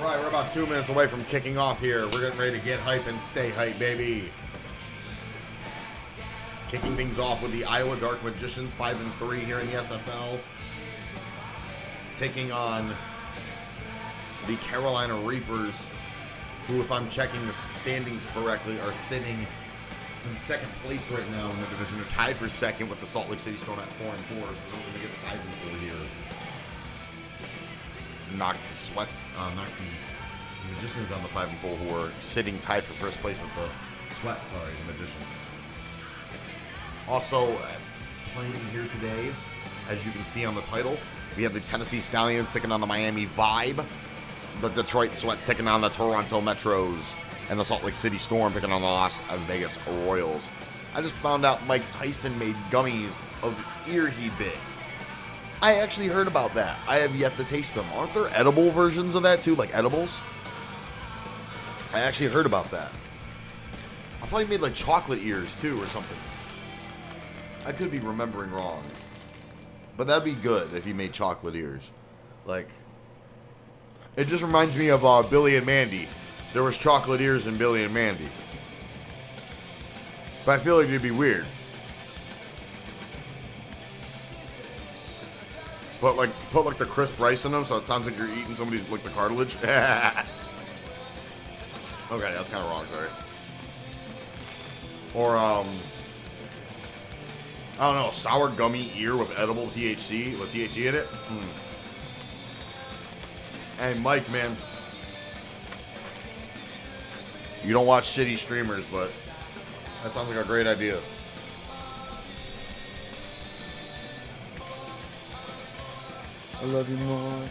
All right, we're about 2 minutes away from kicking off here. We're getting ready to get hype and stay hype, baby. Kicking things off with the Iowa Dark Magicians, 5-3 here in the SFL. Taking on the Carolina Reapers, who, if I'm checking the standings correctly, are sitting in second place right now in the division. They're tied for second with the Salt Lake City Storm at 4-4, so they're going to get 5-4 here. Knocked the Sweats, knocked the Magicians on the 5-4, who are sitting tied for first place with the Sweats, the Magicians. Also, playing here today, as you can see on the title, we have the Tennessee Stallions taking on the Miami Vibe, the Detroit Sweats taking on the Toronto Metros, and the Salt Lake City Storm taking on the Las Vegas Royals. I just found out Mike Tyson made gummies of ear he bit. I actually heard about that. I have yet to taste them. Aren't there edible versions of that too, like edibles? I actually heard about that. I thought he made like chocolate ears too or something. I could be remembering wrong. But that'd be good if he made chocolate ears. Like, it just reminds me of Billy and Mandy. There was chocolate ears in Billy and Mandy. But I feel like it'd be weird. Put like the crisp rice in them, so it sounds like you're eating somebody's, like, the cartilage. Okay, that's kind of wrong, sorry. Or, I don't know, sour gummy ear with edible THC, with THC in it. Hey, Mike, man. You don't watch shitty streamers, but that sounds like a great idea. I love you more.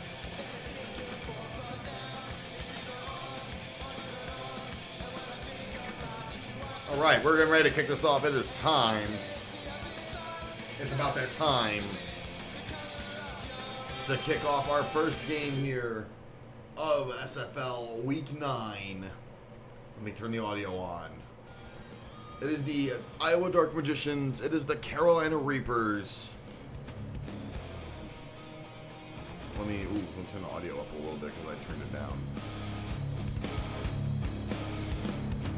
All right, we're getting ready to kick this off. It is time. It's about that time to kick off our first game here of SFL Week 9. Let me turn the audio on. It is the Iowa Dark Magicians. It is the Carolina Reapers. Let me turn the audio up a little bit because I turned it down.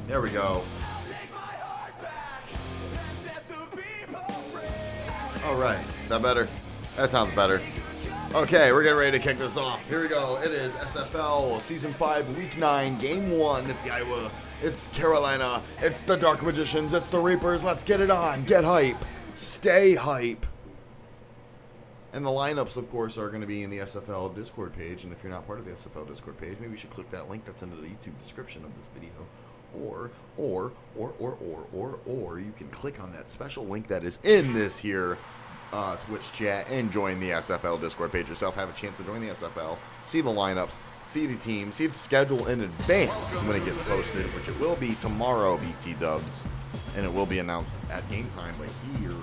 There we go. All right, is that better? That sounds better. Okay, we're getting ready to kick this off. Here we go. It is SFL Season 5, Week 9, Game 1. It's the Iowa, it's Carolina, it's the Dark Magicians, it's the Reapers. Let's get it on. Get hype. Stay hype. And the lineups, of course, are going to be in the SFL Discord page. And if you're not part of the SFL Discord page, maybe you should click that link that's in the YouTube description of this video. Or you can click on that special link that is in this here Twitch chat and join the SFL Discord page yourself. Have a chance to join the SFL, see the lineups, see the team, see the schedule in advance when it gets posted, which it will be tomorrow, BT Dubs, and it will be announced at game time. But here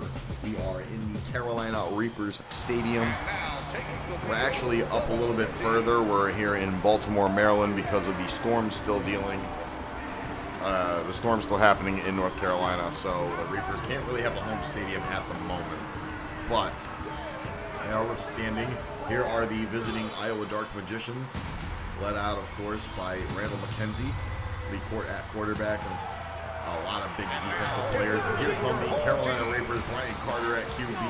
we are in the Carolina Reapers Stadium. We're actually up a little bit further. We're here in Baltimore, Maryland, because of the storm still dealing. The storm's still happening in North Carolina, so the Reapers can't really have a home stadium at the moment. But they are withstanding. Here are the visiting Iowa Dark Magicians, led out, of course, by Randall McKenzie, the quarterback, and a lot of big defensive players. And here come the Carolina Reapers, Ryan Carter at QB,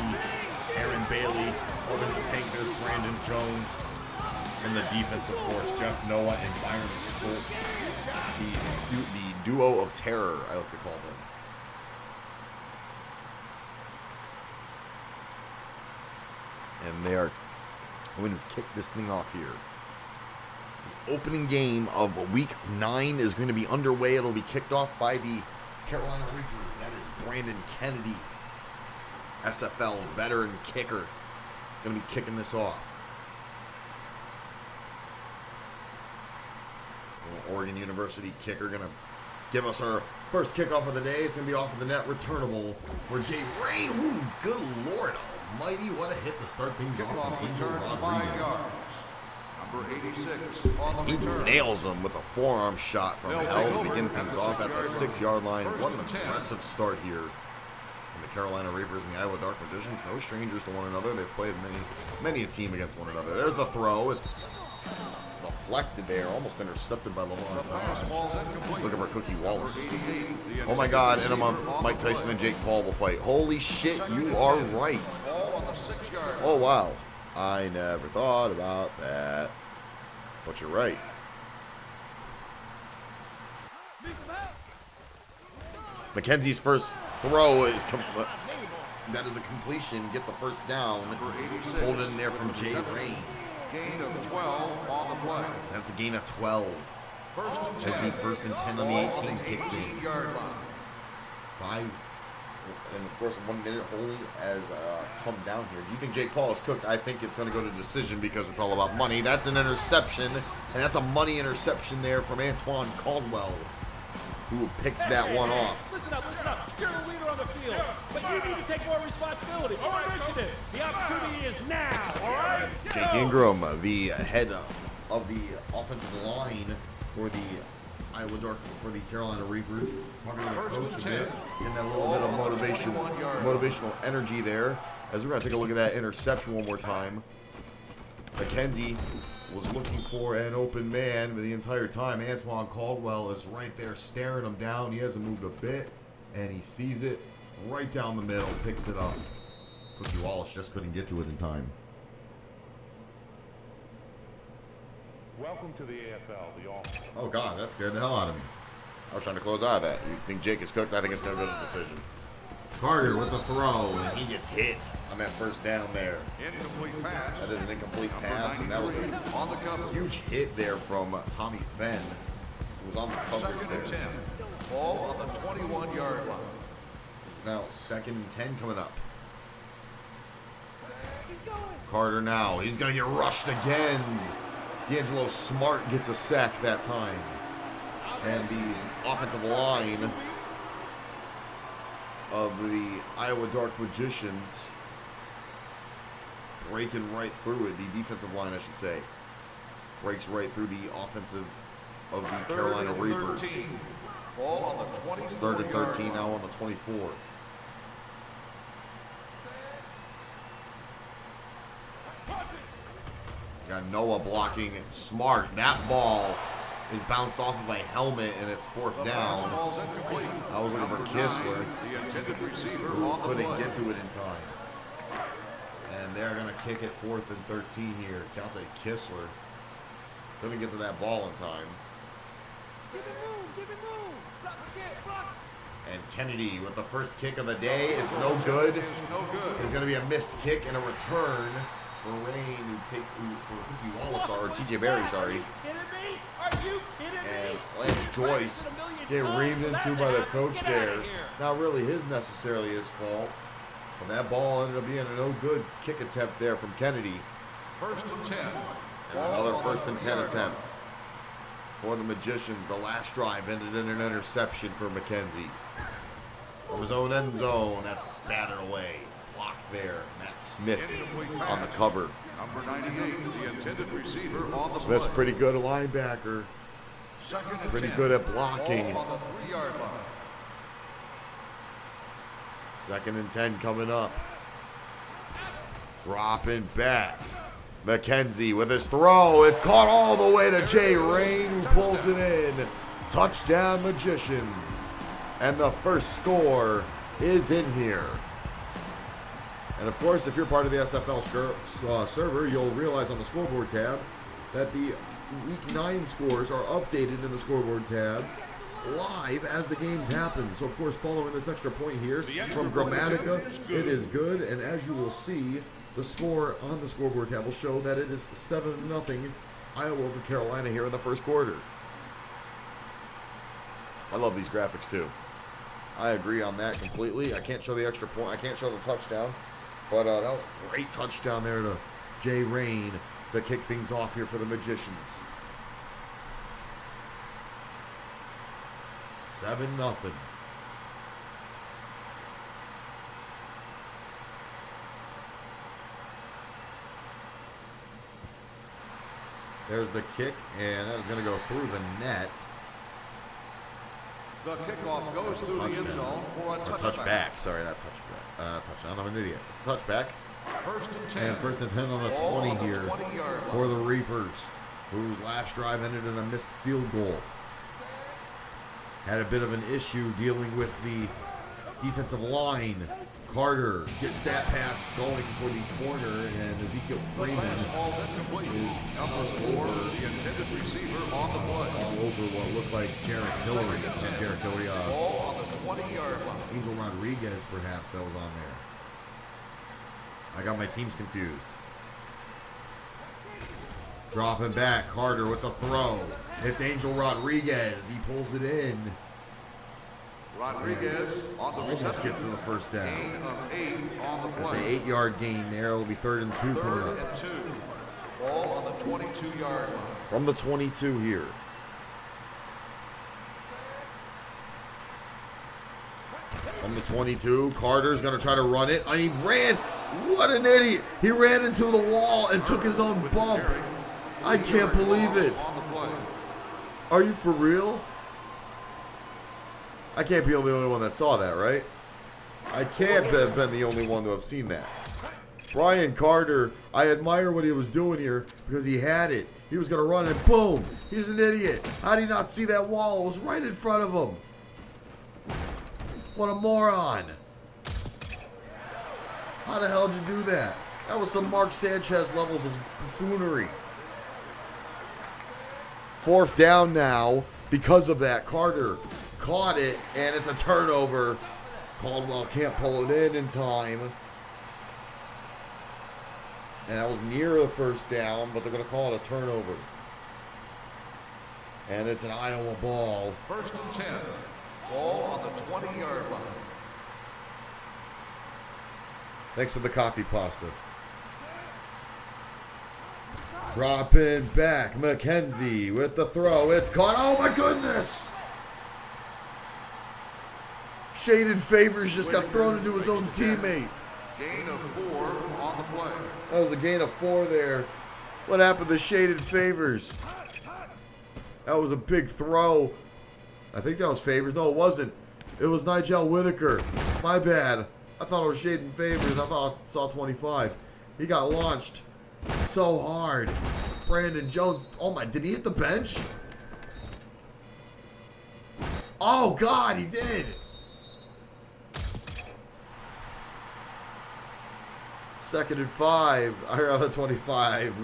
Aaron Bailey, over the tank, there's Brandon Jones, and the defense, of course, Jeff Noah and Byron Schultz, the duo of terror, I like to call them. And they are going to kick this thing off here. The opening game of Week 9 is going to be underway. It'll be kicked off by the Carolina Reapers. That is Brandon Kennedy, SFL veteran kicker, going to be kicking this off. Oregon University kicker going to give us our first kickoff of the day. It's going to be off of the net, returnable for Jay Rain. Ooh, good Lord almighty, what a hit to start things off from Angel Rodriguez. Number 86 on the He nails him with a forearm shot from hell to begin things off at the 6-yard line. What an impressive start here. And the Carolina Reapers and the Iowa Dark Magicians, no strangers to one another. They've played many a team against one another. There's the throw. It's the deflected there, almost intercepted by Lamar. Looking for Cookie Wallace. Oh my God, in a month, Mike Tyson and Jake Paul will fight. Holy shit, you are right. Oh wow, I never thought about that. But you're right. McKenzie's first throw is that is a completion, gets a first down, pulled in there from Jay Rain. Gain of 12 on the play. That's a gain of 12. As the first and 10 on the 18 kicks in. 5, and of course 1 minute holding has come down here. Do you think Jake Paul is cooked? I think it's going to go to decision because it's all about money. That's an interception, and that's a money interception there from Antoine Caldwell, who picks that one off. Listen up. You're the leader on the field, but you need to take more responsibility, more initiative. The opportunity is now, all right? Jake Ingram, the head of the offensive line for the for the Carolina Reapers, talking to the coach a bit, getting that little bit of motivational energy there. As we're going to take a look at that interception one more time. McKenzie was looking for an open man, but the entire time Antoine Caldwell is right there staring him down. He hasn't moved a bit, and he sees it right down the middle, picks it up. Cookie Wallace just couldn't get to it in time. Welcome to the AFL, the offense. Oh God, that scared the hell out of me. I was trying to close out of that. You think Jake is cooked? I think it's going to go to decision. Carter with the throw, and he gets hit on that first down there. Incomplete pass. That is an incomplete pass, and that was a huge hit there from Tommy Fenn, who was on the coverage there. 2nd and 10. Ball on the 21-yard line. It's now 2nd and 10 coming up. Carter now. He's going to get rushed again. D'Angelo Smart gets a sack that time. And the offensive line of the Iowa Dark Magicians breaking right through it. The defensive line, I should say, breaks right through the offensive of the Carolina Reapers. Ball on the 24. 3rd and 13 now on the 24. Got Noah blocking Smart. That ball is bounced off of a helmet, and it's 4th down. I was looking for Kistler, who couldn't get to it in time. And they're going to kick it 4th and 13 here. Keontae Kistler couldn't get to that ball in time. And Kennedy with the first kick of the day. It's no good. It's going to be a missed kick and a return for Rain, who takes for Cookie Wallace, or TJ Berry, sorry. Are you kidding me? And Lance Joyce get reamed into by the coach there. Not really necessarily his fault, but that ball ended up being a no good kick attempt there from Kennedy. 1st and 10. And another 1st and 10 attempt for the Magicians. The last drive ended in an interception for McKenzie. From his own end zone, that's batted away. Blocked there. Matt Smith on the cover. Number 98, the intended receiver on the Smith's play. pretty good at linebacker. 2nd and Pretty 10. good at blocking. Ball on the 3-yard line. 2nd and 10 coming up. Dropping back. McKenzie with his throw. It's caught all the way to Jay Rain, who pulls it in. Touchdown Magicians. And the first score is in here. And of course, if you're part of the SFL server, you'll realize on the scoreboard tab that the Week 9 scores are updated in the scoreboard tabs live as the games happen. So, of course, following this extra point here from Grammatica, it is good. And as you will see, the score on the scoreboard tab will show that it is 7-0 Iowa over Carolina here in the first quarter. I love these graphics, too. I agree on that completely. I can't show the extra point. I can't show the touchdown. But that was a great touchdown there to Jay Rain to kick things off here for the Magicians. 7-0. There's the kick, and that is going to go through the net. The kickoff goes through the end zone for a touchback. Sorry, not touchback. Touchdown. I'm an idiot. Touchback. 1st and 10. And 1st and 10 on the 20 here for the Reapers. whose last drive ended in a missed field goal. Had a bit of an issue dealing with the defensive line. Carter gets that pass going for the corner, and Ezekiel Freeman is Ball's incomplete. Number 4, the intended receiver on the play. all over what looked like Jarek Hillary. Not Jarek Hillary, Ball on the 20-yard line. Angel Rodriguez, perhaps, that was on there. I got my teams confused. Dropping back, Carter with the throw. It's Angel Rodriguez. He pulls it in. Rodriguez on the Almost reception. gets to the first Gain down. of 8 on the That's an play. 8-yard gain there. It'll be 3rd and 2 coming Third up. and 2. Ball on the 22-yard line. From the 22 here. From the 22, Carter's going to try to run it. He ran. What an idiot. He ran into the wall and took his own bump. I can't believe it. On the play. Are you for real? I can't be the only one that saw that, right? I can't have been the only one to have seen that. Brian Carter, I admire what he was doing here because he had it. He was going to run and boom. He's an idiot. How did he not see that wall? It was right in front of him. What a moron. How the hell did you do that? That was some Mark Sanchez levels of buffoonery. 4th down now because of that. Carter caught it, and it's a turnover. Caldwell can't pull it in time. And that was near the 1st down, but they're going to call it a turnover. And it's an Iowa ball. 1st and 10. Ball on the 20-yard line. Thanks for the copy, Pasta. Dropping back. McKenzie with the throw. It's caught. Oh, my goodness. Shaded Favors just got thrown into his own teammate. Gain of 4 on the play. That was a gain of 4 there. What happened to Shaded Favors? That was a big throw. I think that was Favors. No, it wasn't. It was Nigel Whitaker. My bad. I thought it was Shaded Favors. I thought I saw 25. He got launched so hard. Brandon Jones. Oh my, did he hit the bench? Oh God, he did. Second and 5. I heard on the 25.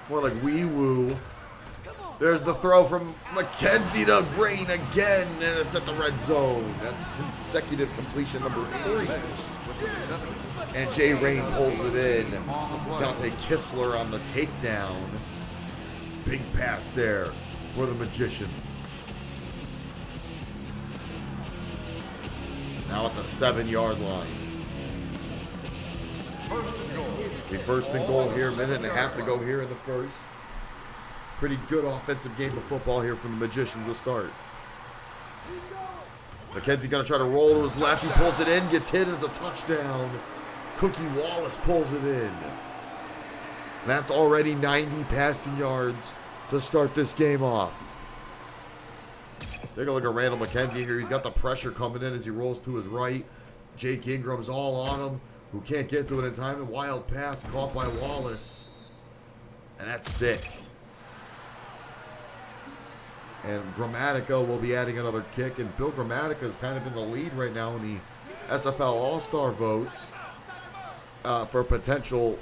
More like wee woo. There's the throw from McKenzie to Rain again, and it's at the red zone. That's consecutive completion number 3. And Jay Rain pulls it in. Dante Kistler on the takedown. Big pass there for the Magicians. Now at the 7-yard line. The 1st and goal here, 1.5 to go here in the 1st. Pretty good offensive game of football here from the Magicians to start. McKenzie going to try to roll to his left. He pulls it in, gets hit, and it's a touchdown. Cookie Wallace pulls it in. That's already 90 passing yards to start this game off. Take a look at Randall McKenzie here. He's got the pressure coming in as he rolls to his right. Jake Ingram's all on him, who can't get to it in time. A wild pass caught by Wallace. And that's 6. And Grammatica will be adding another kick. And Bill Grammatica is kind of in the lead right now in the SFL All-Star votes for a potential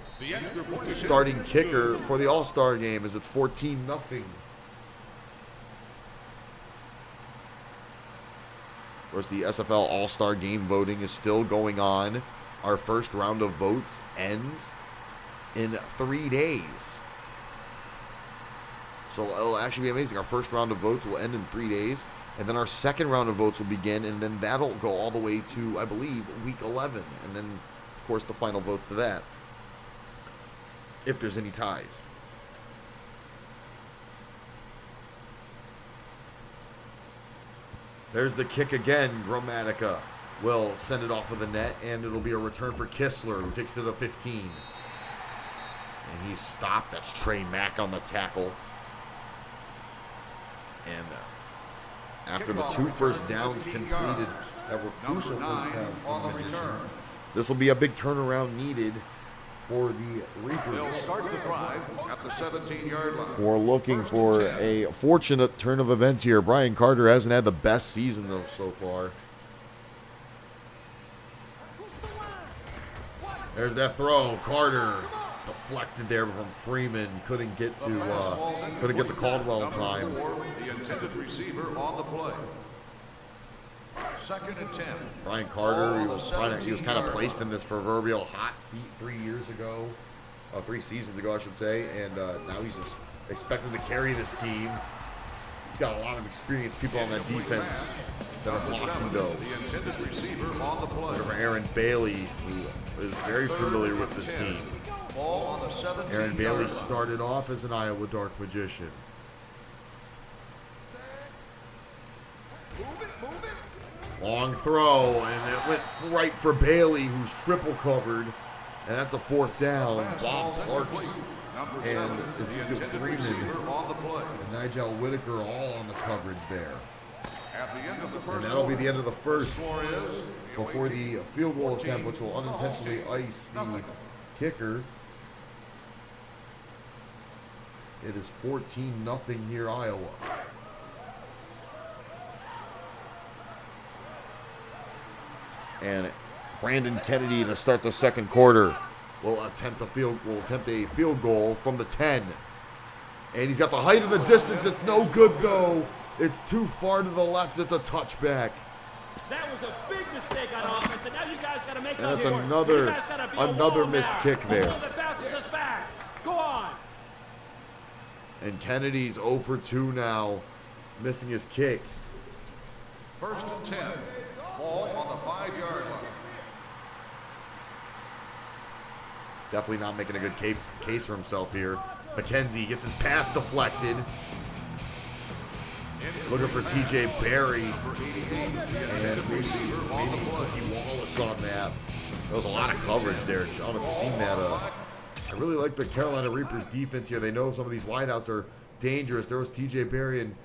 starting kicker for the All-Star game, as it's 14-0. Of course, the SFL All-Star game voting is still going on. Our first round of votes ends in 3 days. So it'll actually be amazing. Our first round of votes will end in 3 days. And then our second round of votes will begin. And then that'll go all the way to, I believe, week 11. And then, of course, the final votes to that. If there's any ties. There's the kick again. Grammatica will send it off of the net. And it'll be a return for Kistler, who takes it to the 15. And he's stopped. That's Trey Mack on the tackle. And after the 2 first downs completed that were crucial first downs for the Magicians, this will be a big turnaround needed for the They'll Reapers. start the drive at the 17-yard line. We're looking First for and 10. a fortunate turn of events here. Brian Carter hasn't had the best season, though, so far. There's that throw. Carter deflected there from Freeman. Couldn't get to Caldwell in time. The intended receiver on the play. 2nd and 10. Brian Carter, he Ball was on the kind of 17-yard placed line. in this proverbial hot seat 3 years ago, 3 seasons ago, I should say, and now he's just expected to carry this team. He's got a lot of experienced people on that defense that are blocking though. The intended receiver on the play. Over Aaron Bailey, who is very familiar with this team. Ball on the 17-yard Aaron Bailey line. started off as an Iowa Dark Magician. Long throw, and it went right for Bailey, who's triple covered, and that's a 4th down. Bob Parks and Ezekiel Freeman On the play. and Nigel Whitaker all on the coverage there. At the end of the And first that'll be quarter, the end of the first score is before the field goal attempt, which will unintentionally ice the kicker. It is 14-0 here, Iowa. And Brandon Kennedy to start the second quarter will attempt a field goal from the 10. And he's got the height and the distance. It's no good though. It's too far to the left. It's a touchback. That was a big mistake on offense, and now you guys got to make And up that's for it. another- You guys gotta be a another wall missed now. kick there. A ball that bounces us back. Go on. And Kennedy's 0 for 2 now, missing his kicks. 1st and 10. Ball on the 5-yard line. Definitely not making a good case for himself here. McKenzie gets his pass deflected. Looking for TJ Barry. And maybe Cookie Wallace on that. There was a lot of coverage there. I don't know if you've seen that. I really like the Carolina Reapers defense here. They know some of these wideouts are dangerous. There was TJ Barry and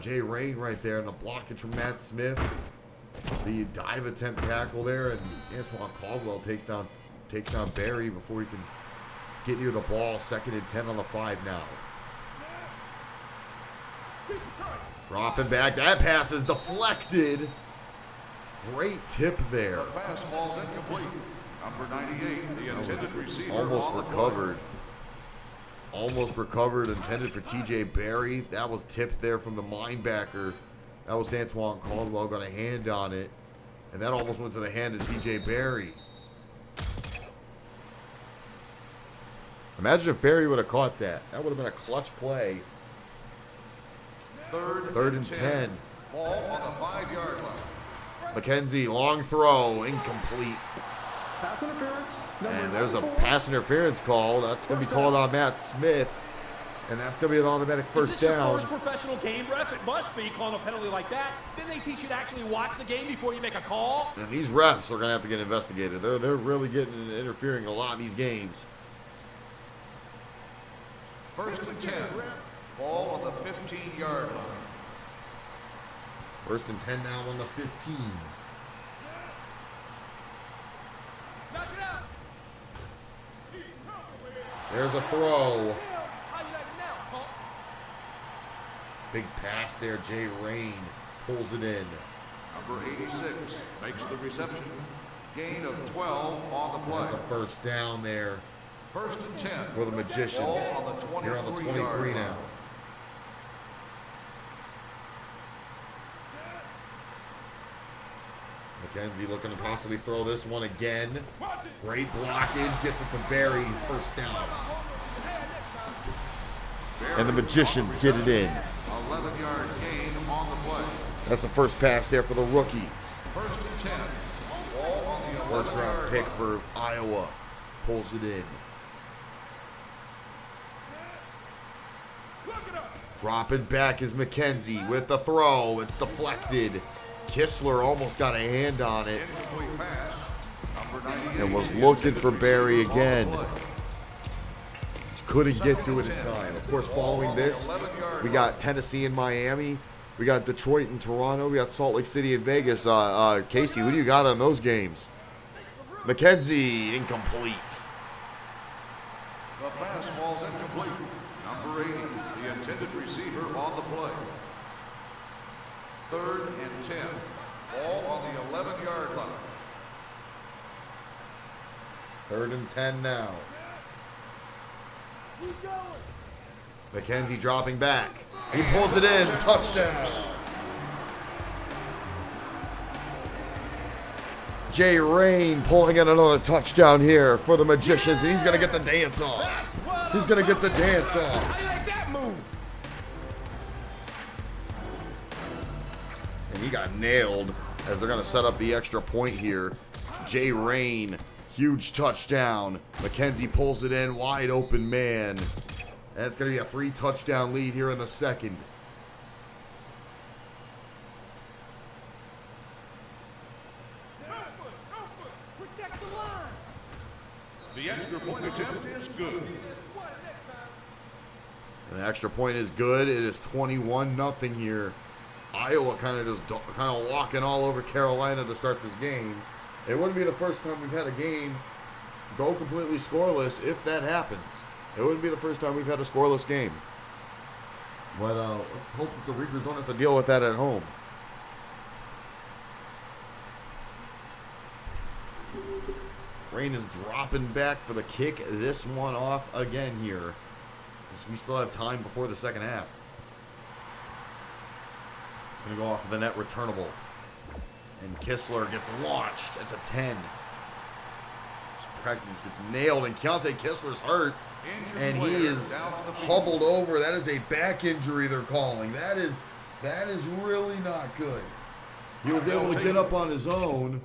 Jay Rain right there, and a blockage from Matt Smith. The dive attempt tackle there, and Antoine Caldwell takes down Barry before he can get near the ball. 2nd and 10 on the 5 now. Dropping back. That pass is deflected. Great tip there. Pass falls incomplete. Number 98, the intended receiver. Almost on the play. recovered. Almost recovered. Intended for TJ Barry. That was tipped there from the linebacker. That was Antoine Caldwell. Got a hand on it. And that almost went to the hand of TJ Barry. Imagine if Barry would have caught that. That would have been a clutch play. 3rd and 10. Ball on the 5-yard line. McKenzie, long throw, incomplete. Pass interference. And there's a pass interference call. That's going to be called on Matt Smith. And that's going to be an automatic Is first this your down. first professional game, ref? It must be calling a penalty like that. Didn't they teach you to actually watch the game before you make a call? And these refs are going to have to get investigated. They're really interfering in a lot of these games. 1st and 10. Ball on the 15-yard line. 1st and 10 now on the 15. There's a throw. Big pass there. Jay Rain pulls it in. Number 86 makes the reception. Gain of 12 on the play. That's a first down there 1st and 10. for the Magicians. Ball on the Here on the 23 23-yard now. line. McKenzie looking to possibly throw this one again. Great blockage. Gets it to Barry. First down. And the Magicians get it in. 11-yard gain on the play. That's the first pass there for the rookie. 1st and 10. Ball on the First 11-yard round pick line. for Iowa. Pulls it in. Dropping back is McKenzie with the throw. It's deflected. Kistler almost got a hand on it Incomplete pass. Number 98. and was looking for Barry On the again. play. Just couldn't get to it in time. Of course, following this, we got Tennessee and Miami. We got Detroit and Toronto. We got Salt Lake City and Vegas. Casey, who do you got on those games? McKenzie, incomplete. The pass falls incomplete. Number 80, the intended receiver on the play. 3rd and 10. All on the 11-yard line. 3rd and 10 now. McKenzie dropping back. He pulls it in. Touchdown. Jay Rain pulling in another touchdown here for the Magicians. And he's going to get the dance off. He's going to get the dance off. How you like that move? And he got nailed as they're going to set up the extra point here. Jay Rain, huge touchdown. McKenzie pulls it in, wide open man. And it's going to be a 3-touchdown lead here in the second. Protect the line. The extra point attempt is good. And the extra point is good. It is 21-0 here. Iowa kind of walking all over Carolina to start this game. It wouldn't be the first time we've had a game go completely scoreless if that happens. It wouldn't be the first time we've had a scoreless game. But let's hope that the Reapers don't have to deal with that at home. Rain is dropping back for the kick. This one off again here. We still have time before the second half. It's going to go off of the net returnable. And Kistler gets launched at the 10. Practice gets nailed, and Keontae Kistler's hurt. And he is hobbled over. That is a back injury they're calling. That is really not good. He was able to get up on his own.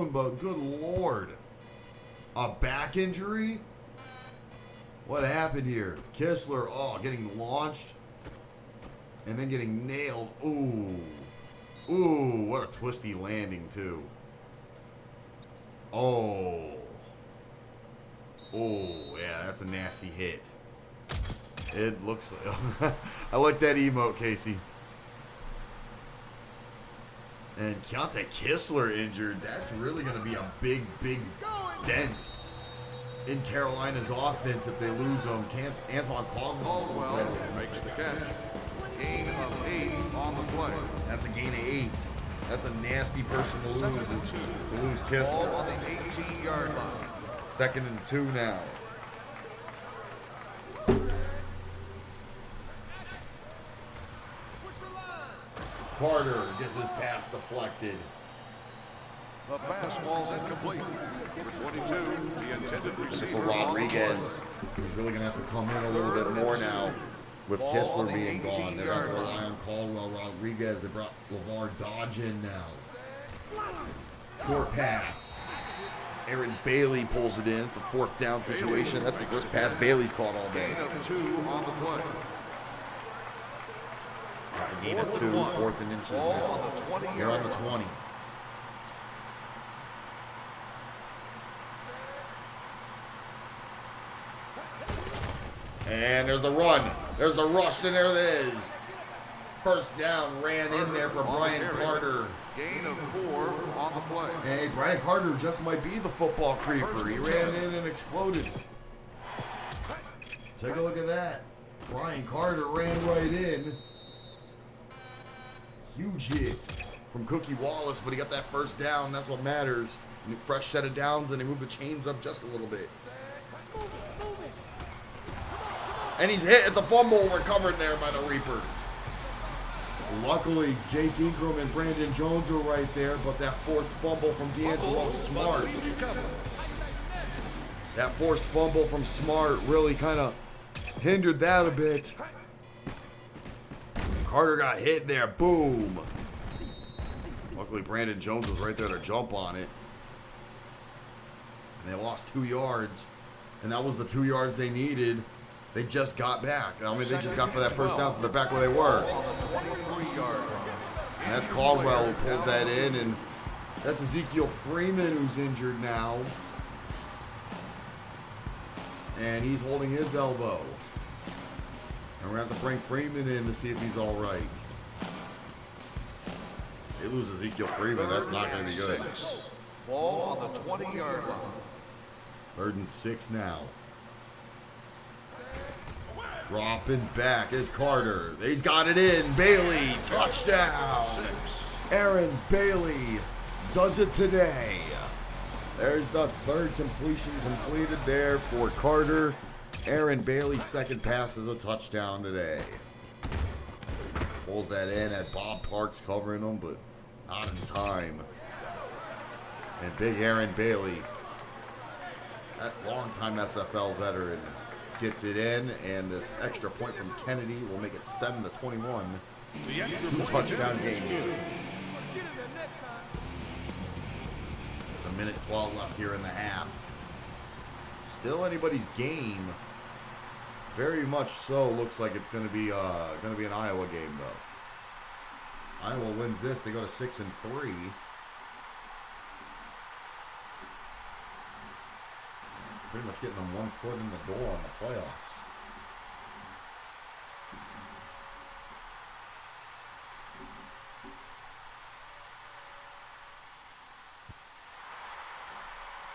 But good Lord. A back injury? What happened here? Kistler, getting launched and then getting nailed. Ooh, what a twisty landing, too. Oh, yeah, that's a nasty hit. It looks like... I like that emote, Casey. And Keontae Kistler injured. That's really going to be a big dent in Carolina's offense if they lose him. Antoine Caldwell makes the catch. Gain of 8 on the play. That's a gain of 8. That's a nasty person to lose Kistler. Ball on the 18-yard line. 2nd and 2 now. Carter gets his pass deflected. The pass falls incomplete. For 22, the intended receiver. For Rodriguez, who's really going to have to come in a little bit more now with Kistler being gone. They're going to rely on Caldwell Rodriguez. They brought LeVar Dodge in now. Short pass. Aaron Bailey pulls it in. It's a 4th down situation. That's the first pass Bailey's caught all day. Gain of 2 on the play. That's a gain of 2, 4th and inches now. They're on the 20. And there's the run. There's the rush, and there it is. First down, ran in there for Brian Carter. Gain of 4 on the play. Hey, Brian Carter just might be the football creeper. He ran in and exploded. Take a look at that. Brian Carter ran right in. Huge hit from Cookie Wallace, but he got that first down. That's what matters. Fresh set of downs, and they move the chains up just a little bit. And he's hit. It's a fumble recovered there by the Reapers. Luckily, Jake Ingram and Brandon Jones are right there, but that forced fumble from D'Angelo Smart. That forced fumble from Smart really kind of hindered that a bit. Carter got hit there. Boom. Luckily, Brandon Jones was right there to jump on it. And they lost 2 yards. And that was the 2 yards they needed. They just got back. I mean, they just got for that first down, so they're back where they were. And that's Caldwell who pulls that in, and that's Ezekiel Freeman who's injured now. And he's holding his elbow. And we're going to have to bring Freeman in to see if he's all right. They lose Ezekiel Freeman. That's not going to be good. Ball on the 20-yard line. 3rd and 6 now. Dropping back is Carter. He's got it in. Bailey, touchdown. Aaron Bailey does it today. There's the 3rd completion completed there for Carter. Aaron Bailey's 2nd pass is a touchdown today. Pulls that in at Bob Parks covering him, but not in time. And big Aaron Bailey, that longtime SFL veteran, gets it in, and this extra point from Kennedy will make it 7-21. 2-touchdown game. There's a minute 12 left here in the half. Still anybody's game. Very much so. Looks like it's going to be an Iowa game though. Iowa wins this. They go to 6-3. Pretty much getting them 1 foot in the door on the playoffs.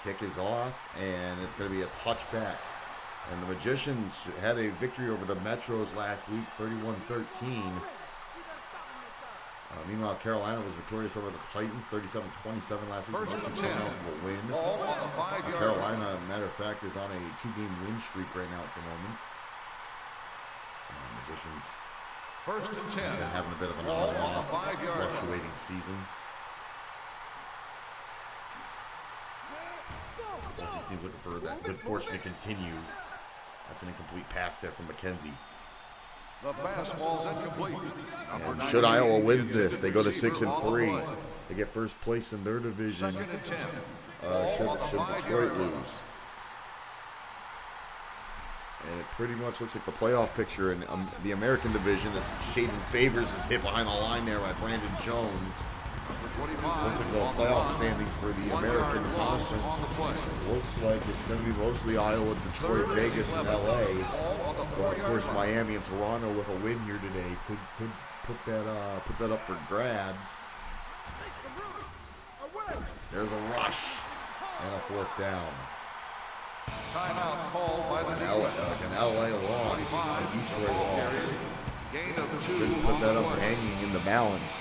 Kick is off, and it's going to be a touchback. And the Magicians had a victory over the Metros last week, 31-13. Meanwhile, Carolina was victorious over the Titans, 37-27 last week. First and 10. Win. Ball on the 5-yard line. Carolina, matter of fact, is on a 2-game win streak right now at the moment. Magicians. First and 10. Been having a bit of an Ball on on-off, the 5-yard line. fluctuating season. Both teams looking for that good fortune to continue. That's an incomplete pass there from McKenzie. The fastball's incomplete. And should Iowa win this, they go to 6-3. They get first place in their division. 2nd and 10. Should Detroit lose. And it pretty much looks like the playoff picture in the American division as Shaden Favors is hit behind the line there by Brandon Jones. Looks like the playoff standings for the American Conference. Looks like it's going to be mostly Iowa, Detroit, Vegas, and LA. But of course, Miami and Toronto with a win here today could put that up for grabs. There's a rush and a 4th down. Timeout called by the An LA loss, a Detroit loss. Gain of 2. Couldn't put that up hanging in the balance.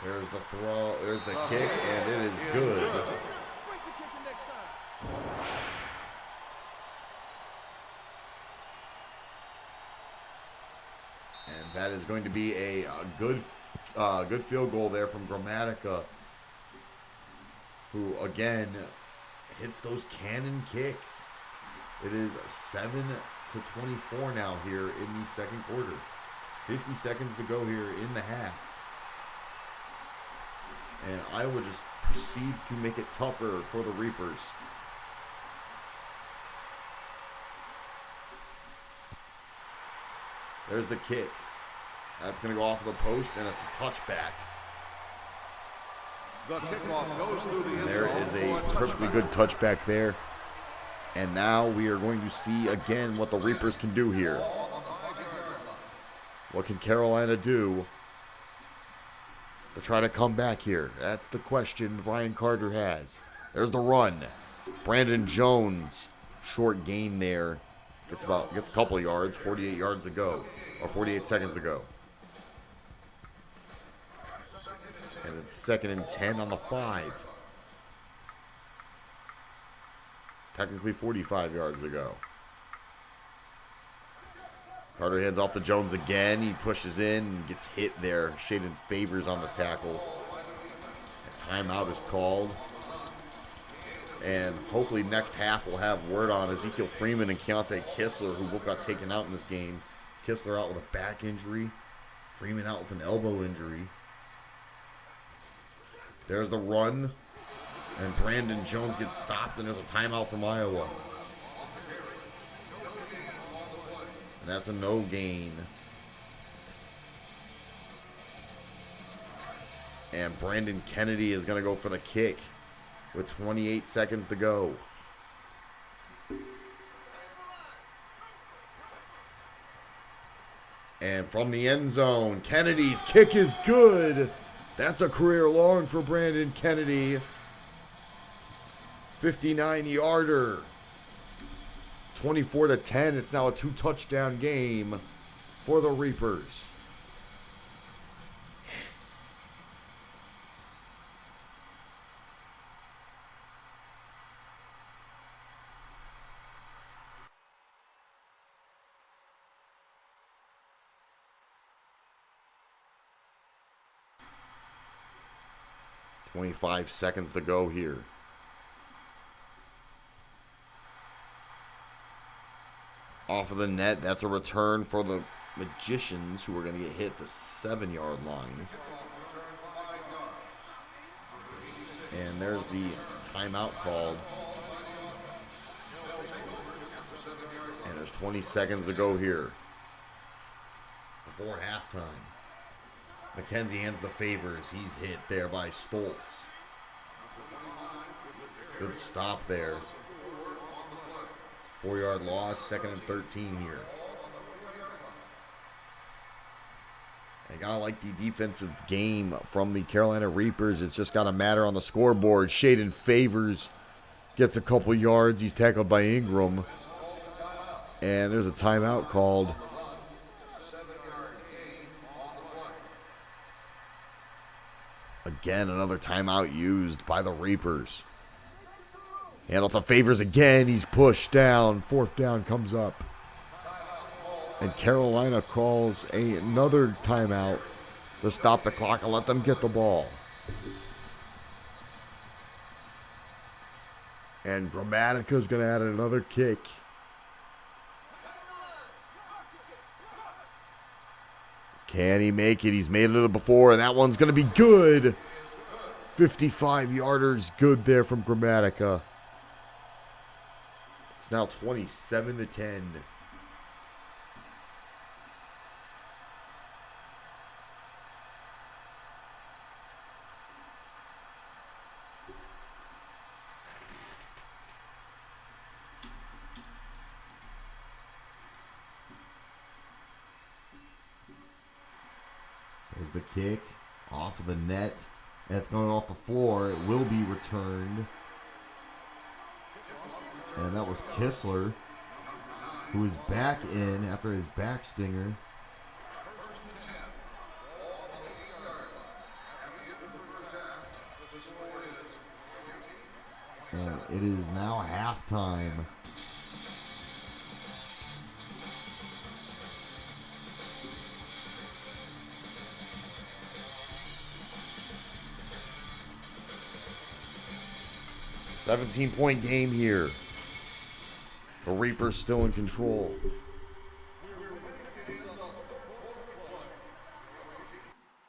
There's the throw, there's the kick, and it is good. And that is going to be a good field goal there from Gramatica, who again hits those cannon kicks. It is 7-24 now here in the 2nd quarter. 50 seconds to go here in the half. And Iowa just proceeds to make it tougher for the Reapers. There's the kick. That's going to go off of the post, and it's a touchback. The kickoff goes through the end zone. There is a perfectly good touchback there. And now we are going to see again what the Reapers can do here. What can Carolina do to try to come back here? That's the question Brian Carter has. There's the run. Brandon Jones, short gain there. Gets a couple of yards, 48 yards to go, or 48 seconds to go. And it's 2nd and 10 on the 5. Technically 45 yards to go. Carter hands off to Jones again. He pushes in and gets hit there. Shaden Favors on the tackle. A timeout is called. And hopefully next half we'll have word on Ezekiel Freeman and Keontae Kistler, who both got taken out in this game. Kistler out with a back injury. Freeman out with an elbow injury. There's the run. And Brandon Jones gets stopped, and there's a timeout from Iowa. And that's a no gain. And Brandon Kennedy is going to go for the kick. with 28 seconds to go. And from the end zone, Kennedy's kick is good. That's a career long for Brandon Kennedy. 59-yarder. 24-10. It's now a 2-touchdown game for the Reapers. "25 seconds to go here. Off of the net, that's a return for the Magicians, who are going to get hit the 7-yard line. And there's the timeout called. And there's 20 seconds to go here before halftime. McKenzie hands the favors. He's hit there by Stoltz. Good stop there. 4-yard loss, 2nd and 13 here. I gotta like the defensive game from the Carolina Reapers. It's just gotta matter on the scoreboard. Shaden Favors gets a couple yards. He's tackled by Ingram. And there's a timeout called. Again, another timeout used by the Reapers. Handle to Favors again. He's pushed down. 4th down comes up. And Carolina calls another timeout to stop the clock and let them get the ball. And Grammatica's going to add another kick. Can he make it? He's made it before, and that one's going to be good. 55-yarders good there from Grammatica. It's now 27-10. There's the kick off of the net. And it's going off the floor. It will be returned. And that was Kistler, who is back in after his back stinger. And it is now halftime. $17-point game here. The Reapers still in control.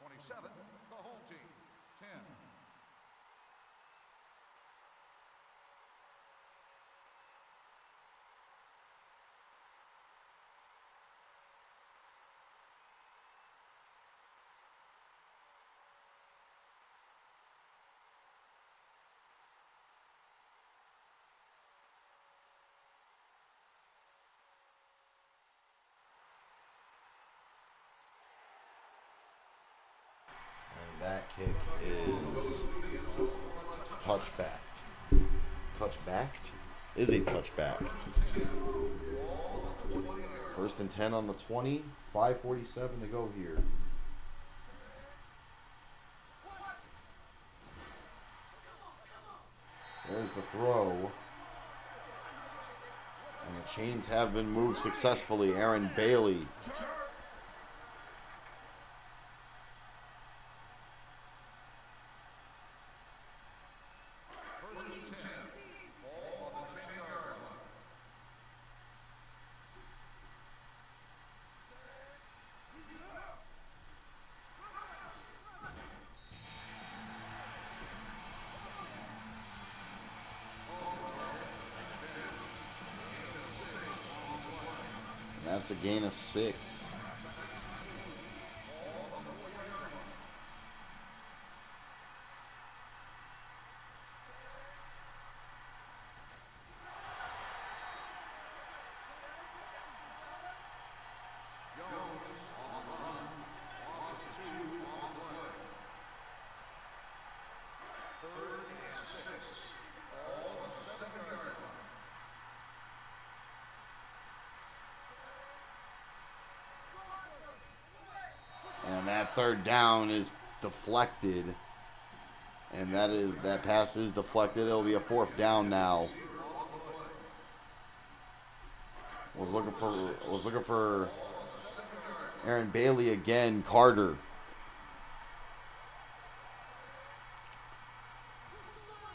27, the home team, 10. That kick is touchbacked. Touchbacked? Is a touchback. 1st and 10 on the 20. 5:47 to go here. There's the throw. And the chains have been moved successfully. Aaron Bailey. That's a gain of 6. And that third down is deflected. And that pass is deflected. It'll be a fourth down now. Was looking for Aaron Bailey again. Carter.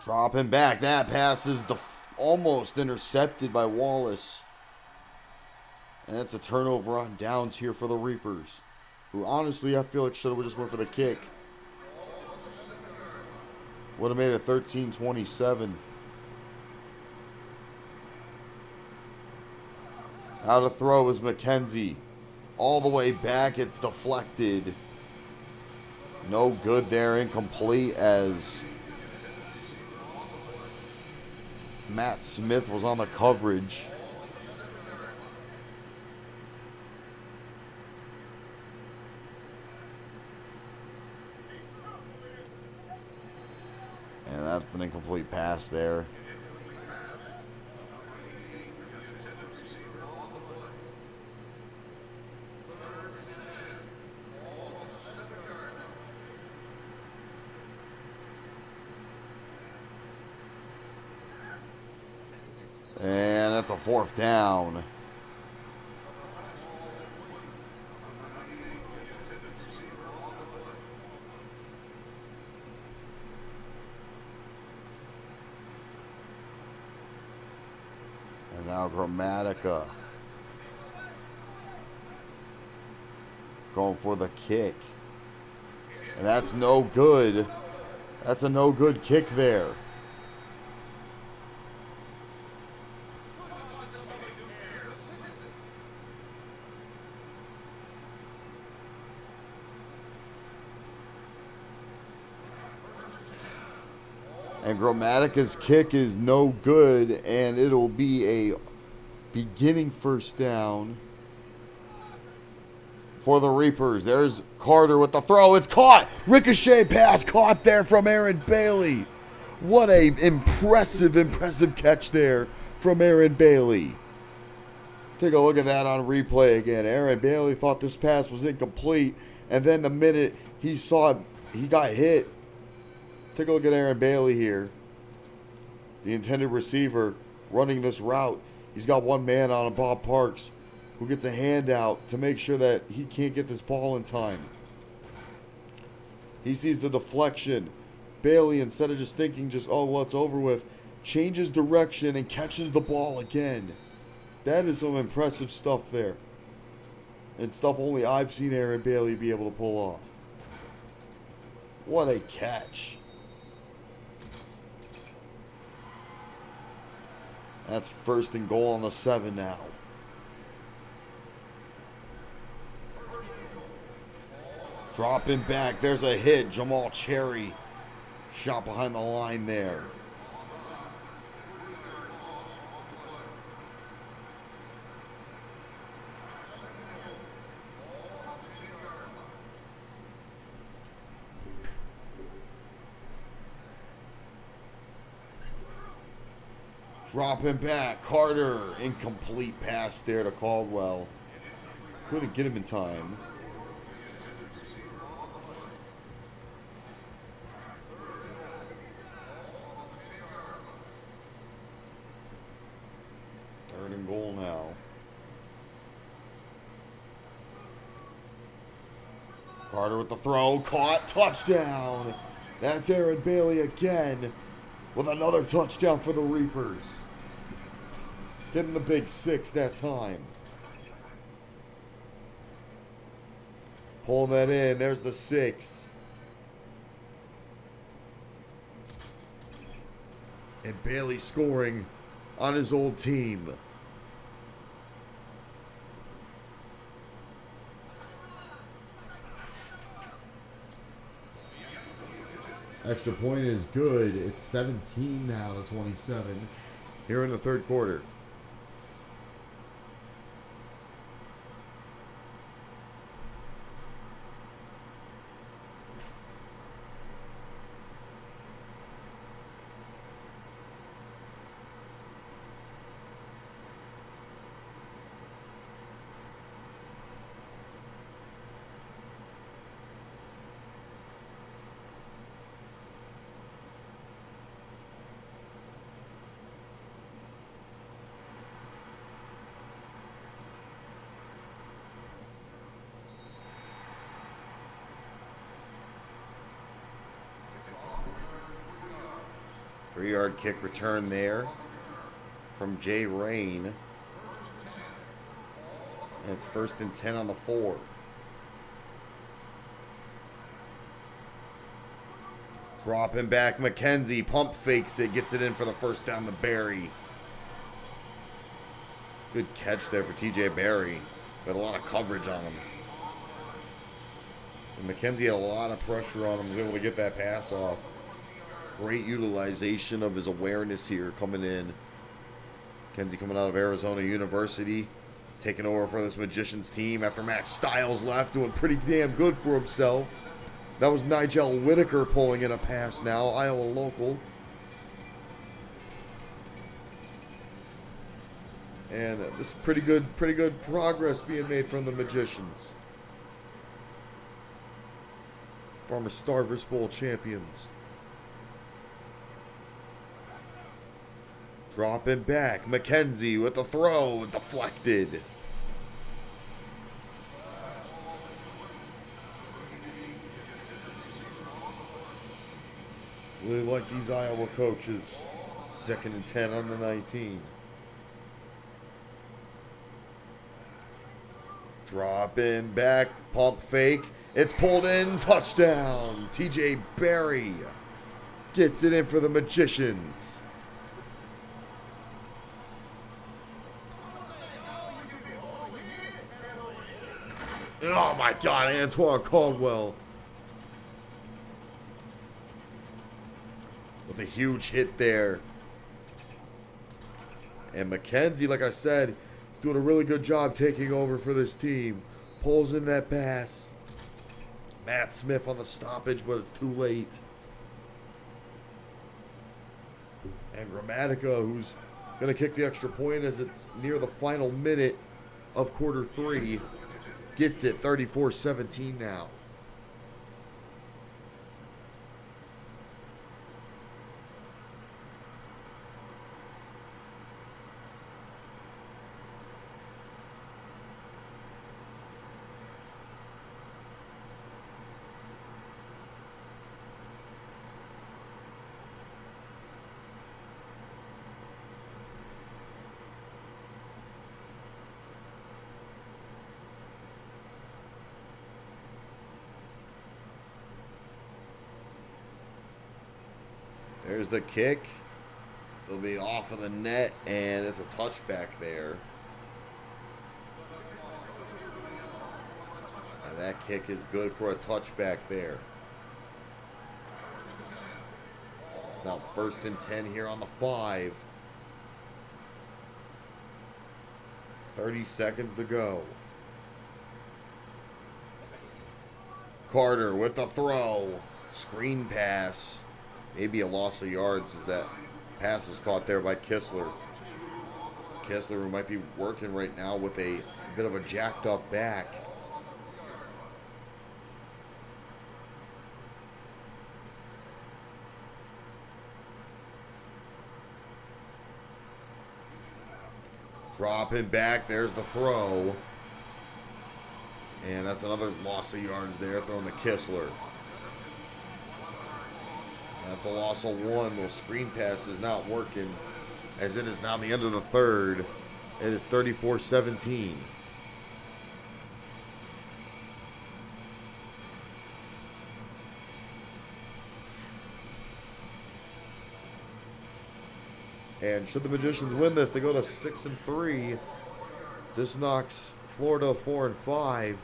Dropping back. That pass is almost intercepted by Wallace. And that's a turnover on downs here for the Reapers, who honestly I feel like should have just went for the kick. Would have made it 13-27. Out of throw is McKenzie. All the way back, it's deflected. No good there, incomplete as Matt Smith was on the coverage. And that's an incomplete pass there. And that's a fourth down. And now Grammatica going for the kick. And that's no good. That's a no good kick there. And Grammatica's kick is no good, and it'll be a beginning first down for the Reapers. There's Carter with the throw. It's caught. Ricochet pass caught there from Aaron Bailey. What a impressive catch there from Aaron Bailey. Take a look at that on replay again. Aaron Bailey thought this pass was incomplete, and then the minute he saw it, he got hit. Take a look at Aaron Bailey here. The intended receiver running this route. He's got one man on him, Bob Parks, who gets a handout to make sure that he can't get this ball in time. He sees the deflection. Bailey, instead of just thinking oh, well, it's over with, changes direction and catches the ball again. That is some impressive stuff there. And stuff only I've seen Aaron Bailey be able to pull off. What a catch. That's first and goal on the 7 now. Dropping back. There's a hit. Jamal Cherry shot behind the line there. Dropping back. Carter. Incomplete pass there to Caldwell. Couldn't get him in time. Third and goal now. Carter with the throw. Caught. Touchdown. That's Aaron Bailey again with another touchdown for the Reapers. Getting the big 6 that time. Pulling that in. There's the 6. And Bailey scoring on his old team. Extra point is good. It's 17 now to 27 here in the third quarter. 3-yard kick return there from Jay Rain. And it's 1st and 10 on the 4. Dropping back, McKenzie pump fakes it, gets it in for the first down to Barry. Good catch there for TJ Barry. Got a lot of coverage on him. And McKenzie had a lot of pressure on him. He was able to get that pass off. Great utilization of his awareness here coming in. McKenzie coming out of Arizona University. Taking over for this Magicians team after Max Styles left. Doing pretty damn good for himself. That was Nigel Whitaker pulling in a pass now. Iowa local. And this is pretty good progress being made from the Magicians. Former Starverse Bowl champions. Dropping back. McKenzie with the throw. Deflected. Really like these Iowa coaches. 2nd and 10 on the 19. Dropping back. Pump fake. It's pulled in. Touchdown. TJ Barry gets it in for the Magicians. Oh my God, Antoine Caldwell. With a huge hit there. And McKenzie, like I said, is doing a really good job taking over for this team. Pulls in that pass. Matt Smith on the stoppage, but it's too late. And Gramatica, who's going to kick the extra point as it's near the final minute of quarter 3, gets it 34-17 now. There's the kick. It'll be off of the net, and it's a touchback there. And that kick is good for a touchback there. It's now 1st and 10 here on the 5. 30 seconds to go. Carter with the throw. Screen pass. Maybe a loss of yards as that pass was caught there by Kistler. Kistler, who might be working right now with a bit of a jacked up back. Dropping back, there's the throw. And that's another loss of yards there, throwing to Kistler. That's a loss of 1. Those screen passes not working, as it is now the end of the 3rd. It is 34-17. And should the Magicians win this, they go to 6-3. This knocks Florida 4-5,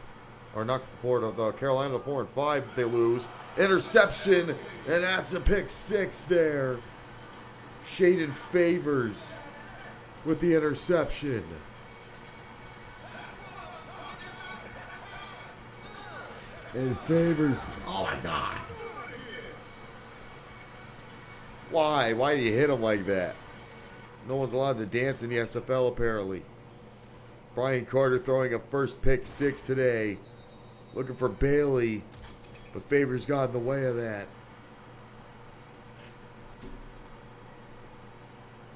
or not Florida, Carolina 4-5 if they lose. Interception, and that's a pick 6 there. Shaden Favors with the interception. And Favors, oh my God. Why? Why do you hit him like that? No one's allowed to dance in the SFL apparently. Brian Carter throwing a first pick 6 today. Looking for Bailey. But Favors got in the way of that. It's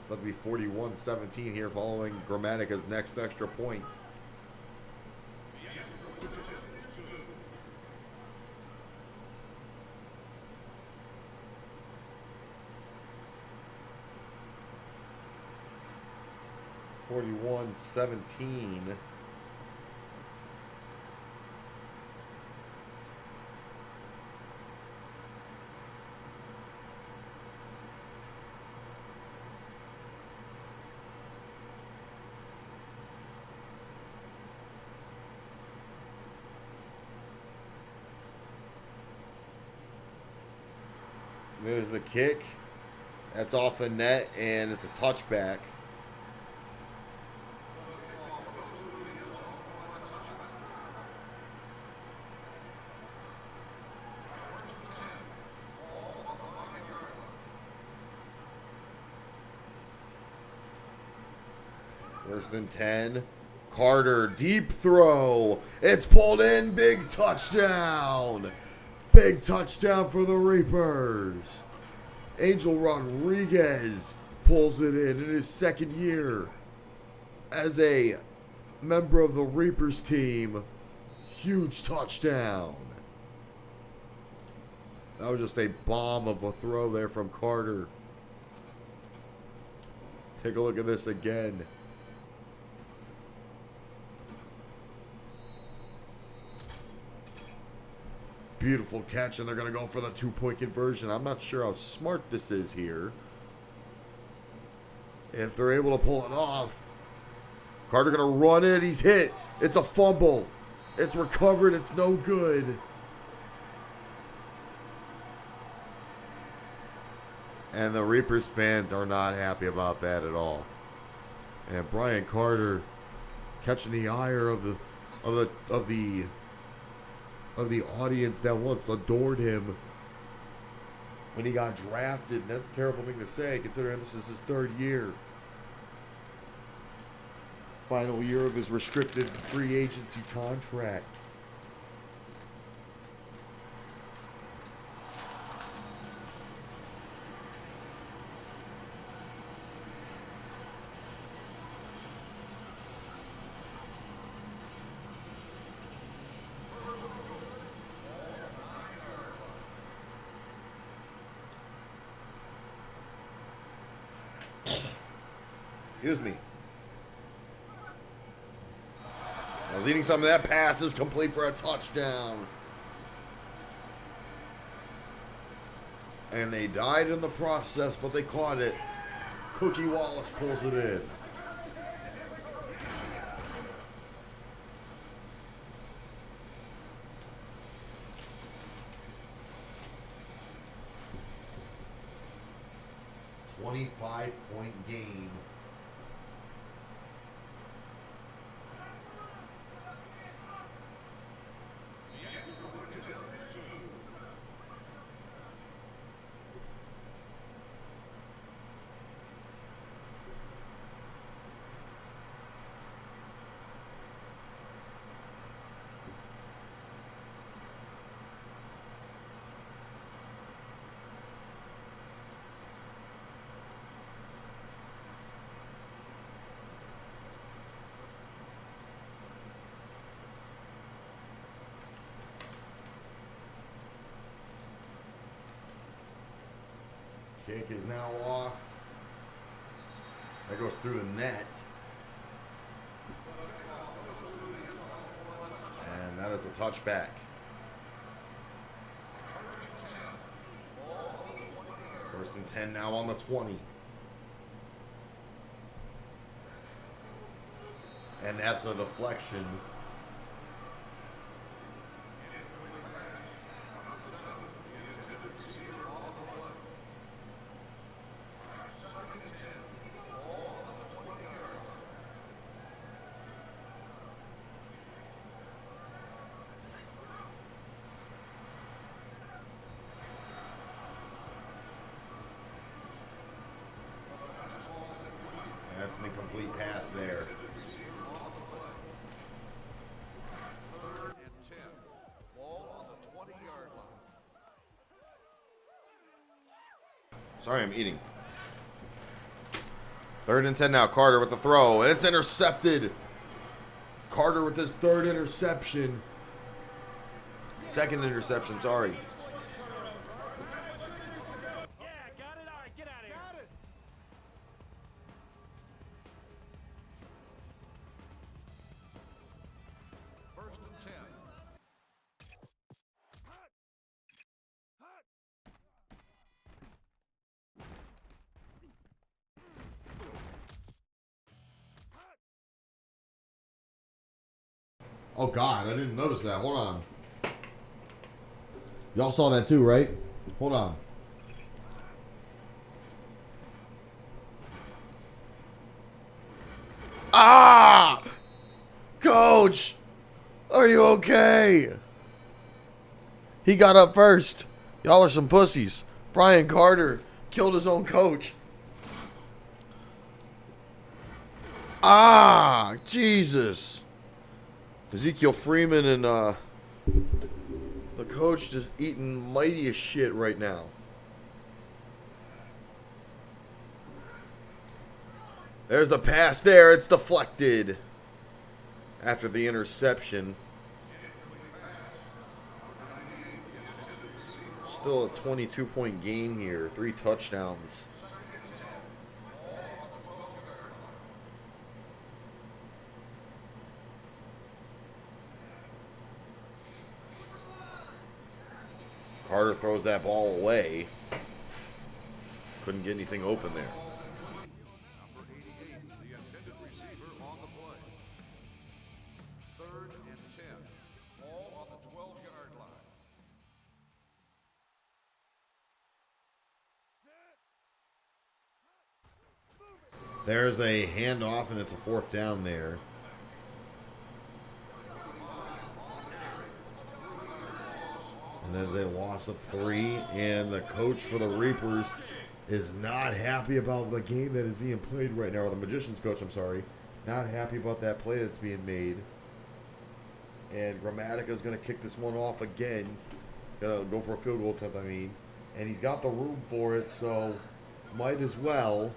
about to be 41-17 here following Grammatica's next extra point. 41-17. There's the kick. That's off the net, and it's a touchback. First and 10. Carter, deep throw. It's pulled in. Big touchdown. Big touchdown for the Reapers. Angel Rodriguez pulls it in his second year as a member of the Reapers team. Huge touchdown. That was just a bomb of a throw there from Carter. Take a look at this again. Beautiful catch, and they're going to go for the 2-point conversion. I'm not sure how smart this is here. If they're able to pull it off. Carter going to run it. He's hit. It's a fumble. It's recovered. It's no good. And the Reapers fans are not happy about that at all. And Brian Carter catching the ire of the audience that once adored him when he got drafted. And that's a terrible thing to say, considering this is his third year. Final year of his restricted free agency contract. Excuse me. I was eating some of that. Pass is complete for a touchdown. And they died in the process, but they caught it. Cookie Wallace pulls it in. .5 game. Kick is now off. That goes through the net. And that is a touchback. First and 10 now on the 20. And that's the deflection. That's an incomplete pass there. Third and 10. Ball on the 20-yard line. Sorry, I'm eating. Third and 10 now. Carter with the throw, and it's intercepted. Carter with his third interception. Second interception, sorry. Yeah, got it. All right, get out of here. Got it. Oh, God, I didn't notice that. Hold on. Y'all saw that too, right? Hold on. Ah! Coach! Are you okay? He got up first. Y'all are some pussies. Brian Carter killed his own coach. Ah! Jesus. Ezekiel Freeman and the coach just eating mighty as shit right now. There's the pass there. It's deflected after the interception. Still a 22-point game here. 3 touchdowns. Carter throws that ball away. Couldn't get anything open there. Number 88, the intended receiver on the play. 3rd and 10. All on the 12-yard line. There's a handoff, and it's a 4th down there. And there's a loss of 3, and the coach for the Reapers is not happy about the game that is being played right now, or the Magician's coach, I'm sorry. Not happy about that play that's being made. And Grammatica is going to kick this one off again. Going to go for a field goal attempt, I mean. And he's got the room for it, so might as well.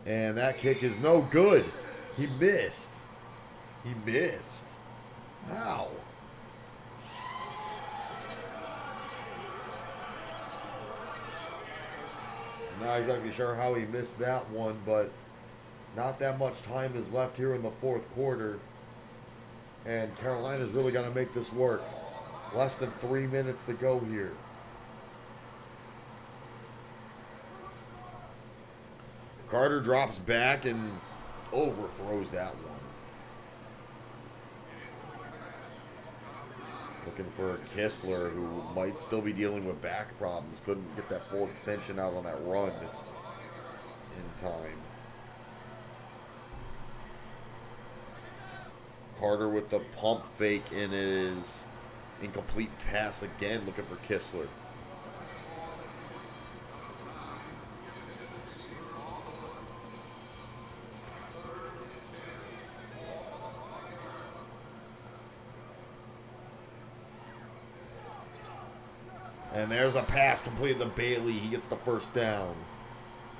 And that kick is no good. He missed. He missed. How? I'm not exactly sure how he missed that one, but not that much time is left here in the 4th quarter. And Carolina's really got to make this work. Less than 3 minutes to go here. Carter drops back and overthrows that one. Looking for Kistler, who might still be dealing with back problems. Couldn't get that full extension out on that run in time. Carter with the pump fake, and it is incomplete pass again. Looking for Kistler. And there's a pass completed to Bailey. He gets the 1st down.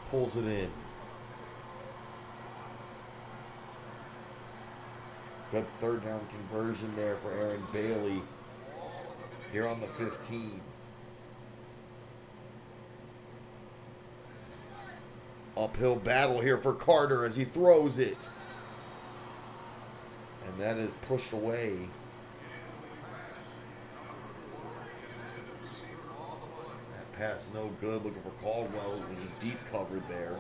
Pulls it in. Good 3rd down conversion there for Aaron Bailey. Here on the 15. Uphill battle here for Carter as he throws it. And that is pushed away. Pass no good. Looking for Caldwell. It was just deep covered there.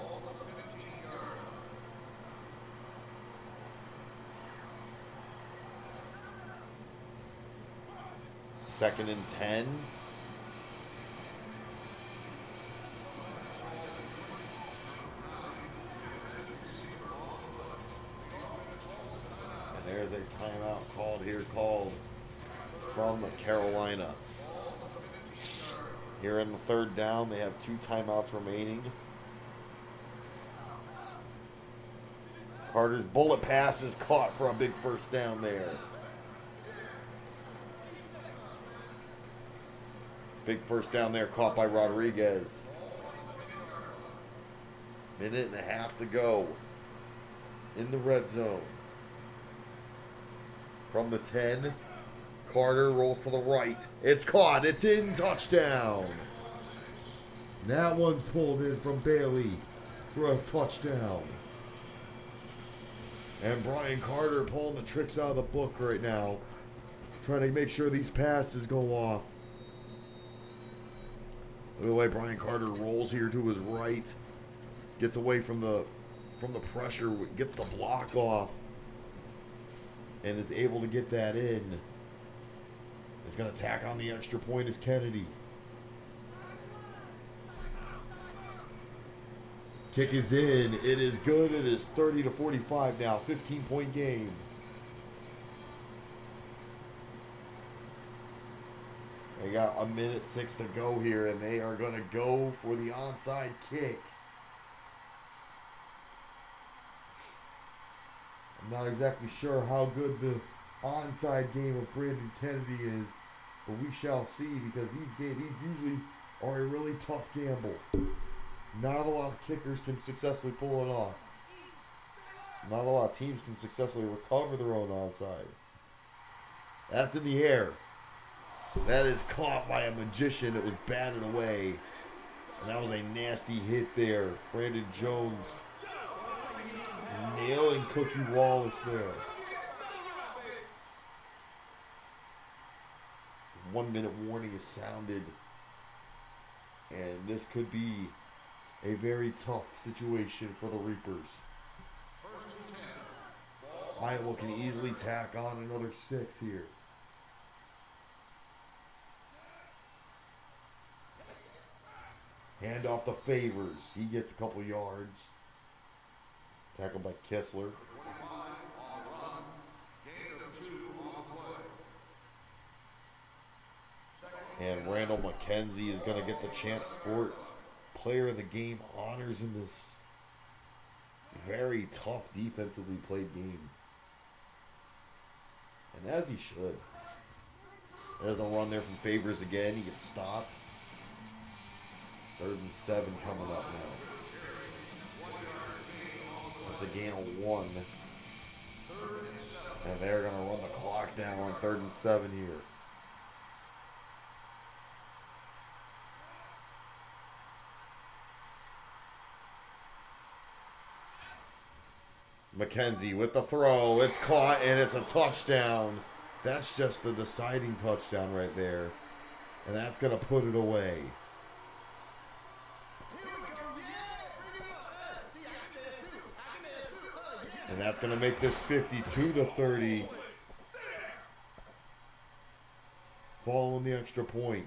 Second and 10. And there's a timeout called from Carolina. Here in the 3rd down, they have 2 timeouts remaining. Carter's bullet pass is caught for a big 1st down there. Big 1st down there caught by Rodriguez. 1.5 minutes to go in the red zone. From the 10. Carter rolls to the right. It's caught. It's in. Touchdown. That one's pulled in from Bailey for a touchdown. And Brian Carter pulling the tricks out of the book right now. Trying to make sure these passes go off. Look at the way Brian Carter rolls here to his right. Gets away from the pressure. Gets the block off. and is able to get that in. Is going to tack on the extra point is Kennedy. Kick is in. It is good. It is 30-45 now. 15-point game. They got 1:06 to go here, and they are going to go for the onside kick. I'm not exactly sure how good the onside game of Brandon Kennedy is, but we shall see, because these usually are a really tough gamble. Not a lot of kickers can successfully pull it off. Not a lot of teams can successfully recover their own onside. That's in the air. That is caught by a magician. It was batted away. And that was a nasty hit there. Brandon Jones nailing Cookie Wallace there. 1 minute warning is sounded. And this could be a very tough situation for the Reapers. Iowa can easily tack on another 6 here. Hand off to Favors. He gets a couple yards. Tackled by Kessler. And Randall McKenzie is going to get the Champ Sports Player of the Game honors in this very tough defensively played game. And as he should. There's a run there from Favors again. He gets stopped. 3rd and 7 coming up now. That's a gain of 1. And they're going to run the clock down on 3rd and 7 here. McKenzie with the throw. It's caught and it's a touchdown. That's just the deciding touchdown right there. And that's going to put it away. And that's going to make this 52-30. Following the extra point.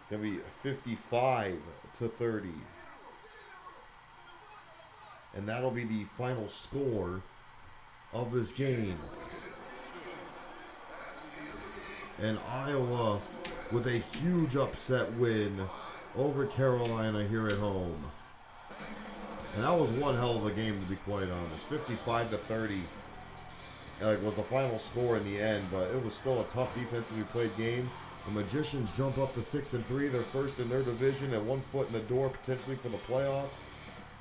It's going to be 55-30. And that'll be the final score of this game. And Iowa with a huge upset win over Carolina here at home. And that was one hell of a game, to be quite honest. 55-30 was the final score in the end, but it was still a tough defensively played game. The Magicians jump up to 6-3. They're first in their division and 1 foot in the door potentially for the playoffs.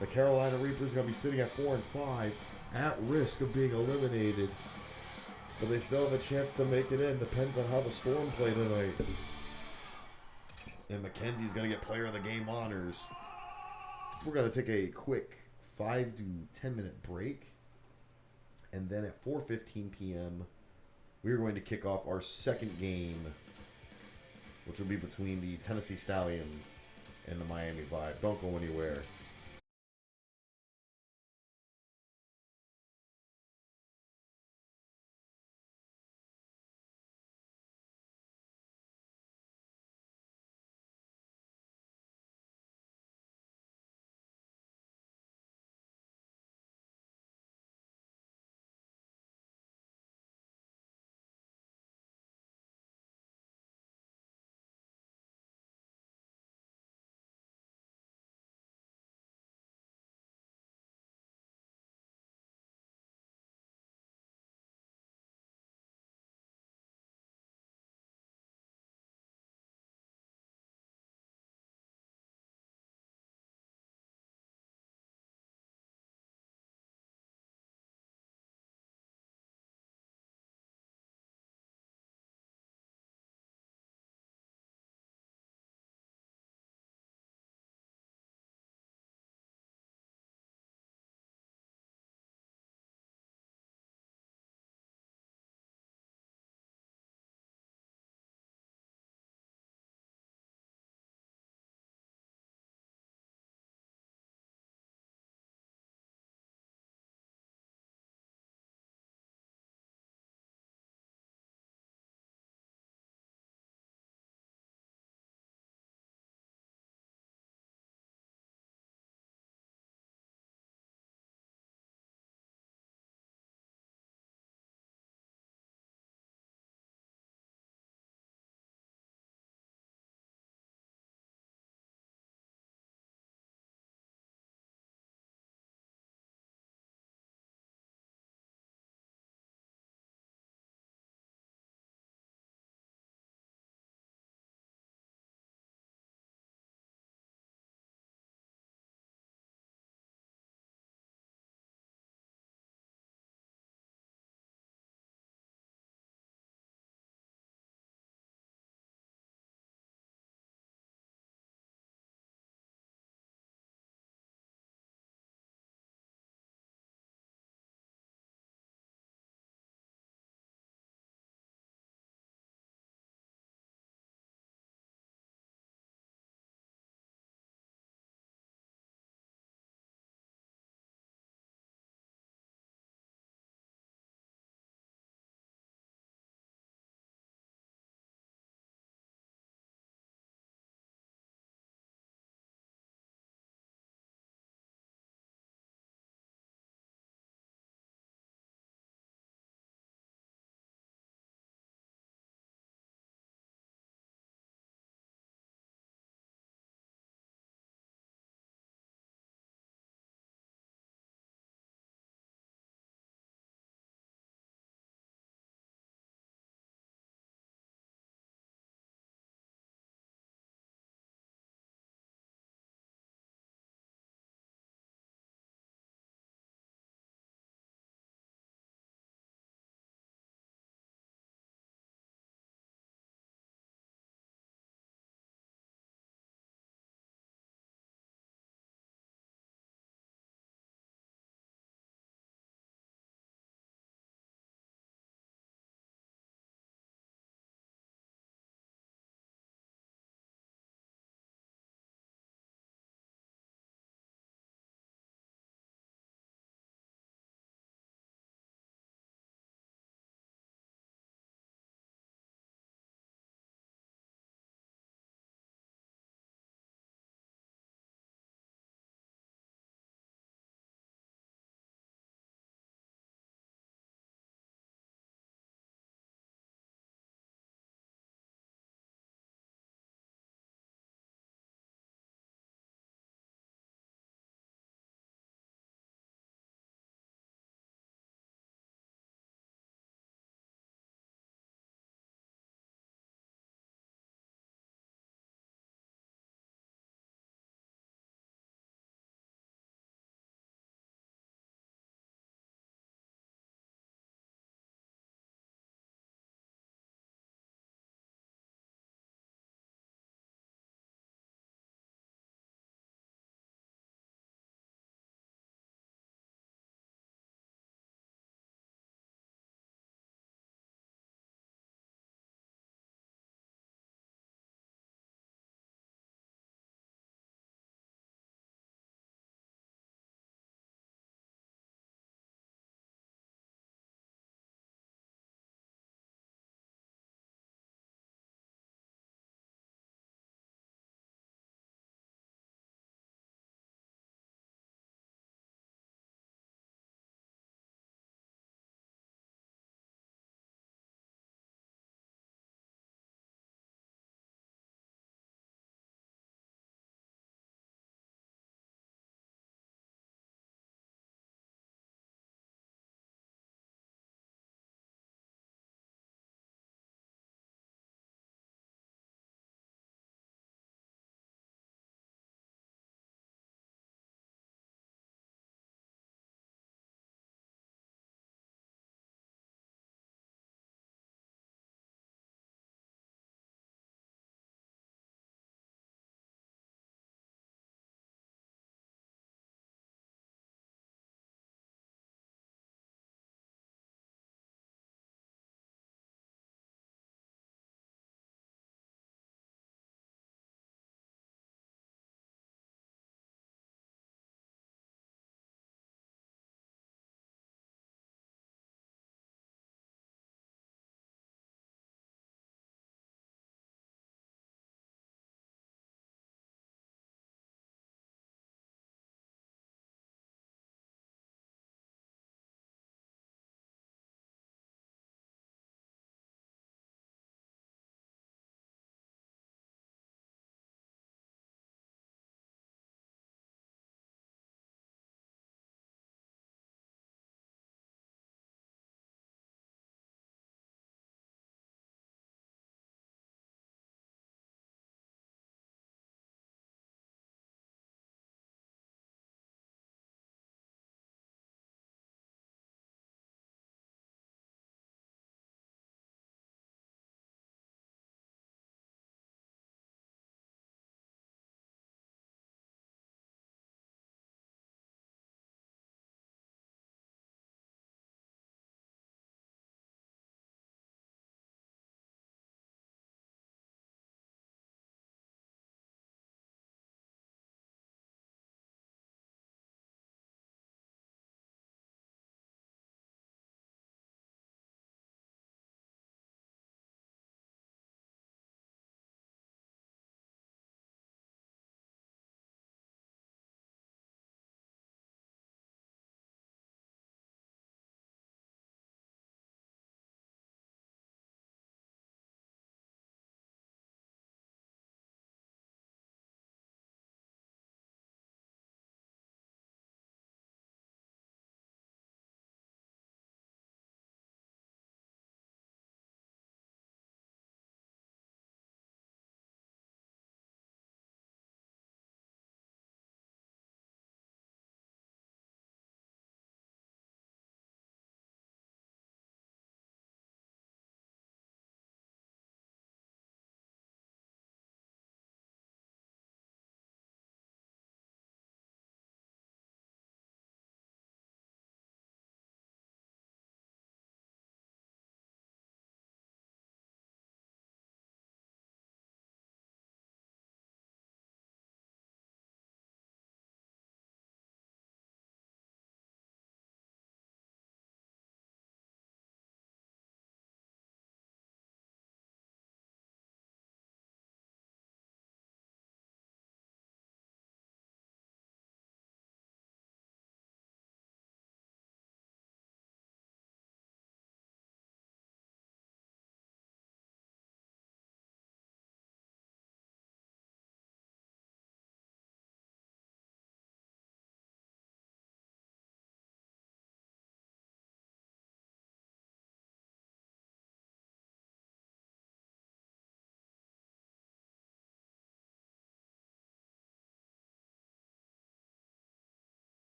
The Carolina Reapers are going to be sitting at 4-5, at risk of being eliminated. But they still have a chance to make it in. Depends on how the Storm play tonight. And McKenzie's going to get player of the game honors. We're going to take a quick 5 to 10 minute break. And then at 4:15 p.m., we're going to kick off our second game, which will be between the Tennessee Stallions and the Miami Vibe. Don't go anywhere.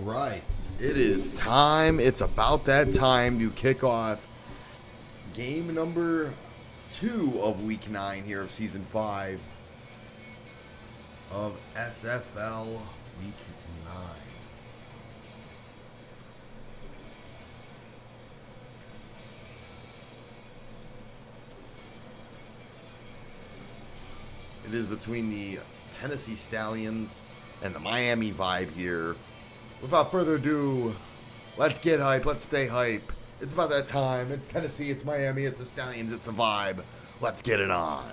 right. It is time. It's about that time to kick off game number 2 of week 9 here of season 5 of SFL week 9. It is between the Tennessee Stallions and the Miami Vibe here. Without further ado, let's get hype. Let's stay hype. It's about that time. It's Tennessee. It's Miami. It's the Stallions. It's the Vibe. Let's get it on.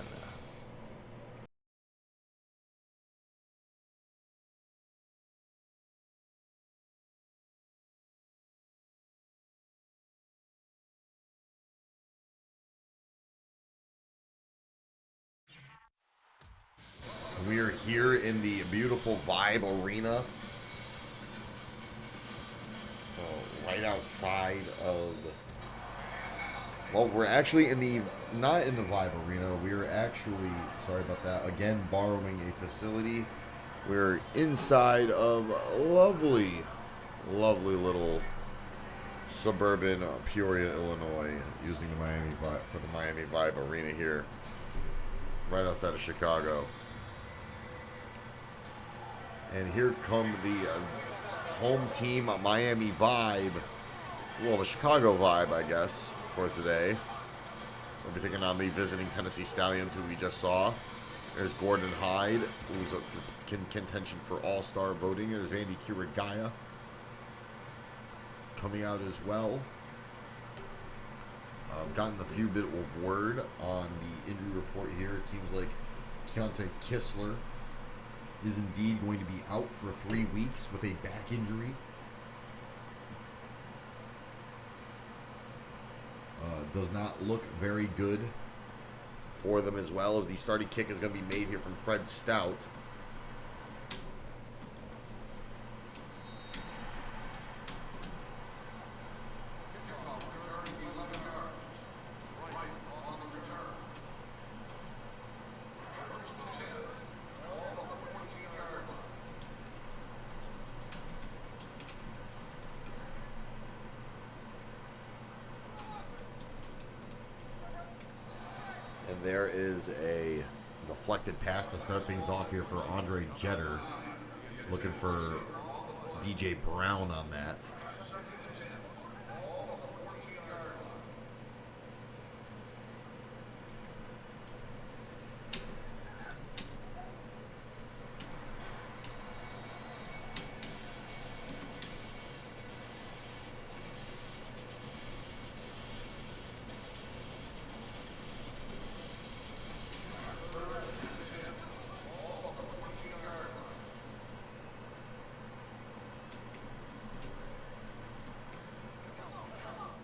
We are here in the beautiful Vibe Arena. Right outside of... Well, we're actually in the... Not in the Vibe Arena. We're actually... Sorry about that. Again, borrowing a facility. We're inside of lovely little suburban Peoria, Illinois. Using the Miami Vibe for the Miami Vibe Arena here. Right outside of Chicago. And here come the home team, Miami Vibe. Well, the Chicago Vibe, I guess, for today. We'll be taking on the visiting Tennessee Stallions, who we just saw. There's Gordon Hyde, who's in contention for All-Star voting. There's Andy Kirigaya coming out as well. I've gotten a few bit of word on the injury report here. It seems like Keontae Kistler is indeed going to be out for 3 weeks with a back injury. Does not look very good for them, as well as the starting kick is going to be made here from Fred Stout. And there is a deflected pass to start things off here for Andre Jeter. Looking for DJ Brown on that.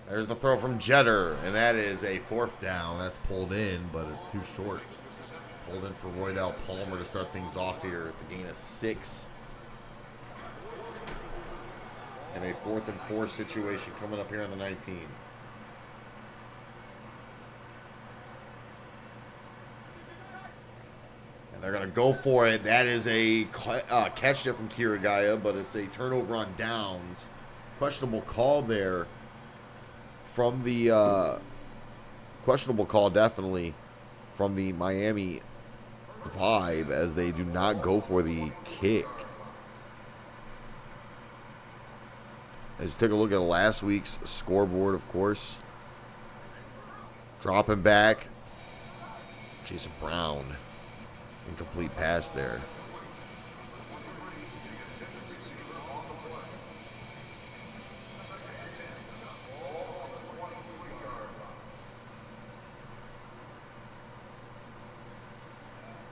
There's the throw from Jeter, and that is a 4th down. That's pulled in, but it's too short. Pulled in for Roydell Palmer to start things off here. It's a gain of 6. And a 4th and 4 situation coming up here on the 19. And they're going to go for it. That is a catch there from Kirigaya, but it's a turnover on downs. Questionable call there. From the questionable call, definitely, from the Miami Vibe, as they do not go for the kick. As you take a look at last week's scoreboard, of course, dropping back, Jason Brown, incomplete pass there.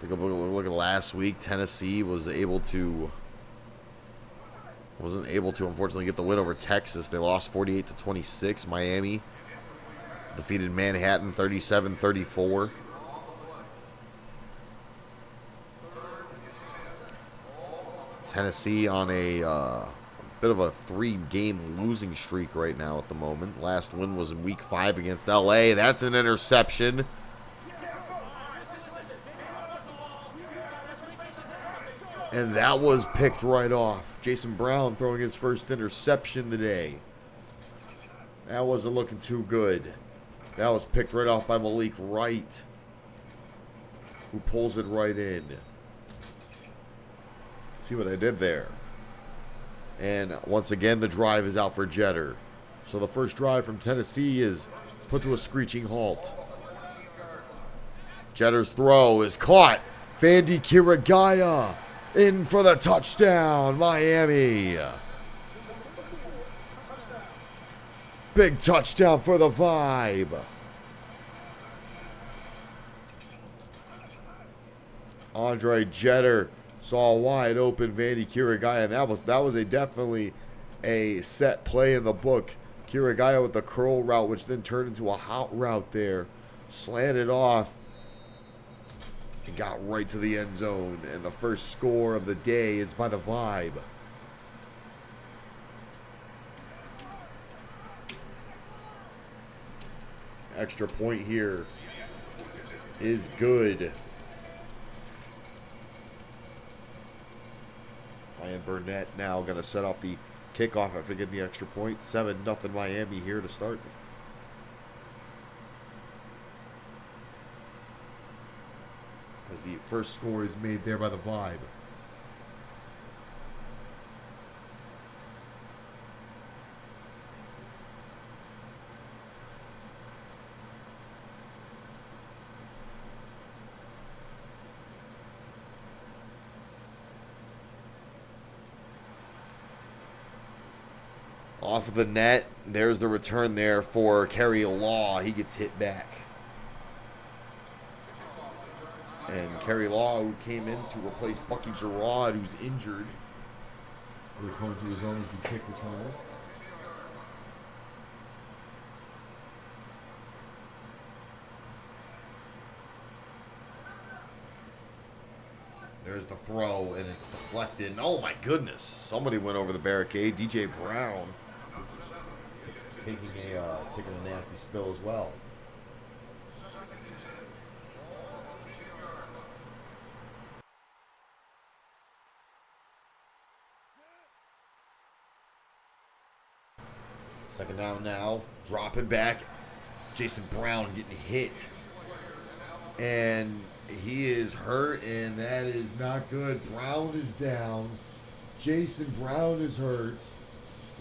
Take a look at last week. Tennessee wasn't able to unfortunately get the win over Texas. They lost 48-26. Miami defeated Manhattan 37-34. Tennessee on a bit of a 3-game losing streak right now at the moment. Last win was in week 5 against LA. That's an interception. And that was picked right off. Jason Brown throwing his first interception today. That wasn't looking too good. That was picked right off by Malik Wright, who pulls it right in. See what I did there? And once again, the drive is out for Jeter. So the first drive from Tennessee is put to a screeching halt. Jetter's throw is caught. Vandy Kirigaya in for the touchdown, Miami. Big touchdown for the Vibe. Andre Jeter saw a wide open Vandy Kirigaya, and that was definitely a set play in the book. Kirigaya with the curl route, which then turned into a hot route there. Slanted off and got right to the end zone. And the first score of the day is by the Vibe. Extra point here is good. Ryan Burnett now going to set off the kickoff after getting the extra point. 7-0 Miami here to start. As the first score is made there by the Vibe. Off of the net, there's the return there for Kerry Law. He gets hit back. And Kerry Law, who came in to replace Bucky Gerard, who's injured. We're coming to his own as the kick returner. There's the throw, and it's deflected. And oh my goodness, somebody went over the barricade. DJ Brown taking a nasty spill as well. Second down now, dropping back. Jason Brown getting hit. And he is hurt, and that is not good. Brown is down. Jason Brown is hurt.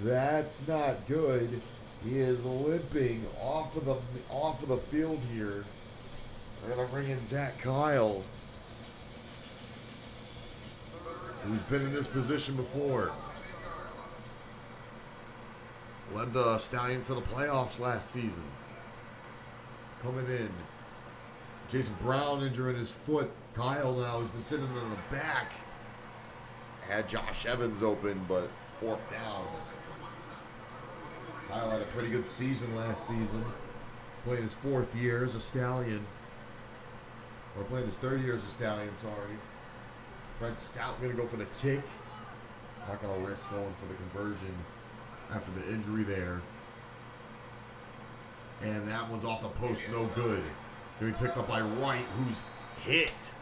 That's not good. He is limping off of the field here. We're gonna bring in Zach Kyle, who's been in this position before. Led the Stallions to the playoffs last season. Coming in. Jason Brown injuring his foot. Kyle now has been sitting in the back. Had Josh Evans open, but it's fourth down. Kyle had a pretty good season last season. He's playing his fourth year as a Stallion. Or playing his third year as a Stallion, sorry. Fred Stout going to go for the kick. Not going to risk going for the conversion after the injury there. And that one's off the post, no good. So he picked up by Wright, who's hit.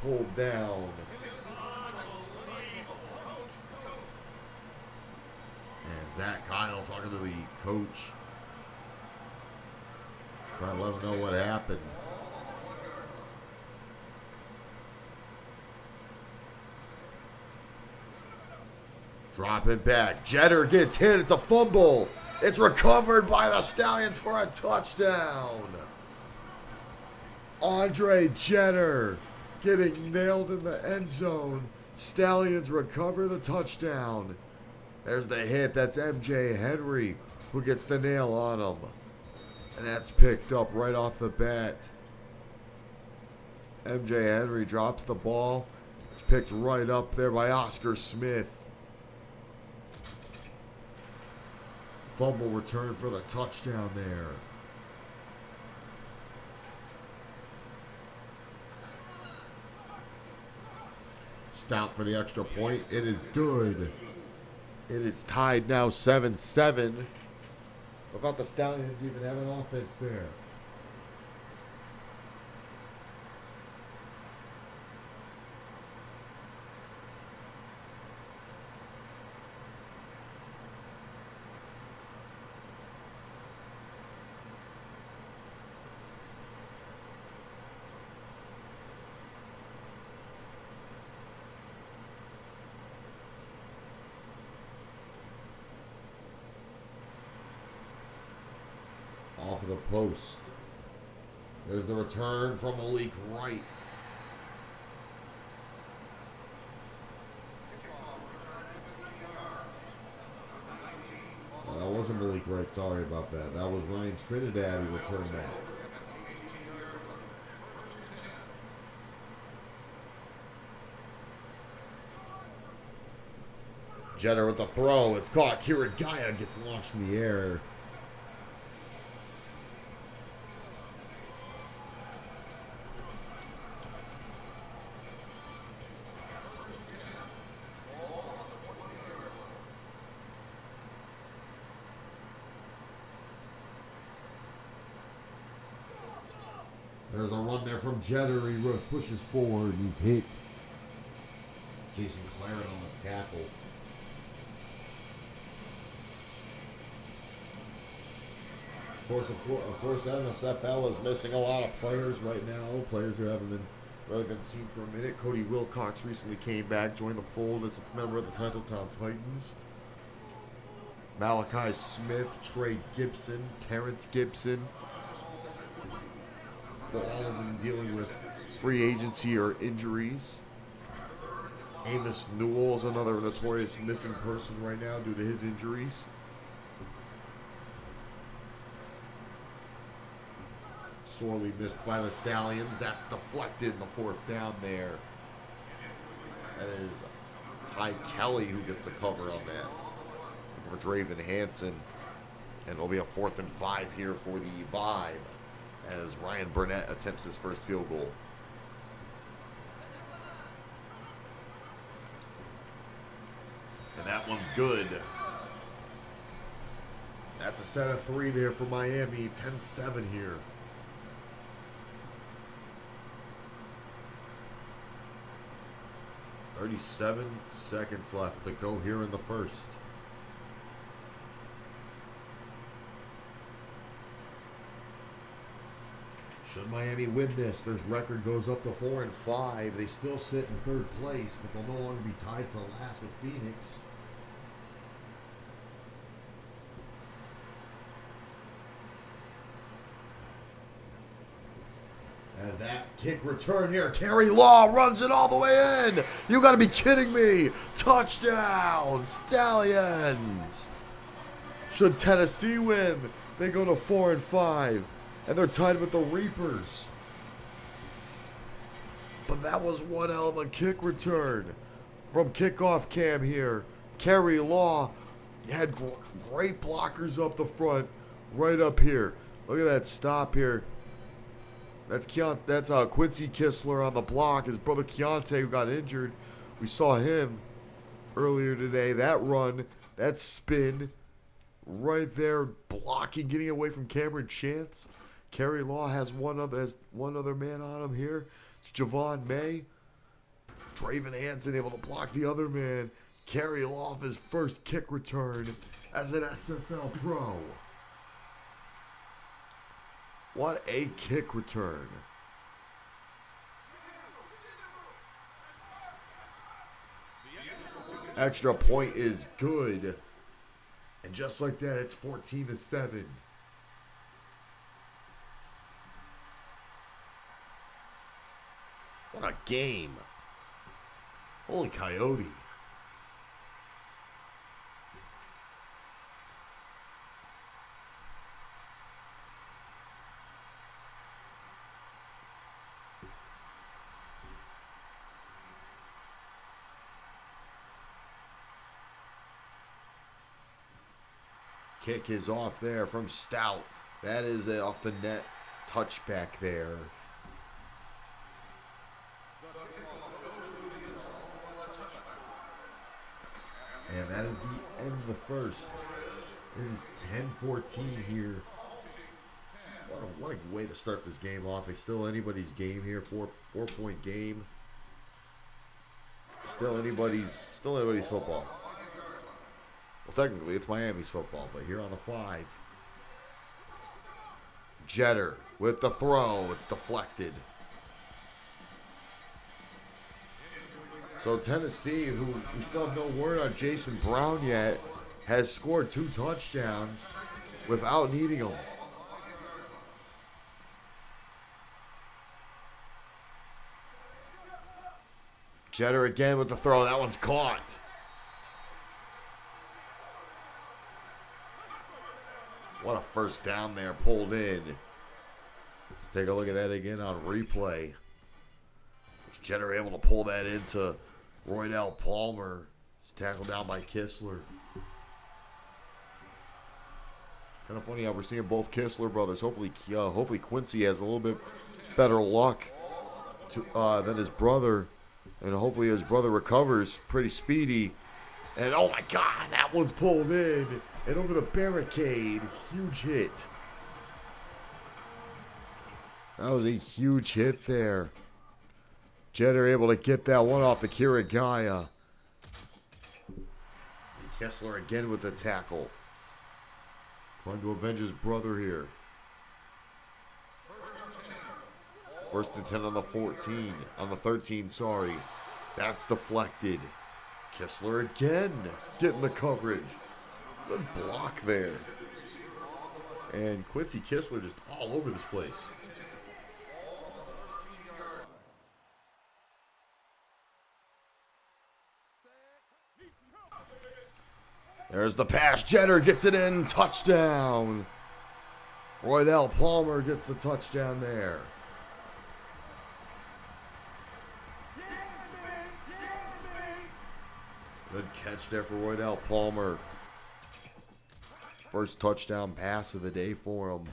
Pulled down. And Zach Kyle talking to the coach. Trying to let him know what happened. Drop it back. Jeter gets hit. It's a fumble. It's recovered by the Stallions for a touchdown. Andre Jeter getting nailed in the end zone. Stallions recover the touchdown. There's the hit. That's MJ Henry who gets the nail on him. And that's picked up right off the bat. MJ Henry drops the ball. It's picked right up there by Oscar Smith. Fumble return for the touchdown there. Stout for the extra point. It is good. It is tied now 7-7. Without the Stallions even having offense there. off of the post. There's the return from Malik Wright. Well, that wasn't Malik Wright. Sorry about that. That was Ryan Trinidad who returned that. Jeter with the throw. It's caught. Kirigaya gets launched in the air. There's a run there from Jeter. He pushes forward. He's hit. Jason Claret on the tackle. Of course, NSFL is missing a lot of players right now. Players who haven't really been seen for a minute. Cody Wilcox recently came back, joined the fold as a member of the Tinseltown Titans. Malachi Smith, Trey Gibson, Terrence Gibson. All of them dealing with free agency or injuries. Amos Newell is another notorious missing person right now due to his injuries. Sorely missed by the Stallions. That's deflected in the fourth down there. That is Ty Kelly who gets the cover on that. For Draven Hansen. And it'll be a 4th and 5 here for the Vibe as Ryan Burnett attempts his first field goal. And that one's good. That's a set of 3 there for Miami. 10-7 here. .37 seconds left to go here in the first. Should Miami win this, their record goes up to 4 and 5. They still sit in 3rd place, but they'll no longer be tied for last with Phoenix. As that kick return here, Kerry Law runs it all the way in. You got to be kidding me. Touchdown, Stallions. Should Tennessee win, they go to 4 and 5. And they're tied with the Reapers. But that was one hell of a kick return from kickoff cam here. Kerry Law had great blockers up the front, right up here. Look at that stop here. That's Quincy Kistler on the block. His brother Keontae, who got injured. We saw him earlier today. That run, that spin, right there, blocking, getting away from Cameron Chance. Kerry Law has one other man on him here. It's Javon May. Draven Hansen able to block the other man. Kerry Law off his first kick return as an SFL pro. What a kick return. Extra point is good. And just like that, it's 14-7. What a game. Holy coyote. Kick is off there from Stout. That is off the net touchback there. And that is the end of the first. It is 10-14 here. What a way to start this game off. It's still anybody's game here. Four-point game. Still anybody's football. Well, technically, it's Miami's football, but here on the 5. Jeter with the throw. It's deflected. So Tennessee, who we still have no word on Jason Brown yet, has scored 2 touchdowns without needing them. Jeter again with the throw. That one's caught. What a first down there, pulled in. Let's take a look at that again on replay. Jeter able to pull that into Roydell Palmer. He's tackled down by Kistler. Kind of funny how we're seeing both Kistler brothers. Hopefully Quincy has a little bit better luck than his brother. And hopefully his brother recovers pretty speedy. And oh my God, that one's pulled in. And over the barricade. Huge hit. That was a huge hit there. Jeter able to get that one off the Kirigaya. Kessler again with the tackle. Trying to avenge his brother here. First and 10 on the 14. On the 13, sorry. That's deflected. Kessler again getting the coverage. Good block there. And Quincy Kistler just all over this place. There's the pass. Jeter gets it in. Touchdown. Roydell Palmer gets the touchdown there. Good catch there for Roydell Palmer. First touchdown pass of the day for him.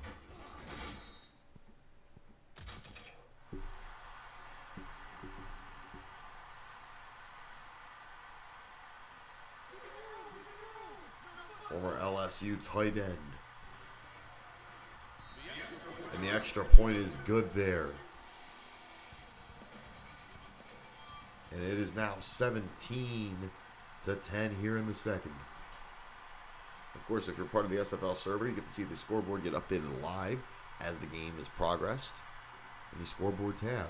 Former LSU tight end. And the extra point is good there. And it is now 17-10 here in the second. Of course, if you're part of the SFL server, you get to see the scoreboard get updated live as the game is progressed in the scoreboard tab.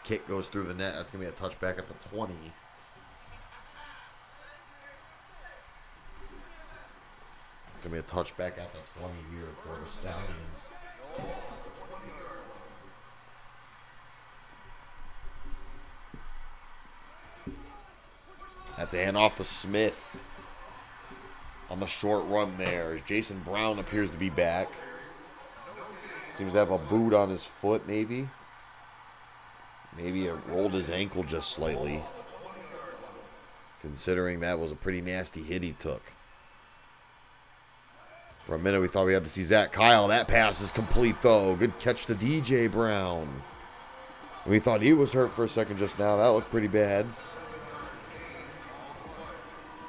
Kick goes through the net. That's going to be a touchback at the 20. It's going to be a touchback at the 20 here for the Stallions. That's a handoff to Smith on the short run there. Jason Brown appears to be back. Seems to have a boot on his foot, maybe. Maybe it rolled his ankle just slightly, considering that was a pretty nasty hit he took. For a minute, we thought we had to see Zach Kyle. That pass is complete, though. Good catch to DJ Brown. We thought he was hurt for a second just now. That looked pretty bad.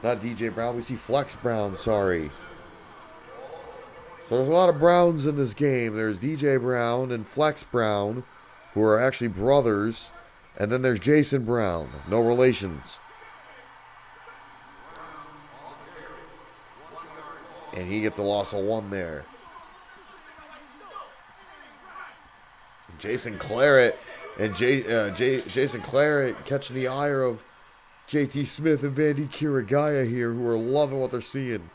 Not DJ Brown. We see Flex Brown, sorry. So there's a lot of Browns in this game. There's DJ Brown and Flex Brown, who are actually brothers. And then there's Jason Brown. No relations. And he gets a loss of 1 there. Jason Claret and Jason Claret catching the ire of JT Smith and Vandy Kirigaya here, who are loving what they're seeing.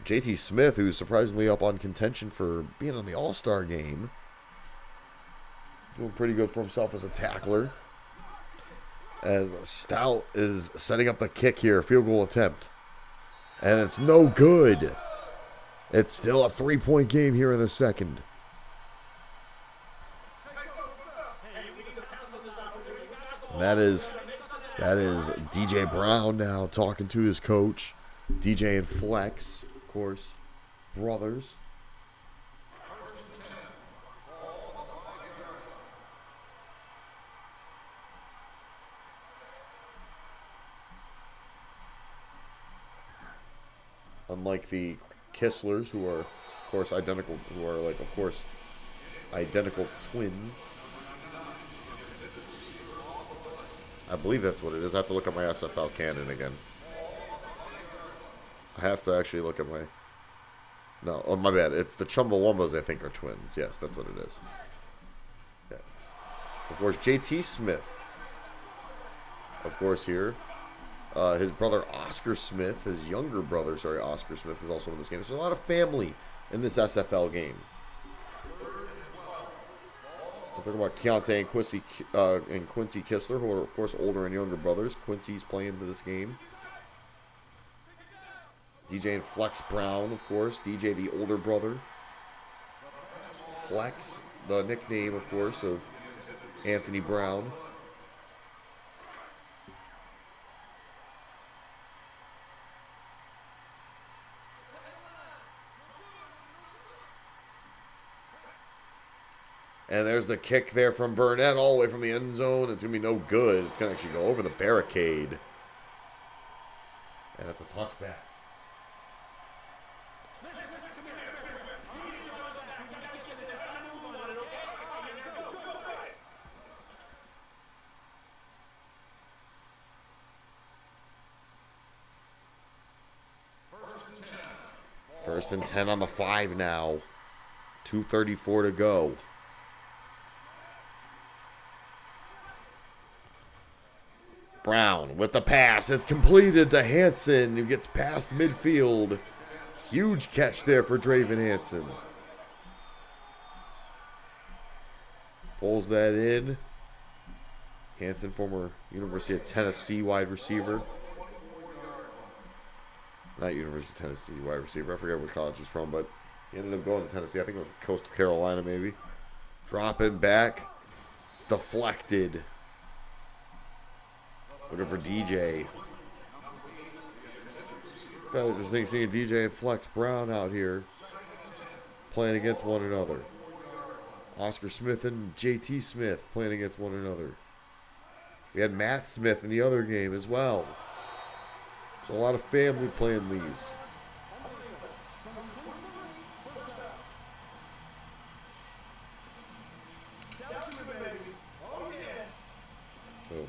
JT Smith, who's surprisingly up on contention for being on the All-Star game. Doing pretty good for himself as a tackler. As Stout is setting up the kick here, field goal attempt. And it's no good. It's still a 3-point game here in the second. And that is DJ Brown now talking to his coach. DJ and Flex, of course, brothers. Unlike the Kisslers, who are, of course, identical, identical twins. I believe that's what it is. I have to look at my SFL canon again. I have to actually look at my... No, oh, my bad. It's the Chumbawambas, I think, are twins. Yes, that's what it is. Of course, JT Smith. Of course, here. His brother Oscar Smith, his younger brother, sorry, Oscar Smith is also in this game. There's a lot of family in this SFL game. I'm talking about Keontae and Quincy Kistler, who are, of course, older and younger brothers. Quincy's playing into this game. DJ and Flex Brown, of course. DJ, the older brother. Flex, the nickname, of course, of Anthony Brown. And there's the kick there from Burnett all the way from the end zone. It's going to be no good. It's going to actually go over the barricade. And it's a touchback. First and 10 on the 5 now. 2:34 to go. Brown with the pass. It's completed to Hansen, who gets past midfield. Huge catch there for Draven Hansen. Pulls that in. Hansen, former University of Tennessee wide receiver. Not University of Tennessee wide receiver. I forget what college he's from, but he ended up going to Tennessee. I think it was Coastal Carolina, maybe. Dropping back. Deflected. Looking for DJ. Kind of interesting seeing DJ and Flex Brown out here playing against one another. Oscar Smith and JT Smith playing against one another. We had Matt Smith in the other game as well. So a lot of family playing these.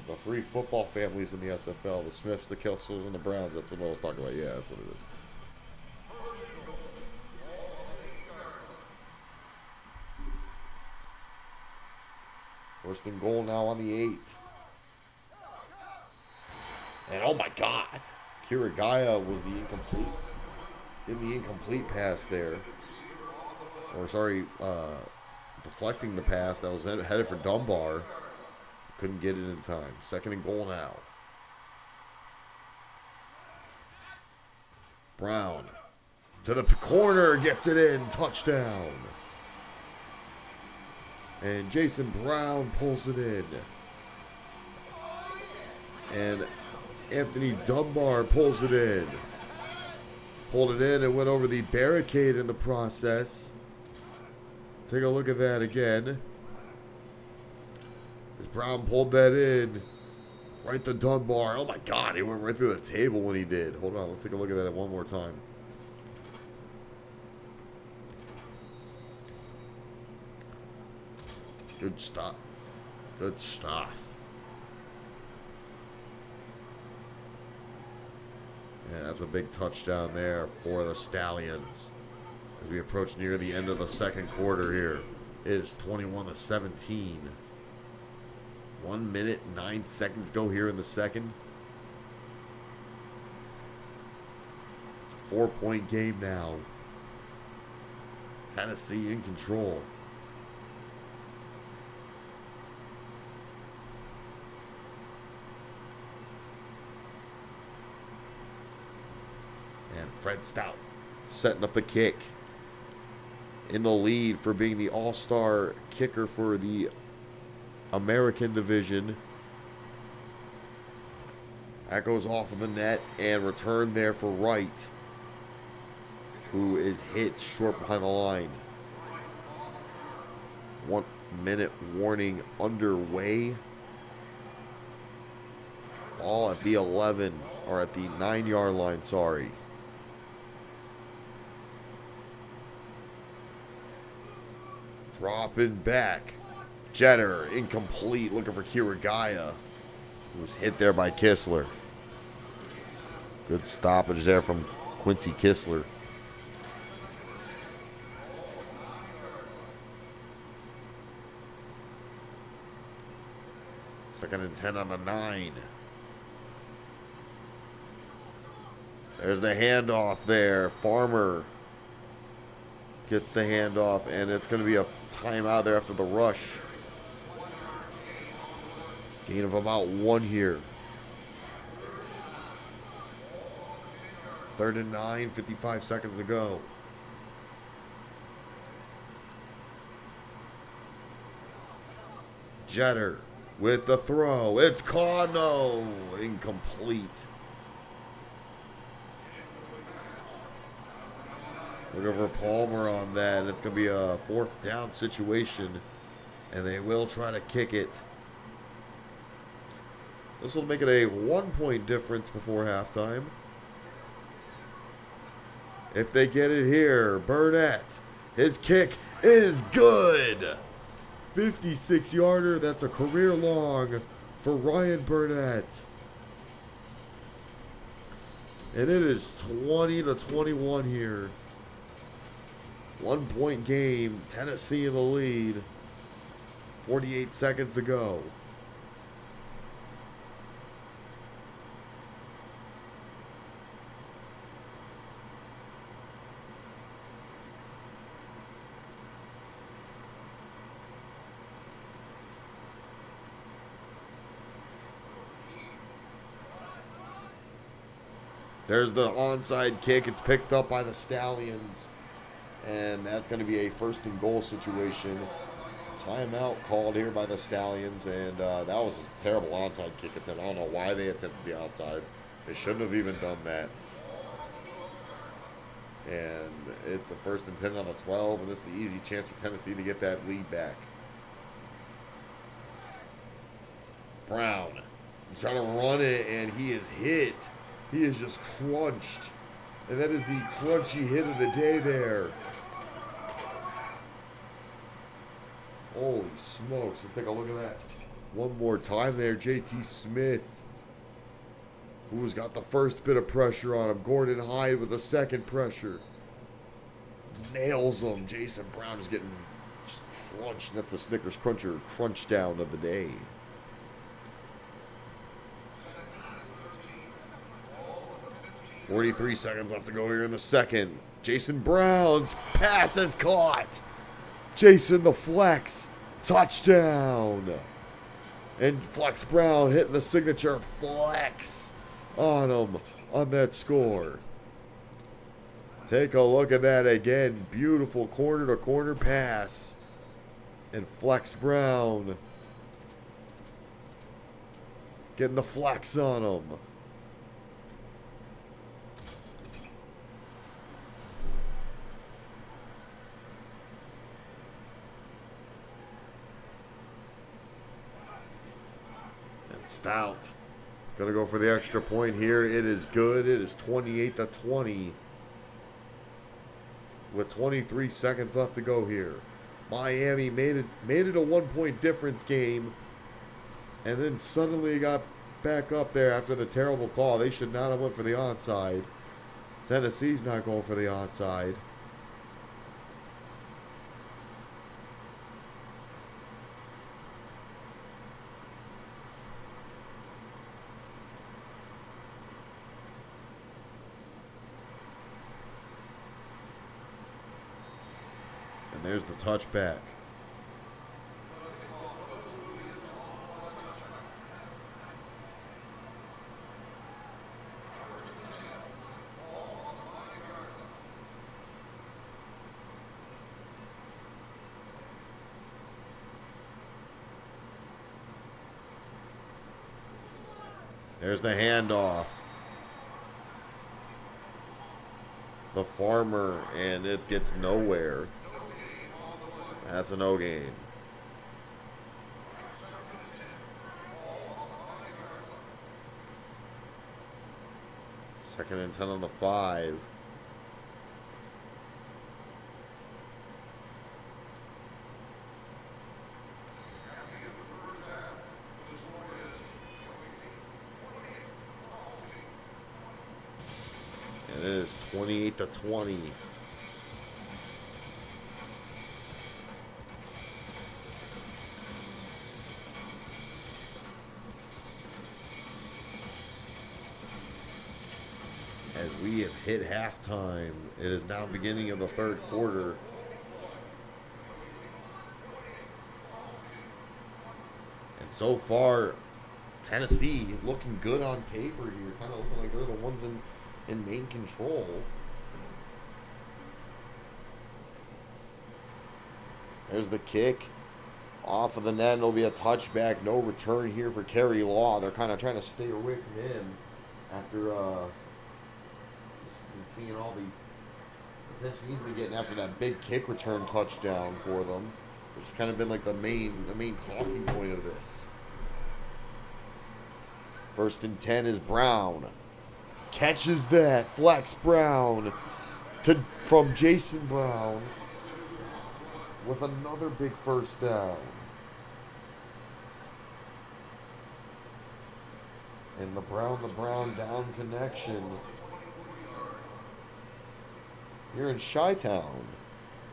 The three football families in the SFL, the Smiths, the Kelsos, and the Browns. That's what I was talking about. Yeah, that's what it is. First and goal now on the 8. And oh my God, Kirigaya was the incomplete. Did the incomplete pass there. Or sorry, deflecting the pass that was headed for Dunbar. Couldn't get it in time. Second and goal now. Brown to the corner, gets it in, touchdown. And Jason Brown pulls it in. And Anthony Dunbar pulls it in. Pulled it in and went over the barricade in the process. Take a look at that again. As Brown pulled that in, right to Dunbar. Oh my God, he went right through the table when he did. Hold on, let's take a look at that one more time. Good stuff. Good stuff. Yeah, that's a big touchdown there for the Stallions. As we approach near the end of the second quarter here, it is 21-17. 1 minute, 9 seconds go here in the second. It's a 4-point game now. Tennessee in control. And Fred Stout setting up the kick. In the lead for being the all-star kicker for the American division. That goes off of the net and returned there for Wright, who is hit short behind the line. 1 minute warning underway. All at the 11, or at the 9-yard line, sorry. Dropping back. Jetter, incomplete, looking for Kirigaya, who's hit there by Kistler. Good stoppage there from Quincy Kistler. Second and 10 on the 9. There's the handoff there. Farmer gets the handoff, and it's going to be a timeout there after the rush. Gain of about 1 here. 3rd and 9, 55 seconds to go. Jeter with the throw. It's caught. No, incomplete. Look over Palmer on that. It's going to be a 4th down situation, and they will try to kick it. This will make it a 1-point difference before halftime. If they get it here, Burnett, his kick is good. 56-yarder. That's a career long for Ryan Burnett. And it is 20-21 here. 1-point game. Tennessee in the lead. 48 seconds to go. There's the onside kick. It's picked up by the Stallions. And that's going to be a 1st and goal situation. Timeout called here by the Stallions. And that was a terrible onside kick attempt. I don't know why they attempted the outside. They shouldn't have even done that. And it's a 1st and 10 on the 12. And this is an easy chance for Tennessee to get that lead back. Brown. He's trying to run it, and he is hit. He is just crunched. And that is the crunchy hit of the day there. Holy smokes. Let's take a look at that. One more time there. JT Smith, who's got the first bit of pressure on him. Gordon Hyde with the second pressure. Nails him. Jason Brown is getting crunched. That's the Snickers Cruncher crunch down of the day. .43 seconds left to go here in the second. Jason Brown's pass is caught. Jason the flex. Touchdown. And Flex Brown hitting the signature flex on him on that score. Take a look at that again. Beautiful corner-to-corner pass. And Flex Brown getting the flex on him. Stout gonna go for the extra point here. It is good. It is 28-20 with 23 seconds left to go here. Miami made it a 1-point difference game, and then suddenly got back up there after the terrible call. They should not have went for the onside. Tennessee's not going for the onside. And there's the touchback. There's the handoff. The Farmer, and it gets nowhere. That's a no gain. Second and 10 on the 5. And it is 28-20. We have hit halftime. It is now beginning of the third quarter. And so far, Tennessee looking good on paper here. Kind of looking like they're the ones in main control. There's the kick. Off of the net, it'll be a touchback. No return here for Kerry Law. They're kind of trying to stay away from him after seeing all the attention he's been getting after that big kick return touchdown for them, which has kind of been like the main talking point of this. 1st and 10 is Brown. Catches that. Flex Brown from Jason Brown with another big first down. And the Brown down connection here in Chi-Town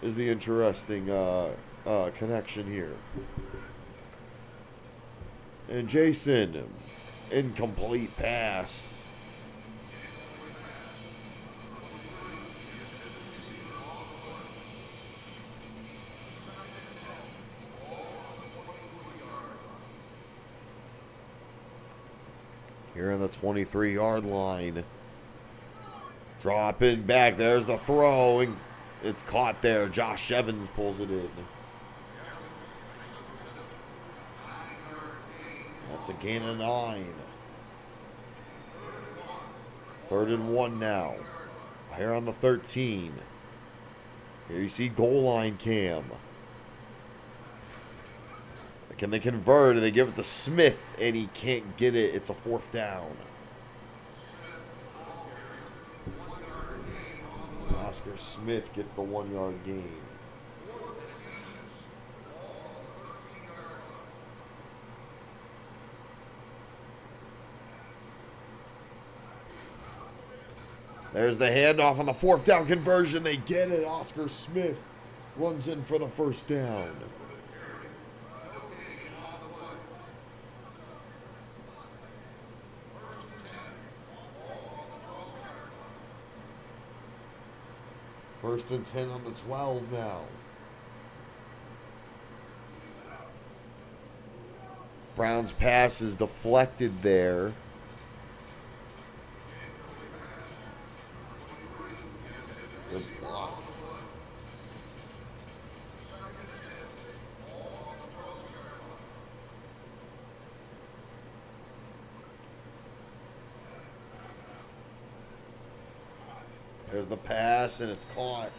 is the interesting connection here. And Jason, incomplete pass. Here on the 23-yard line. Dropping back. There's the throw. And it's caught there. Josh Evans pulls it in. That's a gain of 9. 3rd and 1 now. Here on the 13. Here you see goal line cam. Can they convert? They give it to Smith, and he can't get it. It's a 4th down. Oscar Smith gets the 1-yard gain. There's the handoff on the 4th down conversion. They get it. Oscar Smith runs in for the 1st down. First and 10 on the 12 now. Brown's pass is deflected there. Good block. There's the pass, and it's caught.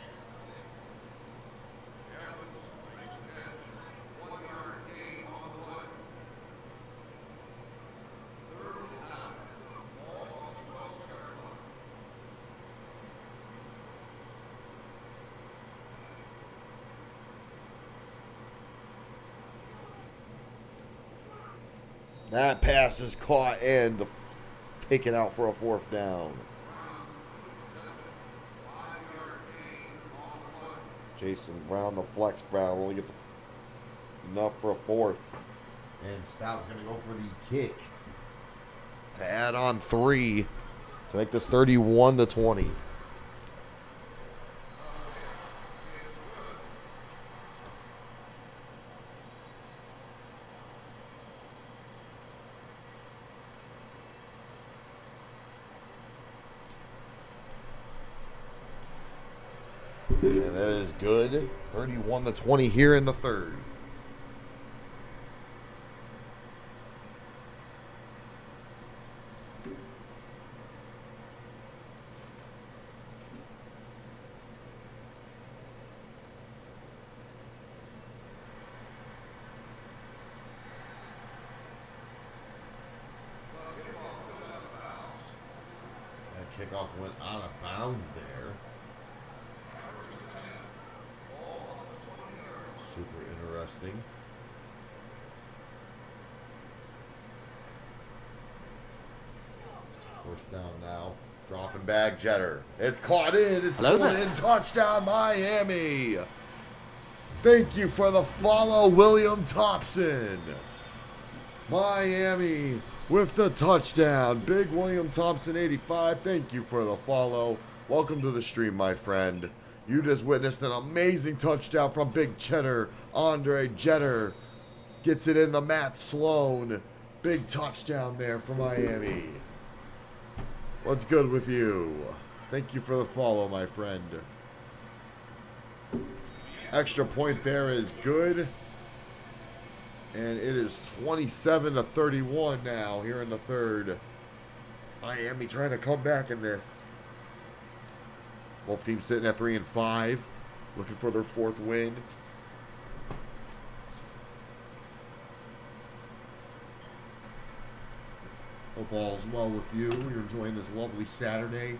That pass is caught and taken out for a 4th down. Jason Brown, the flex Brown, only gets enough for a 4th. And Stout's going to go for the kick to add on 3 to make this 31-20. And that is good. 31-20 here in the 3rd. That kickoff went out of bounds there. Super interesting. First down now. Dropping back, Jetter. It's caught in. It's pulled in. Touchdown, Miami. Thank you for the follow, William Thompson. Miami with the touchdown. Big William Thompson 85, thank you for the follow. Welcome to the stream, my friend. You just witnessed an amazing touchdown from Big Cheddar. Andre Jeter gets it in the Matt Sloan. Big touchdown there for Miami. What's good with you? Thank you for the follow, my friend. Extra point there is good. And it is 27-31 now here in the third. Miami trying to come back in this. Both teams sitting at 3-5, looking for their fourth win. Hope all's well with you. You're enjoying this lovely Saturday.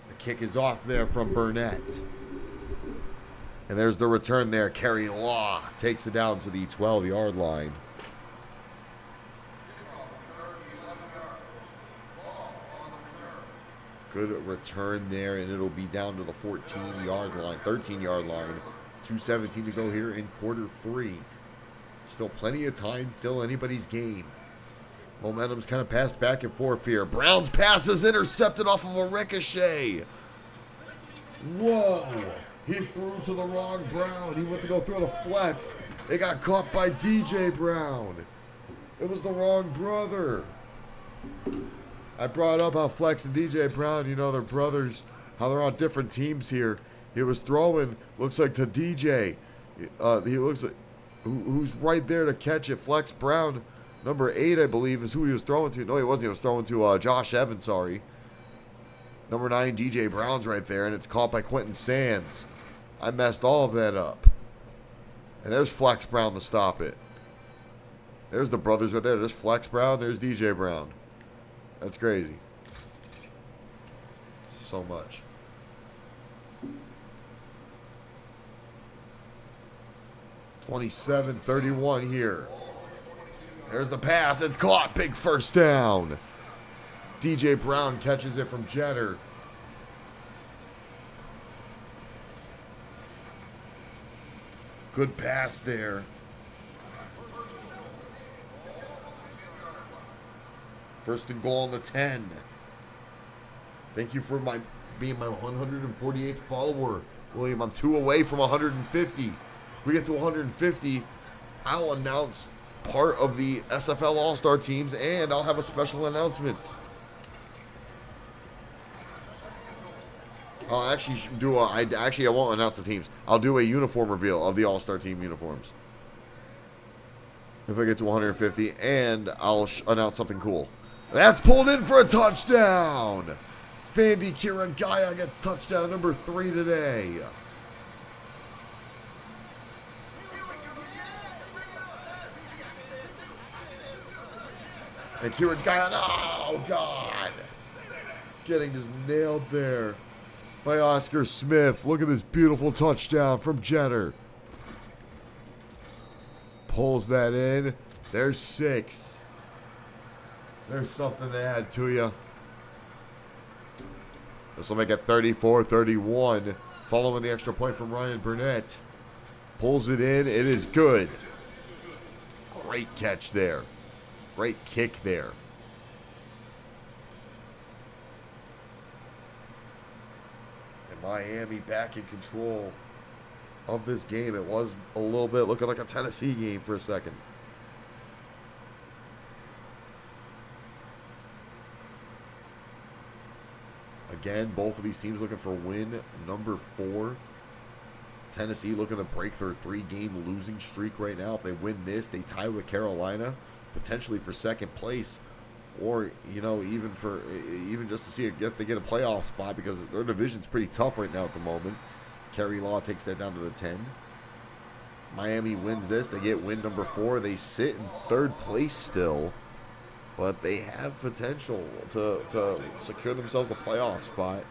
The kick is off there from Burnett. And there's the return there. Kerry Law takes it down to the 12-yard line. Good return there, and it'll be down to the 14-yard line, 13-yard line. 2:17 to go here in quarter three. Still plenty of time, still anybody's game. Momentum's kind of passed back and forth here. Brown's pass is intercepted off of a ricochet. Whoa. He threw to the wrong Brown. He went to go throw the flex. It got caught by DJ Brown. It was the wrong brother. I brought up how Flex and DJ Brown, you know, they're brothers, how they're on different teams here. He was throwing, looks like to DJ. He looks like, who's right there to catch it. Flex Brown, number 8, I believe, is who he was throwing to. No, he wasn't. He was throwing to Josh Evans, sorry. Number 9, DJ Brown's right there, and it's caught by Quentin Sands. I messed all of that up. And there's Flex Brown to stop it. There's the brothers right there. There's Flex Brown. There's DJ Brown. That's crazy. So much. $27-31 here. There's the pass. It's caught. Big first down. DJ Brown catches it from Jeter. Good pass there. First and goal on the 10. Thank you for being my 148th follower, William. I'm 2 away from 150. We get to 150, I'll announce part of the SFL All-Star teams, and I'll have a special announcement. I'll actually do I won't announce the teams. I'll do a uniform reveal of the All-Star team uniforms. If I get to 150, and I'll announce something cool. That's pulled in for a touchdown. Vandy Kiragaya gets touchdown number 3 today. And Kiragaya, oh God. Getting just nailed there by Oscar Smith. Look at this beautiful touchdown from Jeter. Pulls that in. There's 6. There's something to add to you. This will make it 34-31. Following the extra point from Ryan Burnett. Pulls it in. It is good. Great catch there. Great kick there. And Miami back in control of this game. It was a little bit looking like a Tennessee game for a second. Again, both of these teams looking for win number 4. Tennessee looking to break their 3-game losing streak right now. If they win this, they tie with Carolina, potentially for second place, or even just to see if they get a playoff spot, because their division's pretty tough right now at the moment. Kerry Law takes that down to the 10. Miami wins this, they get win number 4. They sit in 3rd place still. But they have potential to secure themselves a playoff spot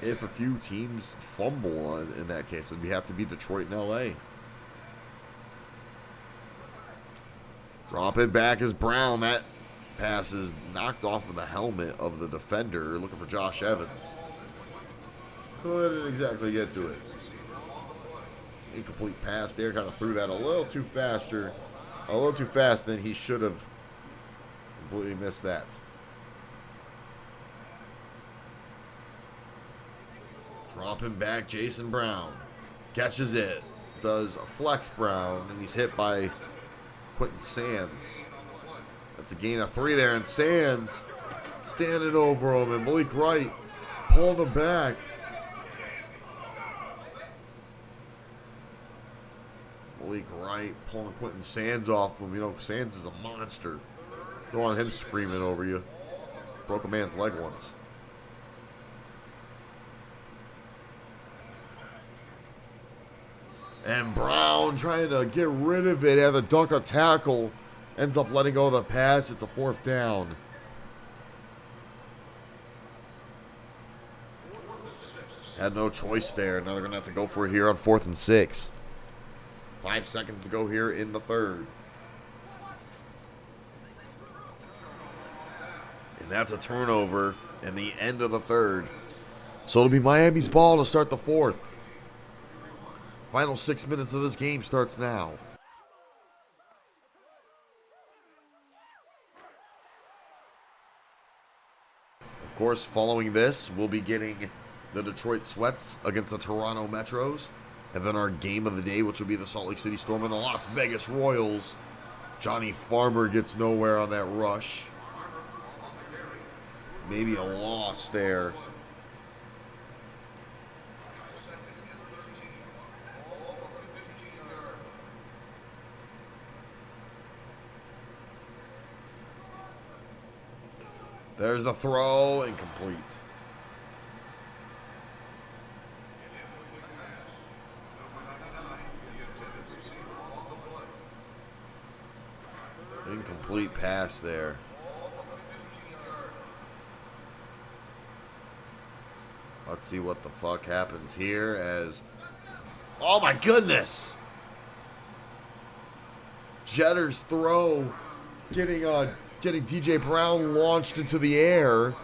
if a few teams fumble in that case. And we have to be Detroit and LA. Dropping back is Brown. That pass is knocked off of the helmet of the defender. Looking for Josh Evans. Couldn't exactly get to it. Incomplete pass there. Kind of threw that a little too fast than he should have. Completely missed that. Dropping back, Jason Brown. Catches it. Does a flex Brown, and he's hit by Quentin Sands. That's a gain of 3 there, and Sands standing over him, and Malik Wright pulled him back. Malik Wright pulling Quentin Sands off him. You know, Sands is a monster. Don't want him screaming over you. Broke a man's leg once. And Brown trying to get rid of it. Had to duck a tackle. Ends up letting go of the pass. It's a 4th down. Had no choice there. Now they're going to have to go for it here on 4th and 6. 5 seconds to go here in the 3rd. And that's a turnover in the end of the 3rd. So it'll be Miami's ball to start the 4th. Final 6 minutes of this game starts now. Of course, following this, we'll be getting the Detroit Sweats against the Toronto Metros. And then our game of the day, which will be the Salt Lake City Storm and the Las Vegas Royals. Johnny Farmer gets nowhere on that rush. Maybe a loss there. There's the throw, incomplete. Incomplete pass there. Let's see what the fuck happens here as... Oh my goodness! Jetter's throw getting DJ Brown launched into the air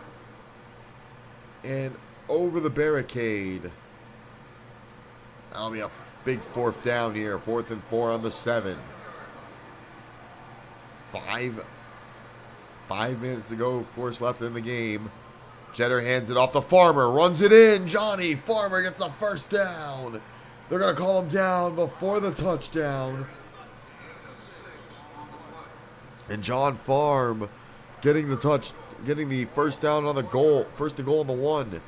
and over the barricade. That'll be a big 4th down here. 4th and 4 on the 7. 5 minutes to go, 4 left in the game. Jetter hands it off to Farmer, runs it in. Johnny Farmer gets the 1st down. They're going to call him down before the touchdown. And John Farm getting the 1st down on the goal. 1st to goal on the 1.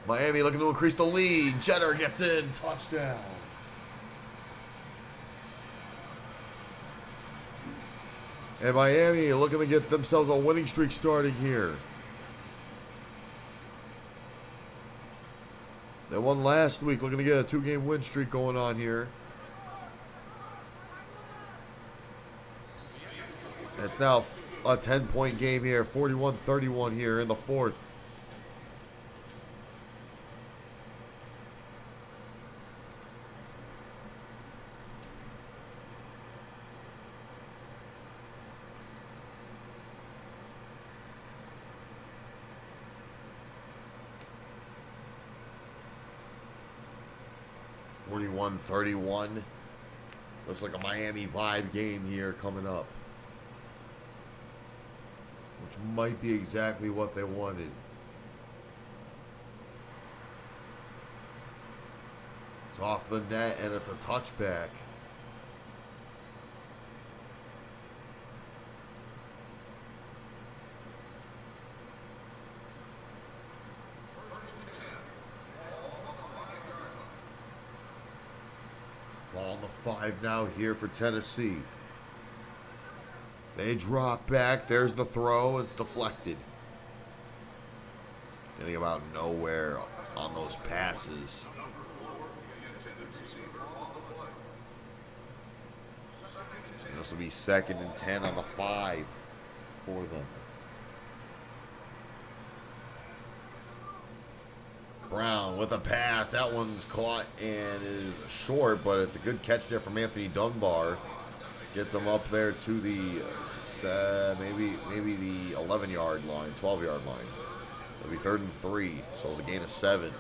Miami looking to increase the lead. Jetter gets in, touchdown. And Miami looking to get themselves a winning streak starting here. They won last week, looking to get a 2-game win streak going on here. It's now a 10-point game here, 41-31 here in the 4th. (41-31). Looks like a Miami vibe game here coming up, which might be exactly what they wanted. It's off the net and it's a touchback. Ball on the 5 now here for Tennessee. They drop back. There's the throw. It's deflected. Getting about nowhere on those passes. And this will be 2nd and 10 on the 5 for them. Brown with a pass. That one's caught and is short, but it's a good catch there from Anthony Dunbar. Gets him up there to the maybe the 11-yard line, 12-yard line. It'll be 3rd and 3, so it's a gain of 7.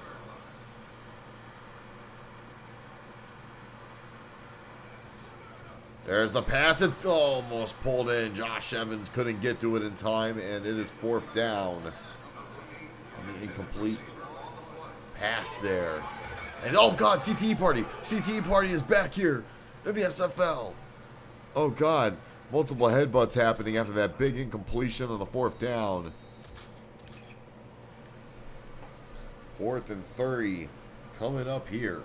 There's the pass. It's almost pulled in. Josh Evans couldn't get to it in time, and it is 4th down. On the incomplete pass there. And oh God, CTE party. CTE party is back here in the SFL. Oh God, multiple headbutts happening after that big incompletion on the 4th down. 4th and 3 coming up here.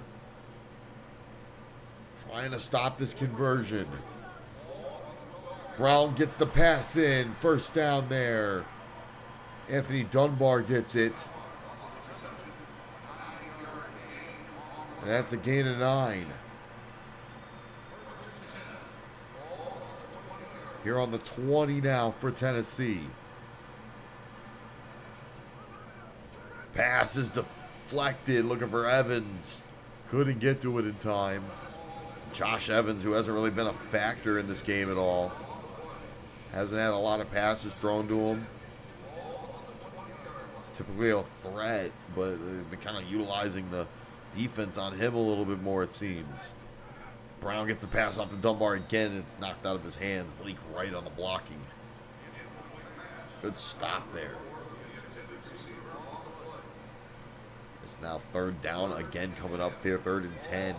Trying to stop this conversion. Brown gets the pass in. 1st down there. Anthony Dunbar gets it. And that's a gain of 9. Here on the 20 now for Tennessee. Pass is deflected. Looking for Evans. Couldn't get to it in time. Josh Evans, who hasn't really been a factor in this game at all. Hasn't had a lot of passes thrown to him. He's typically a threat, but they've been kind of utilizing the defense on him a little bit more, it seems. Brown gets the pass off to Dunbar again, and it's knocked out of his hands. Malik Wright on the blocking. Good stop there. It's now 3rd down again coming up there, 3rd and 10.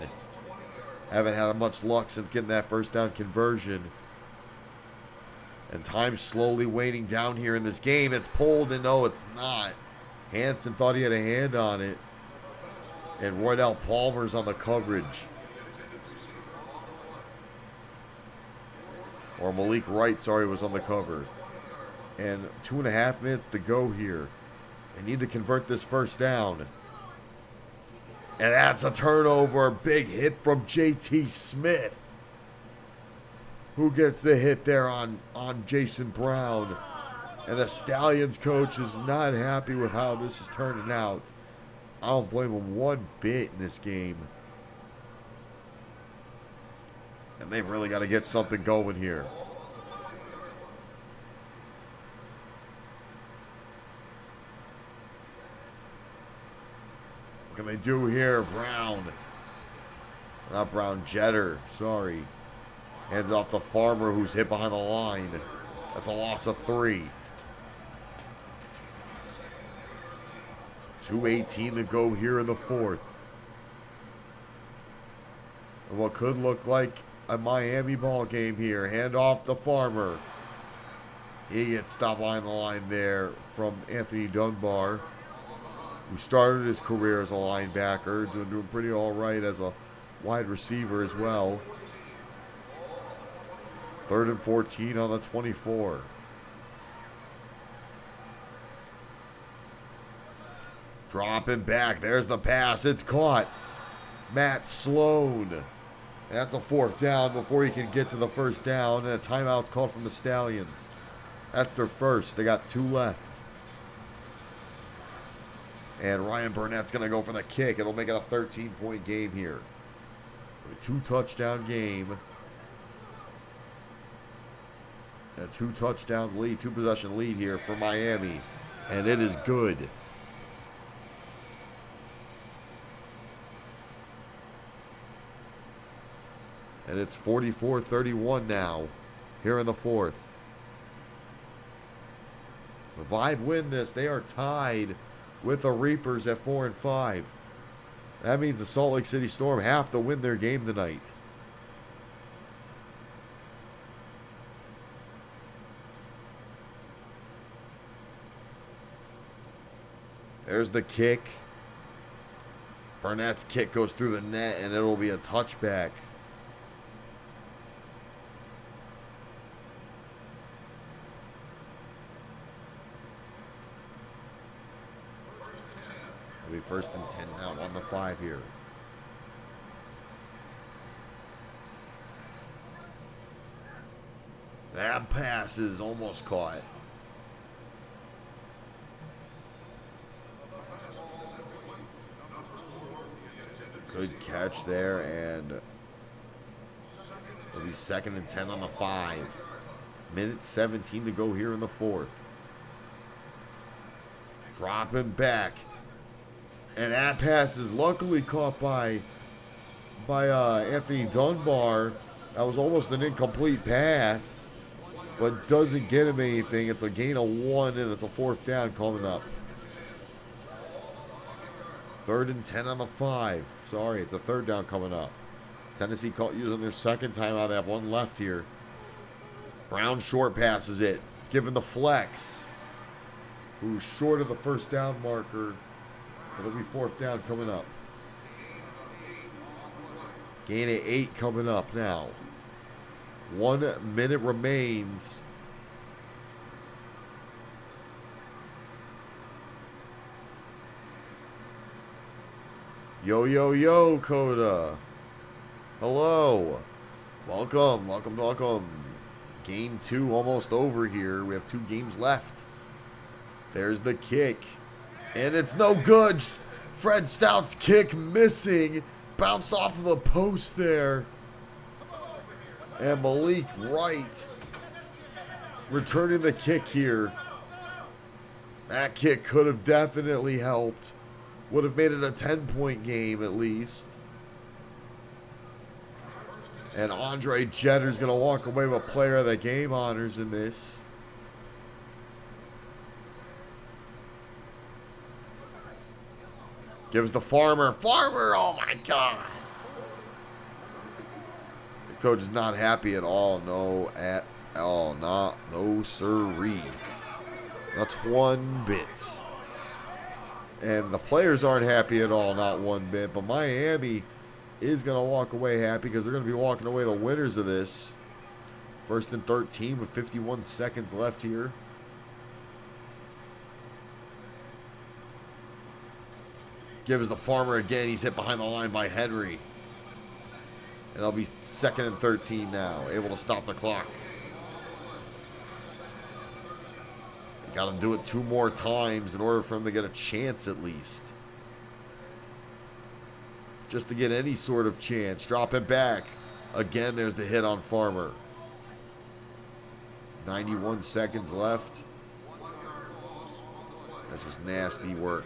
Haven't had much luck since getting that 1st down conversion. And time's slowly waning down here in this game. It's pulled, and no, it's not. Hansen thought he had a hand on it. And Roydell Palmer's on the coverage. Or Malik Wright, sorry, was on the cover. And 2.5 minutes to go here. They need to convert this 1st down. And that's a turnover. Big hit from J.T. Smith, who gets the hit there on Jason Brown. And the Stallions coach is not happy with how this is turning out. I don't blame him one bit in this game. And they've really got to get something going here. What can they do here? Brown. Not Brown, Jetter. Sorry. Hands off to Farmer, who's hit behind the line. That's a loss of 3. 2:18 to go here in the 4th. And what could look like a Miami ball game here. Hand off to Farmer. He gets stopped behind the line there from Anthony Dunbar, who started his career as a linebacker, doing pretty all right as a wide receiver as well. 3rd and 14 on the 24. Dropping back. There's the pass. It's caught. Matt Sloan. That's a 4th down before he can get to the 1st down. And a timeout's called from the Stallions. That's their first. They got 2 left. And Ryan Burnett's going to go for the kick. It'll make it a 13-point game here. A 2-touchdown game. A 2-touchdown lead, 2-possession lead here for Miami. And it is good. And it's 44-31 now here in the 4th. The Vibe win this. They are tied with the Reapers at 4 and 5. That means the Salt Lake City Storm have to win their game tonight. There's the kick. Burnett's kick goes through the net, and it'll be a touchback. It'll be 1st and 10 now on the 5 here. That pass is almost caught. Good catch there, and it'll be 2nd and 10 on the 5. Minute 17 to go here in the 4th. Dropping back. And that pass is luckily caught by Anthony Dunbar. That was almost an incomplete pass, but doesn't get him anything. It's a gain of 1, and it's a 4th down coming up. 3rd and 10 on the 5. Sorry, it's a 3rd down coming up. Tennessee caught using their 2nd timeout. They have 1 left here. Brown short passes it. It's given the flex, who's short of the 1st down marker. It'll be 4th down coming up. Gain of 8 coming up now. 1 minute remains. Yo, yo, yo, Coda. Hello. Welcome, welcome, welcome. Game 2 almost over here. We have 2 games left. There's the kick. And it's no good. Fred Stout's kick missing. Bounced off of the post there. And Malik Wright returning the kick here. That kick could have definitely helped. Would have made it a 10-point game at least. And Andre Jetter's going to walk away with player of the game honors in this. Gives the Farmer. Farmer, oh my God. The coach is not happy at all. No, at all. Not, no sirree. Not one bit. And the players aren't happy at all, not one bit. But Miami is going to walk away happy because they're going to be walking away the winners of this. 1st and 13 with 51 seconds left here. Gives the Farmer again. He's hit behind the line by Henry. And it'll be 2nd and 13 now. Able to stop the clock. Got to do it 2 more times in order for him to get a chance at least. Just to get any sort of chance. Drop it back. Again, there's the hit on Farmer. 91 seconds left. That's just nasty work.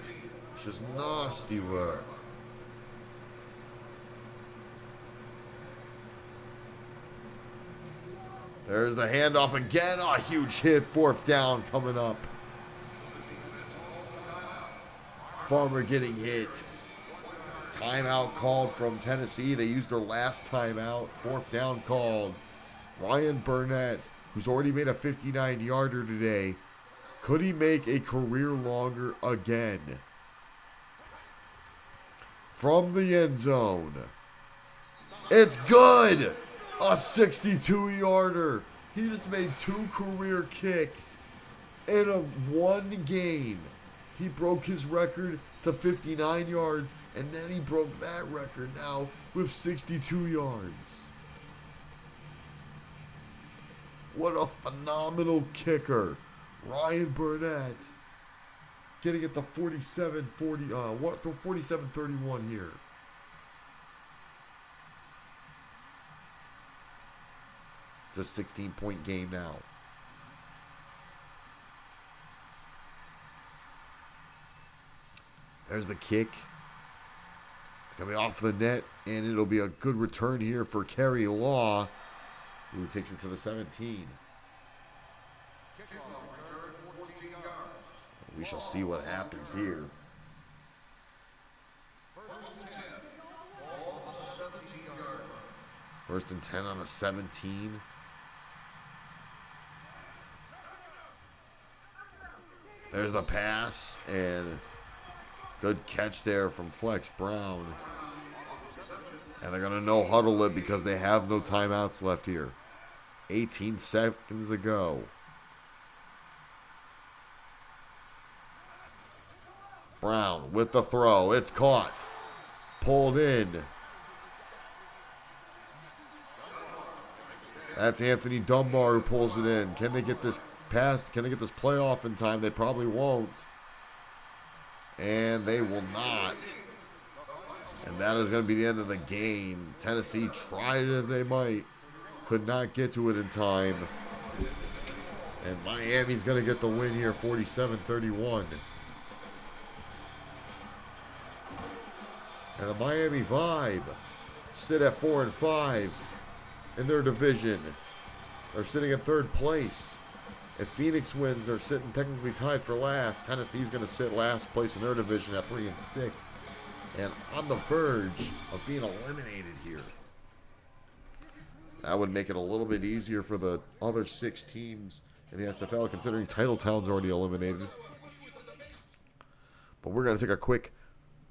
It's just nasty work. There's the handoff again. A huge hit. 4th down coming up. Farmer getting hit. Timeout called from Tennessee. They used their last timeout. 4th down called. Ryan Burnett, who's already made a 59-yarder today. Could he make a career longer again? From the end zone. It's good. A 62-yarder. He just made 2 career kicks in a 1 game. He broke his record to 59 yards, and then he broke that record now with 62 yards. What a phenomenal kicker. Ryan Burnett getting it to 47-31 here. It's a 16-point game now. There's the kick. It's going to be off the net, and it'll be a good return here for Kerry Law, who takes it to the 17. We shall see what happens here. 1st and 10 on the 17. There's the pass, and good catch there from Flex Brown. And they're going to no huddle it because they have no timeouts left here. 18 seconds to go. Brown with the throw. It's caught. Pulled in. That's Anthony Dunbar who pulls it in. Can they get this pass? Can they get this playoff in time? They probably won't. And they will not. And that is going to be the end of the game. Tennessee tried it as they might. Could not get to it in time. And Miami's going to get the win here, 47-31. And the Miami Vibe sit at 4-5 in their division. They're sitting in third place. If Phoenix wins, they're sitting technically tied for last. Tennessee's going to sit last place in their division at 3-6. And on the verge of being eliminated here. That would make it a little bit easier for the other 6 teams in the SFL, considering Titletown's already eliminated. But we're going to take a quick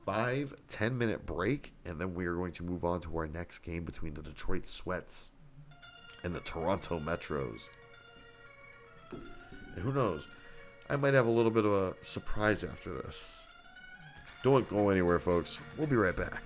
5-10 minute break, and then we are going to move on to our next game between the Detroit Sweats and the Toronto Metros. And who knows, I might have a little bit of a surprise after this. Don't go anywhere, folks. We'll be right back.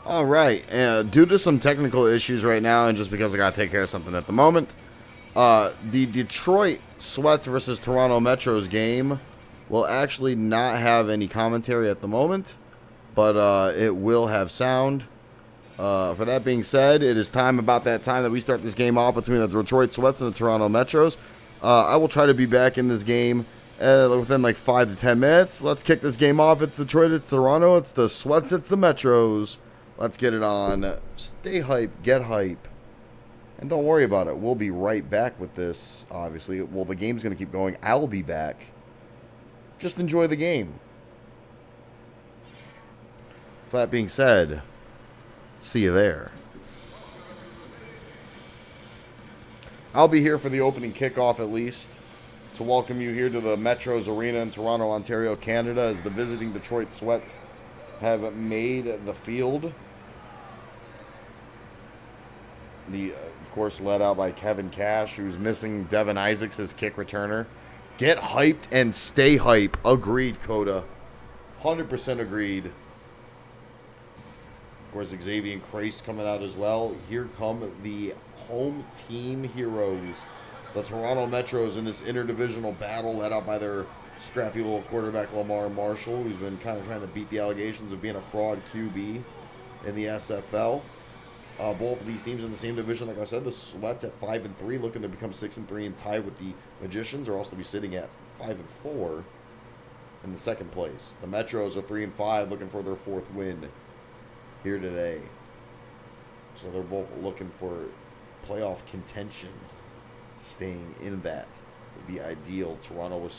All right, due to some technical issues right now, and just because I gotta take care of something at the moment, the Detroit Sweats versus Toronto Metros game will actually not have any commentary at the moment, but it will have sound. For that being said, it is about that time that we start this game off between the Detroit Sweats and the Toronto Metros. I will try to be back in this game within like 5 to 10 minutes. Let's kick this game off. It's Detroit, it's Toronto, it's the Sweats, it's the Metros. Let's get it on. Stay hype, get hype. And don't worry about it. We'll be right back with this, obviously. Well, the game's going to keep going. I'll be back. Just enjoy the game. With that being said, see you there. I'll be here for the opening kickoff at least, to welcome you here to the Metros Arena in Toronto, Ontario, Canada, as the visiting Detroit Sweats have made the field. Of course, led out by Kevin Cash, who's missing Devin Isaacs as kick returner. Get hyped and stay hype. Agreed, Coda. 100% agreed. Of course, Xavier and Crace coming out as well. Here come the home team heroes, the Toronto Metros, in this interdivisional battle led out by their scrappy little quarterback, Lamar Marshall, who's been kind of trying to beat the allegations of being a fraud QB in the SFL. Both of these teams in the same division, like I said, the Sweats at 5-3, looking to become 6-3 and tied with the Magicians, or also to be sitting at 5-4 in the second place. The Metros are 3-5, looking for their fourth win here today. So they're both looking for playoff contention. Staying in that would be ideal. Toronto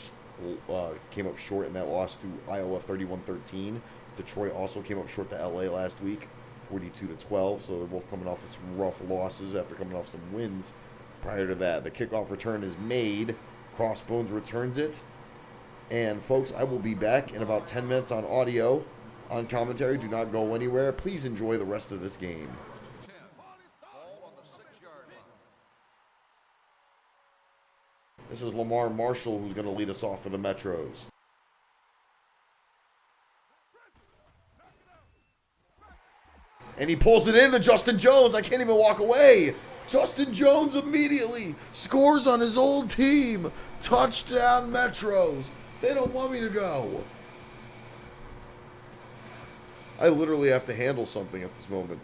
came up short in that loss to Iowa 31-13. Detroit also came up short to LA last week, 42-12. So they're both coming off of some rough losses after coming off some wins prior to that. The kickoff return is made. Crossbones returns it. And folks, I will be back in about 10 minutes on audio, on commentary. Do not go anywhere. Please enjoy the rest of this game. This is Lamar Marshall, who's going to lead us off for the Metros. And he pulls it in to Justin Jones. I can't even walk away. Justin Jones immediately scores on his old team. Touchdown, Metros. They don't want me to go. I literally have to handle something at this moment.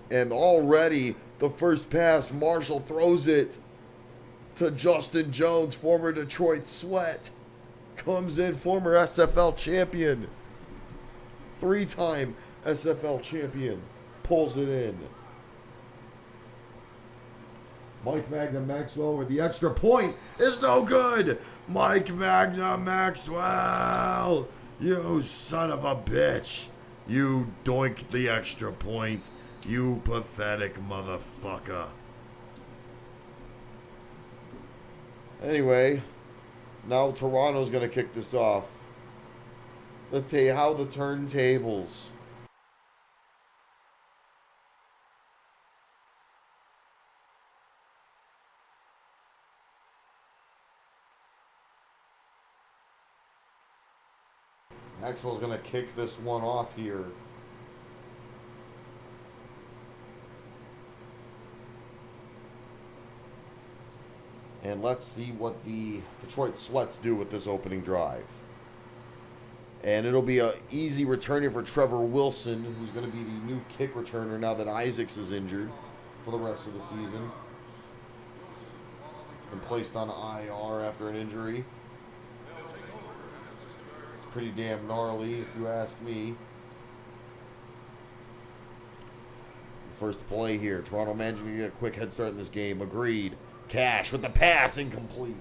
And already, the first pass, Marshall throws it to Justin Jones, former Detroit Sweat. Comes in, former SFL champion. 3-time SFL champion. Pulls it in. Mike Magna Maxwell with the extra point is no good. Mike Magna Maxwell, you son of a bitch. You doinked the extra point. You pathetic motherfucker. Anyway, now Toronto's going to kick this off. Let's tell you how the turntables. Maxwell's going to kick this one off here. And let's see what the Detroit Sweats do with this opening drive. And it'll be an easy returner for Trevor Wilson, who's going to be the new kick returner now that Isaacs is injured for the rest of the season. Been placed on IR after an injury. It's pretty damn gnarly, if you ask me. First play here. Toronto managing to get a quick head start in this game. Agreed. Cash with the pass, incomplete.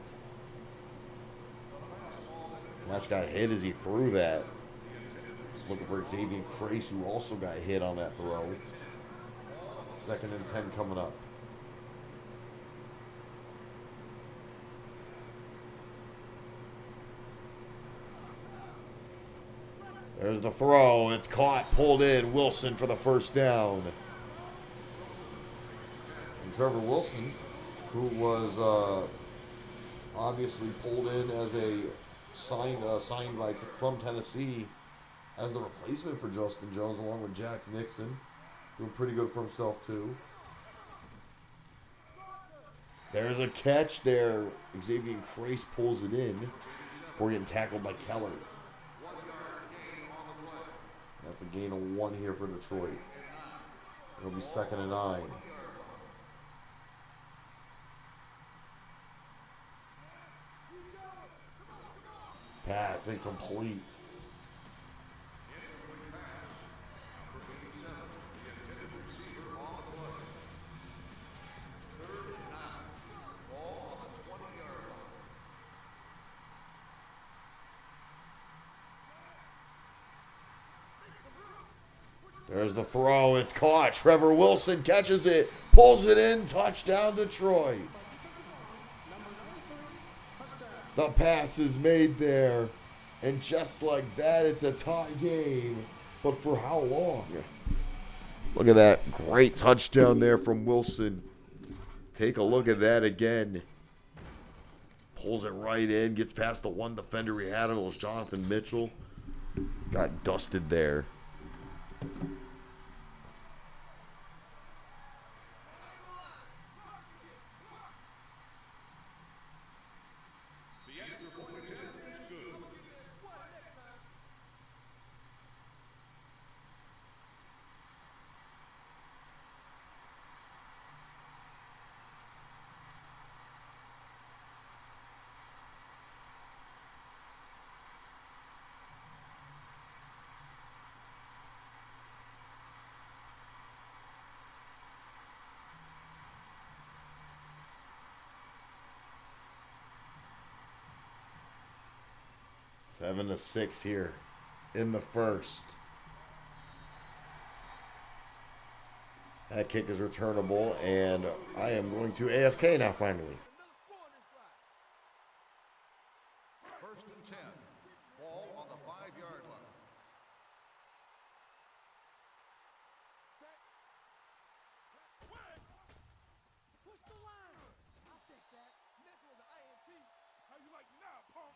Cash got hit as he threw that. Looking for Xavier Crace, who also got hit on that throw. 2nd and 10 coming up. There's the throw. It's caught, pulled in. Wilson for the first down. And Trevor Wilson, who was obviously pulled in as a signed from Tennessee as the replacement for Justin Jones, along with Jax Nixon. Doing pretty good for himself, too. There's a catch there. Xavier Crace pulls it in before getting tackled by Keller. That's a gain of 1 here for Detroit. It'll be 2nd and 9. Pass incomplete. There's the throw. It's caught. Trevor Wilson catches it, pulls it in. Touchdown, Detroit. The pass is made there. And just like that, it's a tie game. But for how long? Look at that. Great touchdown there from Wilson. Take a look at that again. Pulls it right in. Gets past the one defender he had. It was Jonathan Mitchell. Got dusted there. Seven to 6 here in the first. That kick is returnable, and I am going to AFK now finally. 1st and 10. Ball on the 5-yard line.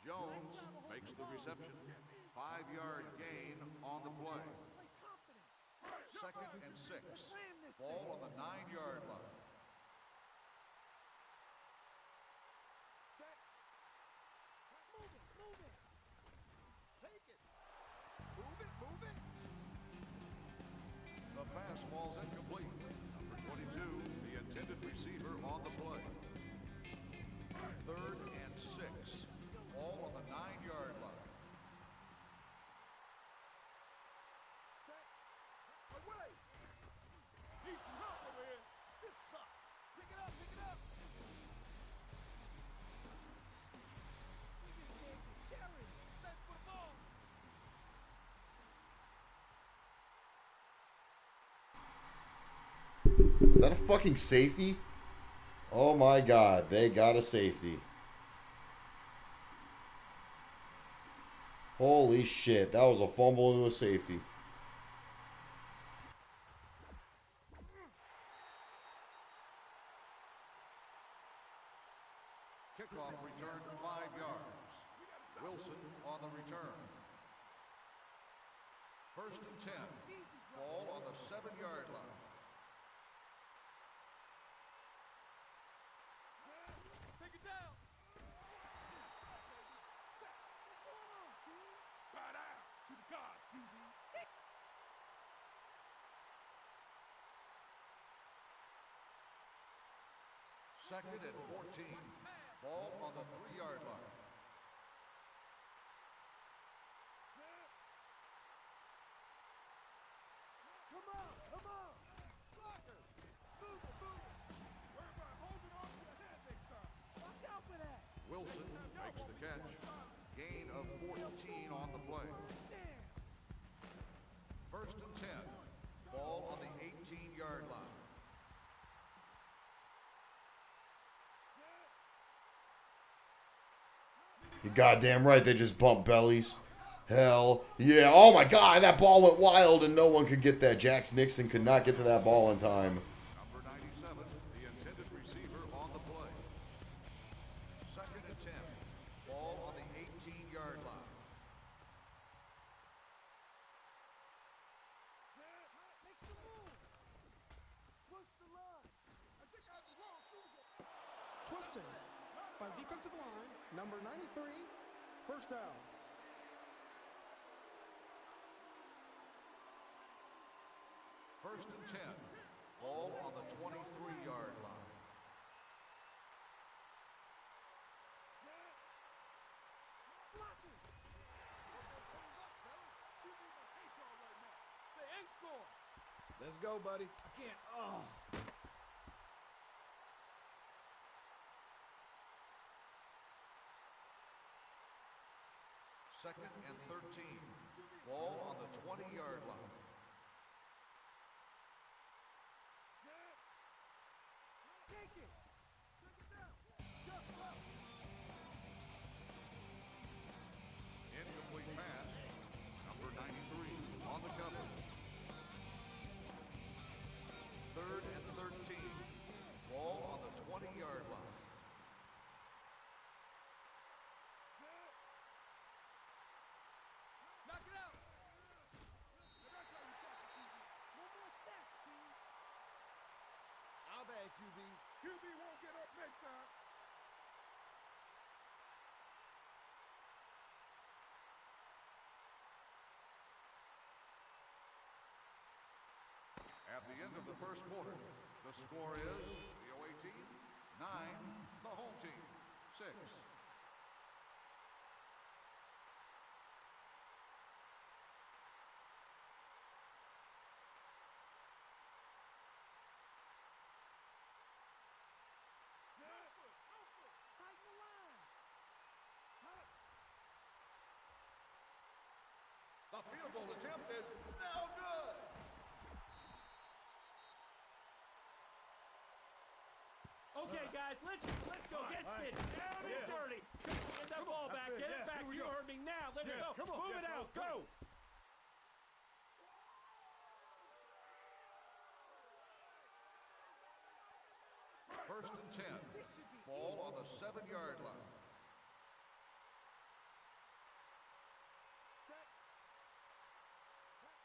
Jones makes the reception. 5-yard gain on the play. 2nd and 6. Ball on the 9-yard line. The pass ball's incomplete. Number 22, the intended receiver on the play. 3rd and 6. Ball on the 9-yard line. This sucks. Pick it up, pick it up. Sherry, that's for the ball. Is that a fucking safety? Oh my god, they got a safety. Holy shit, that was a fumble into a safety. Kickoff return 5 yards. Wilson on the return. 1st and 10. Ball on the 7-yard line. Take it down. What's going on, team? Bow down to the gods, DB. 2nd and 14. Ball on the 3-yard line. Come on, come on. Blocker. Move it, move it. Worry about holding on to your head next time. Watch out for that. Wilson makes the catch. Gain of 14 on the play. Damn. 1st and 10. Ball on the 18-yard line. You goddamn right, they just bumped bellies. Hell yeah. Oh my god, that ball went wild and no one could get that. Jax Nixon could not get to that ball in time. Number 97, the intended receiver on the play. 2nd and 10. Ball on the 18-yard line. Make some move. by defensive line, number 93, first down. First and 10. Ball on the 23-yard line. They ain't scored. Let's go, buddy. I can't. Oh. Second and 13. Ball on the 20-yard line. Take it. Take it down. Just go. Incomplete pass. Number 93 on the cover. Third and 13. Ball on the 20-yard line. Knock it out. That's how you sack it, QB. No more sacks, team. I'll bad QB. QB won't get up next time. At the end of the first quarter, the score is the away team 9, the home team 6. Tighten the line. The field goal attempt is no good. Okay, guys, let's go. Get down and dirty. Get that ball back. Get it back. You heard me now. Let's go. Move it out. Go. First and 10. Ball on the 7-yard line. Set.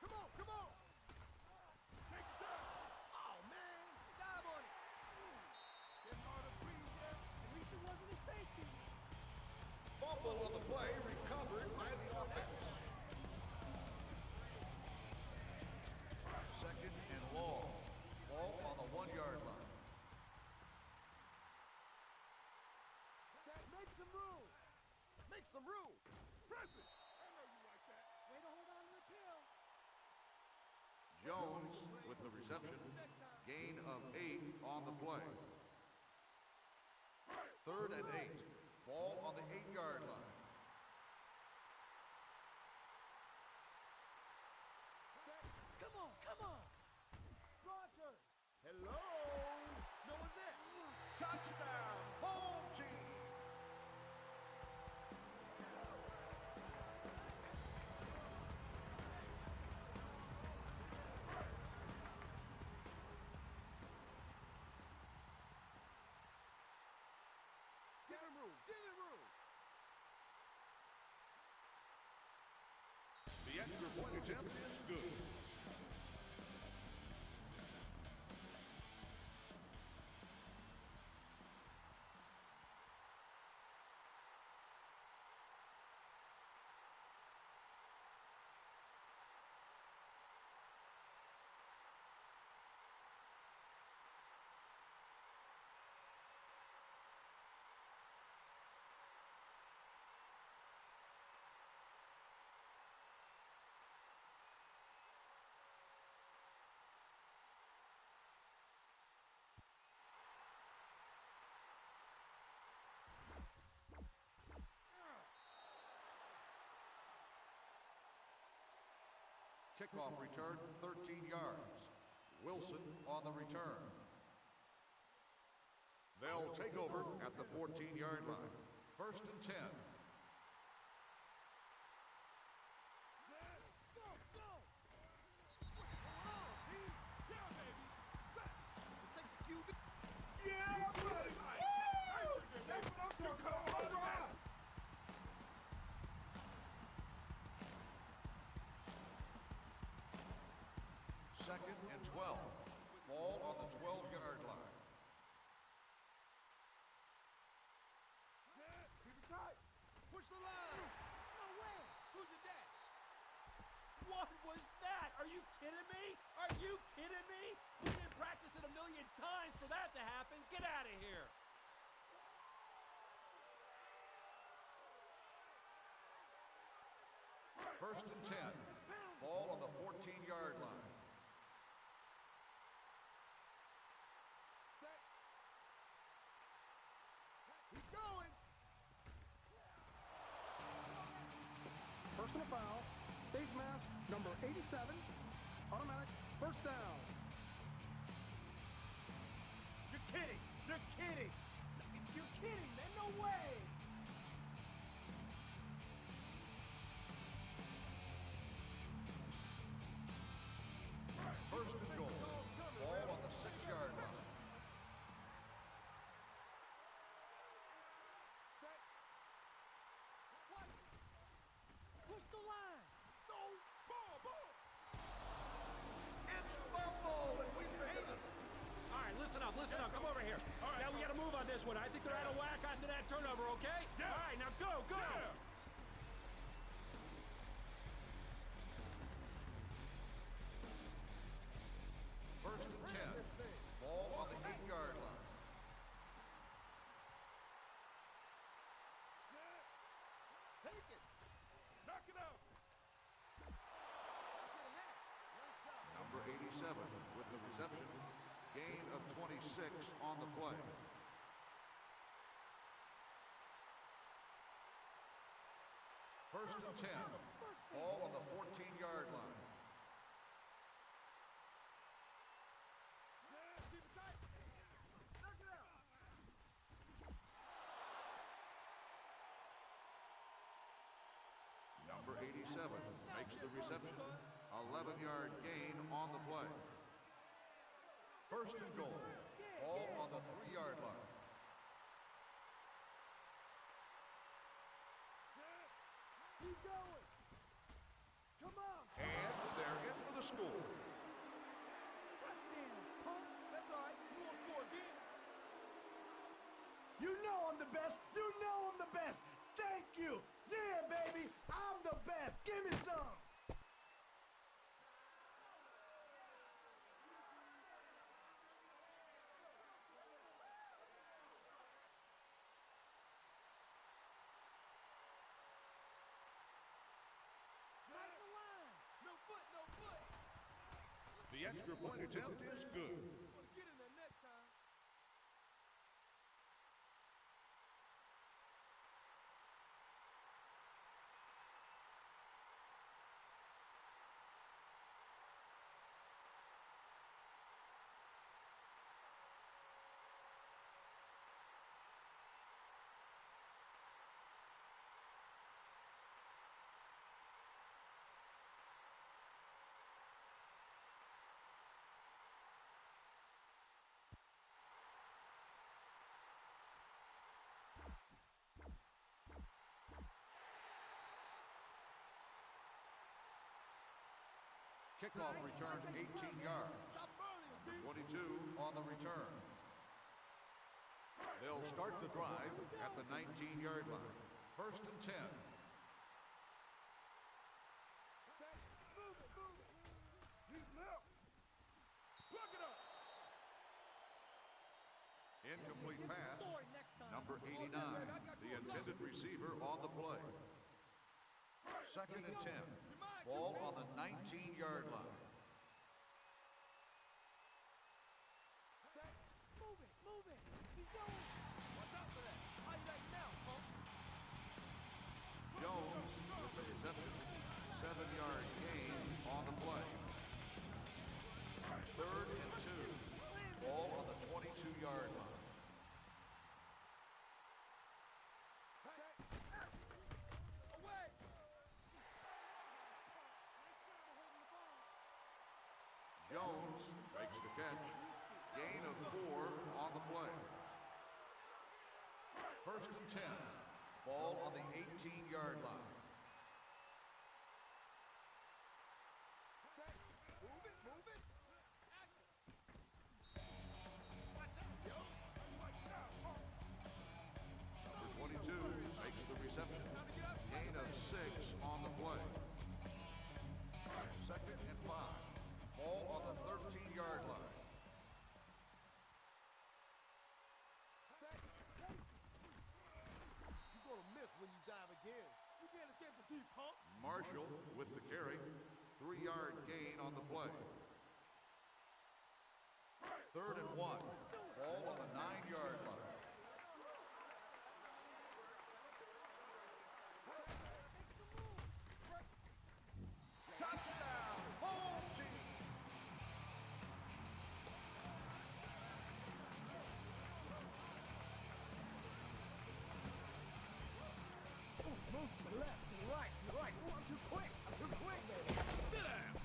Come on, come on. Take it down. Oh, man. Dive on it. Getting hard to breathe, yeah. At least it wasn't a safety. Fumble on the play recovered by the offense. Second and long. Ball on the 1-yard line. Set. Make some room. Make some room. Press it. I know you like that. Way to hold on to the kill. Jones with the reception. Gain of 8 on the play. Third and 8. Ball on the 8-yard line. Set. Come on, come on. Rogers. Hello. No one's there. Touchdown, home team. Give him room. Give him room. The extra point attempt is good. Kickoff return, 13 yards. Wilson on the return. They'll take over at the 14-yard line. First and 10. Go, go. What's going on, team? Yeah, baby. Set. Take the QB. Yeah, buddy. Woo! That's what I'm talking about. All right. Second and 12. Ball on the 12-yard line. What was that? Are you kidding me? Are you kidding me? We didn't practice it a million times for that to happen. Get out of here. First and 10. Ball on the 14-yard line. Set. He's going. Personal foul. Face mask, number 87. Automatic. First down. You're kidding. You're kidding. You're kidding, man. No way. First and goal. Ball on the 6-yard line. Set. What? Push the line. No. Ball. It's fumbled, and we made it. All right, listen up. Come over here. Now we got to move on this one. I think they're out of whack after that turnover, okay? Yeah. All right, now go. Yeah. First and 10. Ball on the 8-yard line. Take it. Knock it out. Number 87 with the reception. Gain of 26 on the play. First and 10. Ball on the 14-yard line. Keep it tight. Knock it out. Number 87 makes the reception. 11-yard gain on the play. First and goal. Ball on the 3-yard line. Keep going. Come on. And they're in for the score. Touchdown, punk. That's all right. You won't score again. You know I'm the best. You know I'm the best. Thank you. Yeah, baby. I'm the best. Give me some. Tighten the line. No foot. The extra point attempt is good. Want to get in there next time. Kickoff return 18 yards. Stop burning, Number 22 on the return. They'll start the drive at the 19-yard line. First and 10. Set. Move it. He's left. Plug it up. Incomplete pass. Number 89, the intended receiver on the play. Second and 10. Ball on the 19-yard line. Set. Move it. He's going. Watch out for that. How you like now, punk? Jones with the reception. 7-yard gain on the play. Third and 2. Ball on the 22-yard line. Away. Jones makes the catch. Gain of 4 on the play. First and 10. Ball on the 18-yard line. Set. Move it. Action. Watch out, yo. Like now, punk. Number 22 makes the reception. Gain of 6 on the play. Second and 5. Ball on the 13-yard line. Set. Take. You're gonna miss when you dive again. You can't escape the deep, pump. Marshall with the carry. 3-yard gain on the play. Third and 1. Ball on the 9-yard line. Touchdown, home team! Ooh, move to the left, to the right, to the right. Ooh, I'm too quick, baby. Sit down.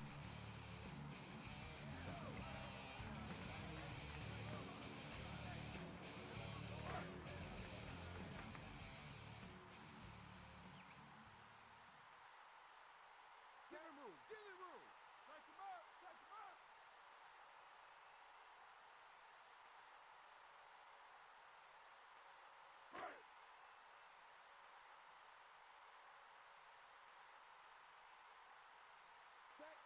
Give him room, give him room. Strike him up, strike him up. Set.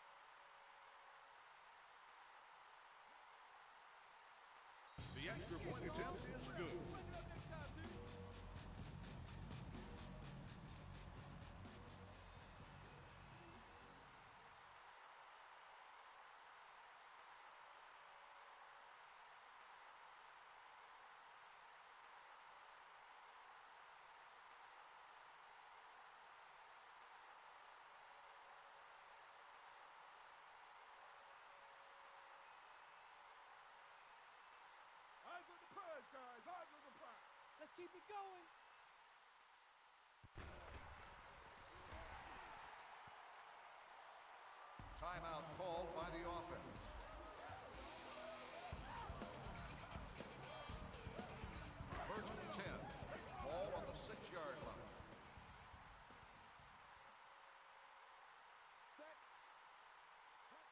The extra point attempt is good. Bring it up next time, dude. Eyes on the prize, guys. Eyes on the prize. Let's keep it going. Timeout called by the offense. First and 10. Ball on the 6-yard line. Set.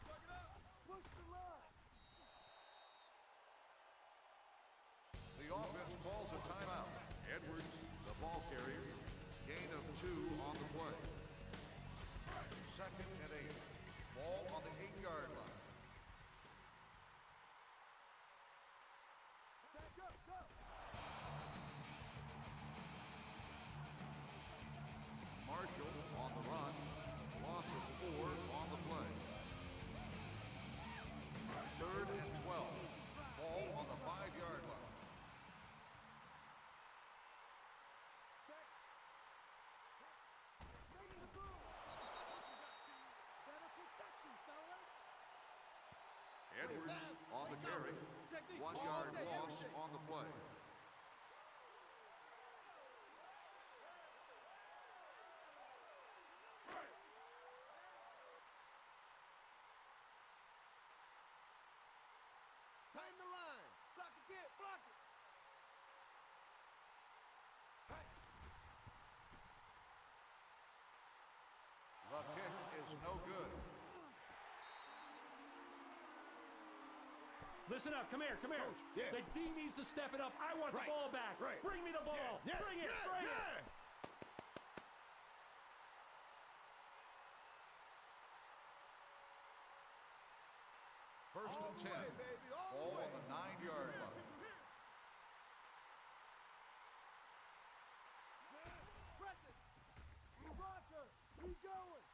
Plug it up. Push the line. The offense calls a timeout. Edwards, the ball carrier. Gain of 2 on the play. Second and 8. Ball on the 8-yard line. Set, go, go. Marshall on the run. Loss of 4 on the play. Third and 12. Ball on the 5-yard line. Set. Make the move. Better protection, fellas. Edwards on the carry. Technique. 1-yard All day, loss every day. on the play. Tighten the line. Block the kid. Block it. The kick is no good. Listen up, come here. yeah. The D needs to step it up. I want the ball back. Right. Bring me the ball. Bring it. First All and the 10. way, baby. All Ball the way. on the 9-yard line. Press it. Roger. He's going.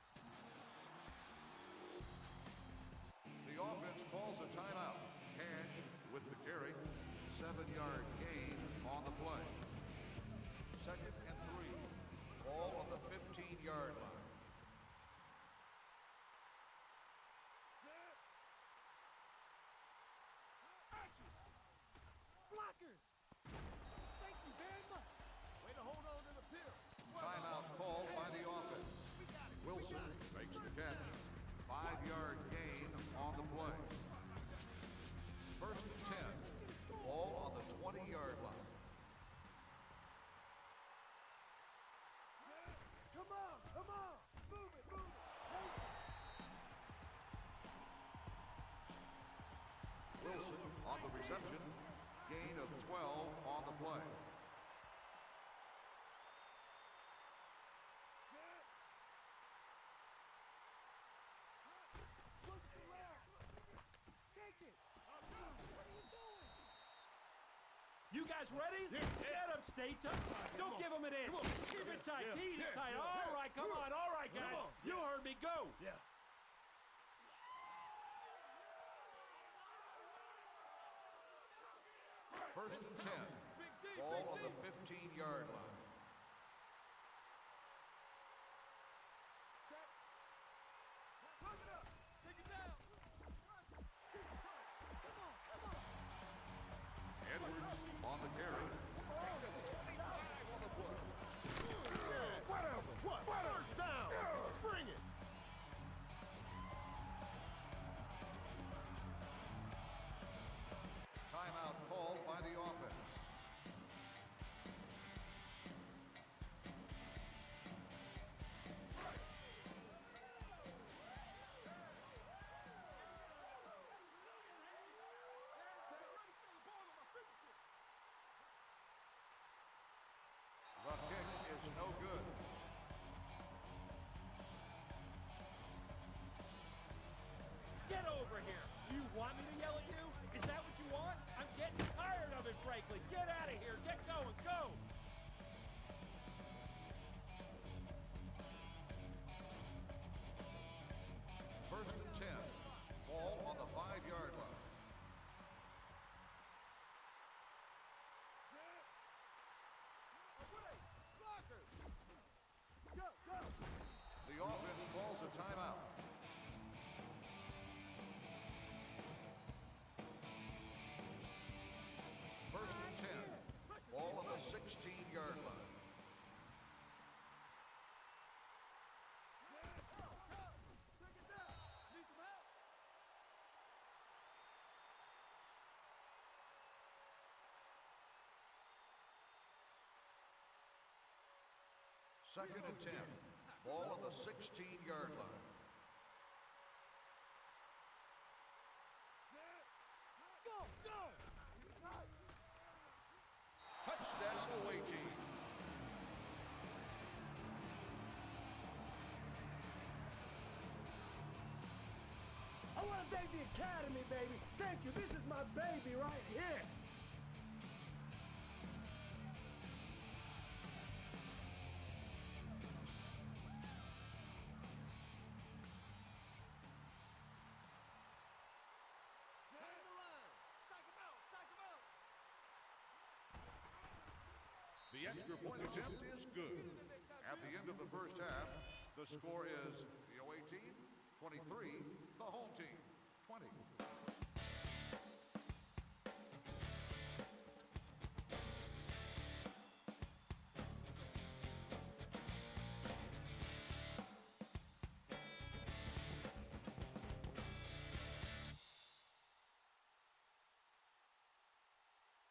The offense calls a timeout. Cash with the carry. 7-yard gain on the play. Second and 3. Ball on the 15-yard line. Blockers. Thank you very much. Way to hold on to the field. Timeout called by the offense. Wilson makes the catch. 5-yard gain on the play. First and 10. Ball on the 20-yard line. Come on. Come on. Move it. Move it. Take it. Wilson on the reception. Gain of 12 on the play. You guys ready? Get him, stay tough. Don't give him an inch. Keep it tight, keep it tight. All right, come on, all right, guys. You heard me, go. Yeah. First and 10. Ball on the 15-yard line. Set. Look it up. Take it down. Keep it tight. Come on, come on. Edwards on the carry. On the play. Whatever. What? First down. Bring it. Timeout called by the offense. The kick is no good. Get over here. You want me to yell at you? Is that what you want? I'm getting tired of it, frankly. Get out of here. Get going. Go. First and 10. Ball on the 5-yard line. Blockers. Go, go. The offense calls a timeout. First and 10. Ball on the 16-yard line. Take it down. Need some help. Second and 10. Ball on the 16-yard line. Go, go. Touchdown away team. I want to thank the Academy, baby. Thank you. This is my baby right here. Stand the line. Psych him out. Psych him out. The extra point attempt is good. At the end of the first half, the score is the away team 23, the home team 20.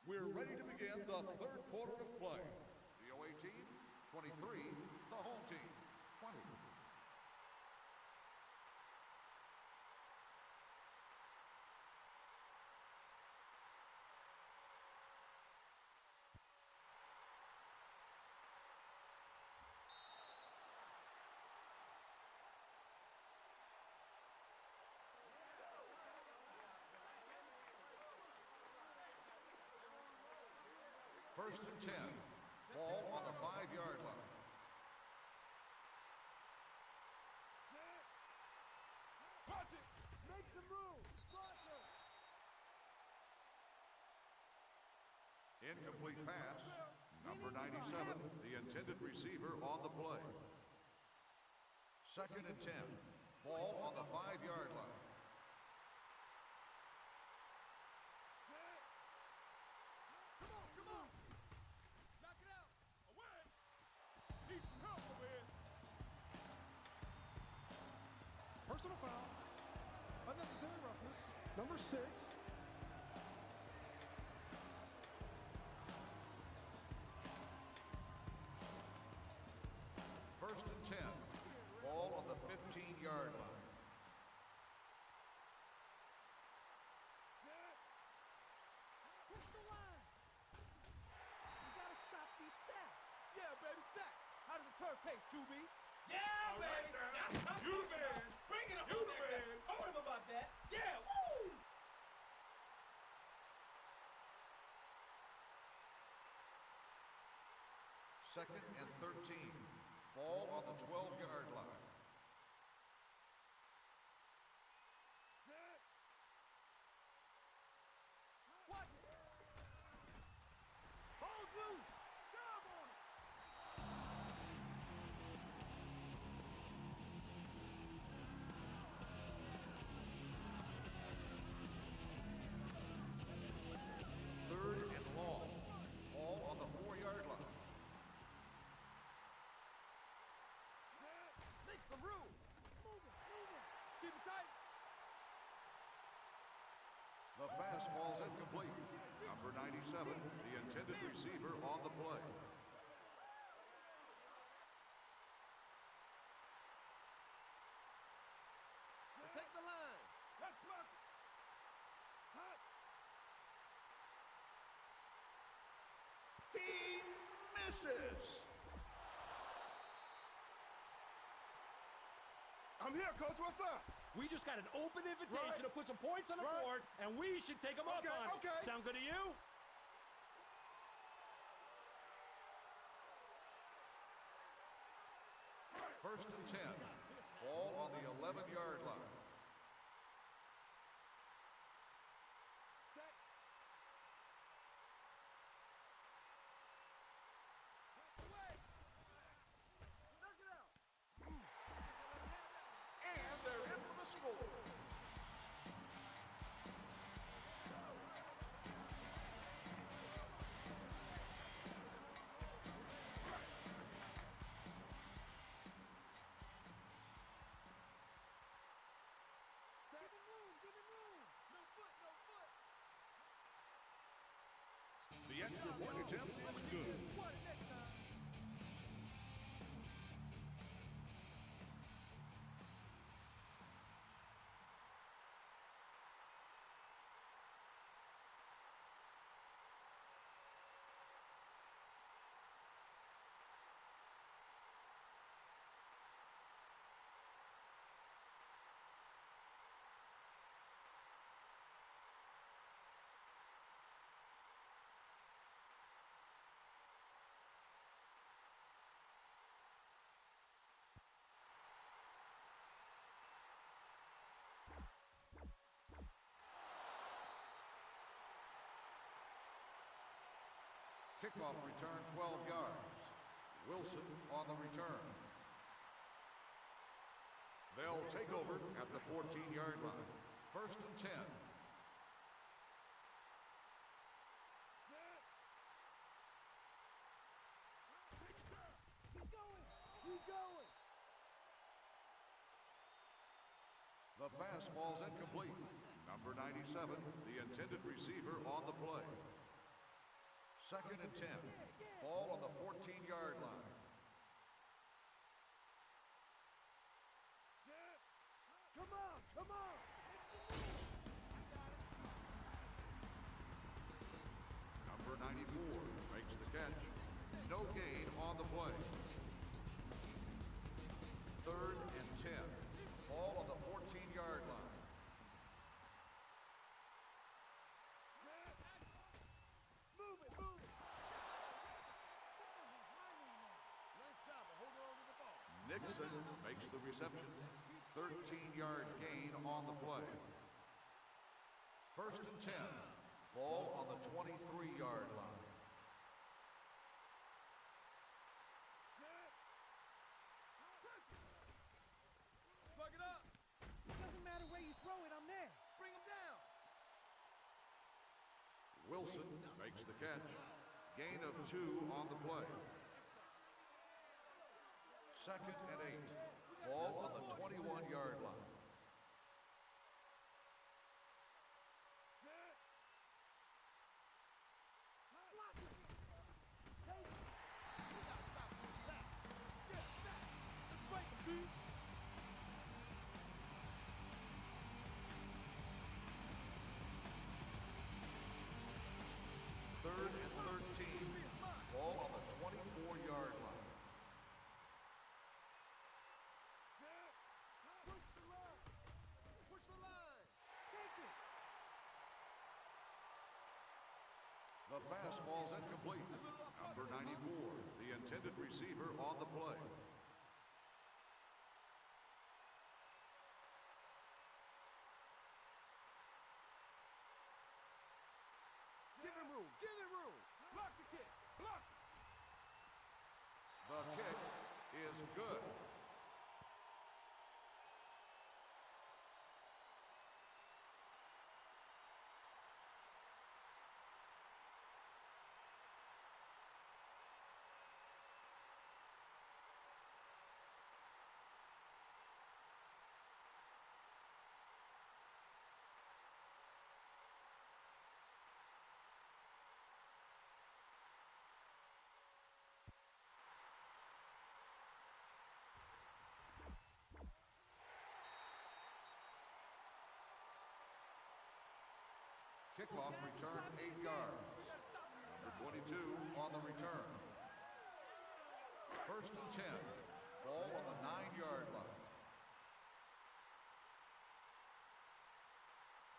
We're ready to begin the third quarter of play. The away team, 23. The home team, 20. First and 10. Ball on the 5-yard line. Watch it. Make some room. Blocker. Incomplete pass. Number 97, the intended receiver on the play. Second and 10. Ball on the 5-yard line. Come on, come on. Knock it out. Away. Need some help over here. Personal foul. Unnecessary roughness. Number 6. First and 10. Ball on the 15-yard line. Push the line. You gotta stop these sacks. Yeah, baby, sack. How does a turf taste, 2B? Yeah, baby. You the man. Bring it up. You the man. Told him about that. Yeah, woo! Second and 13. Ball on the 12-yard line. Set. Watch it. Ball's loose. Grab on it. Third and long. Ball on the 4-yard line. Set. Make some room. Move it. Keep it tight. The fastball's incomplete. Number 97, the intended receiver on the play. Protect the line. Let's block it. Hot. He misses. I'm here, Coach. What's up? We just got an open invitation Right. to put some points on the Right. board, and we should take them up Okay, on it. okay. Sound good to you? First and 10. Ball on the 11-yard line. Set. Away. Knock it out. And they're in for the score. Give him room. Give him room. No foot, no foot. The extra point attempt is good. Squat it next time. Kickoff return 12 yards. Wilson on the return. They'll take over at the 14-yard line. First and 10. Set. He's going. He's going. The fastball's incomplete. Number 97, the intended receiver on the play. Second and 10. Ball on the 14-yard line. Set. Come on. Come on. Number 94 makes the catch. No gain on the play. Third and 10. Ball on the 14-yard line. Set. Move it. Move it. Nice job of holding on to the ball. Nixon makes the reception. 13-yard gain on the play. First and 10. Ball on the 23-yard line. Set. Plug it up. It doesn't matter where you throw it, I'm there. Bring him down. Wilson makes the catch. Gain of 2 on the play. Second and 8. Ball on the 21-yard line. Set. Block it. Take it. We gotta stop this sack. Get back. Let's break him, dude. Third and 13. Ball on the 24-yard line. Set. Push the line. The pass falls incomplete. Number 94, the intended receiver on the play. Give him room. Give him room. Block the kick. Block. The kick is good. Kickoff return 8 yards. Number 22 on the return. First and 10. Ball on the 9-yard line.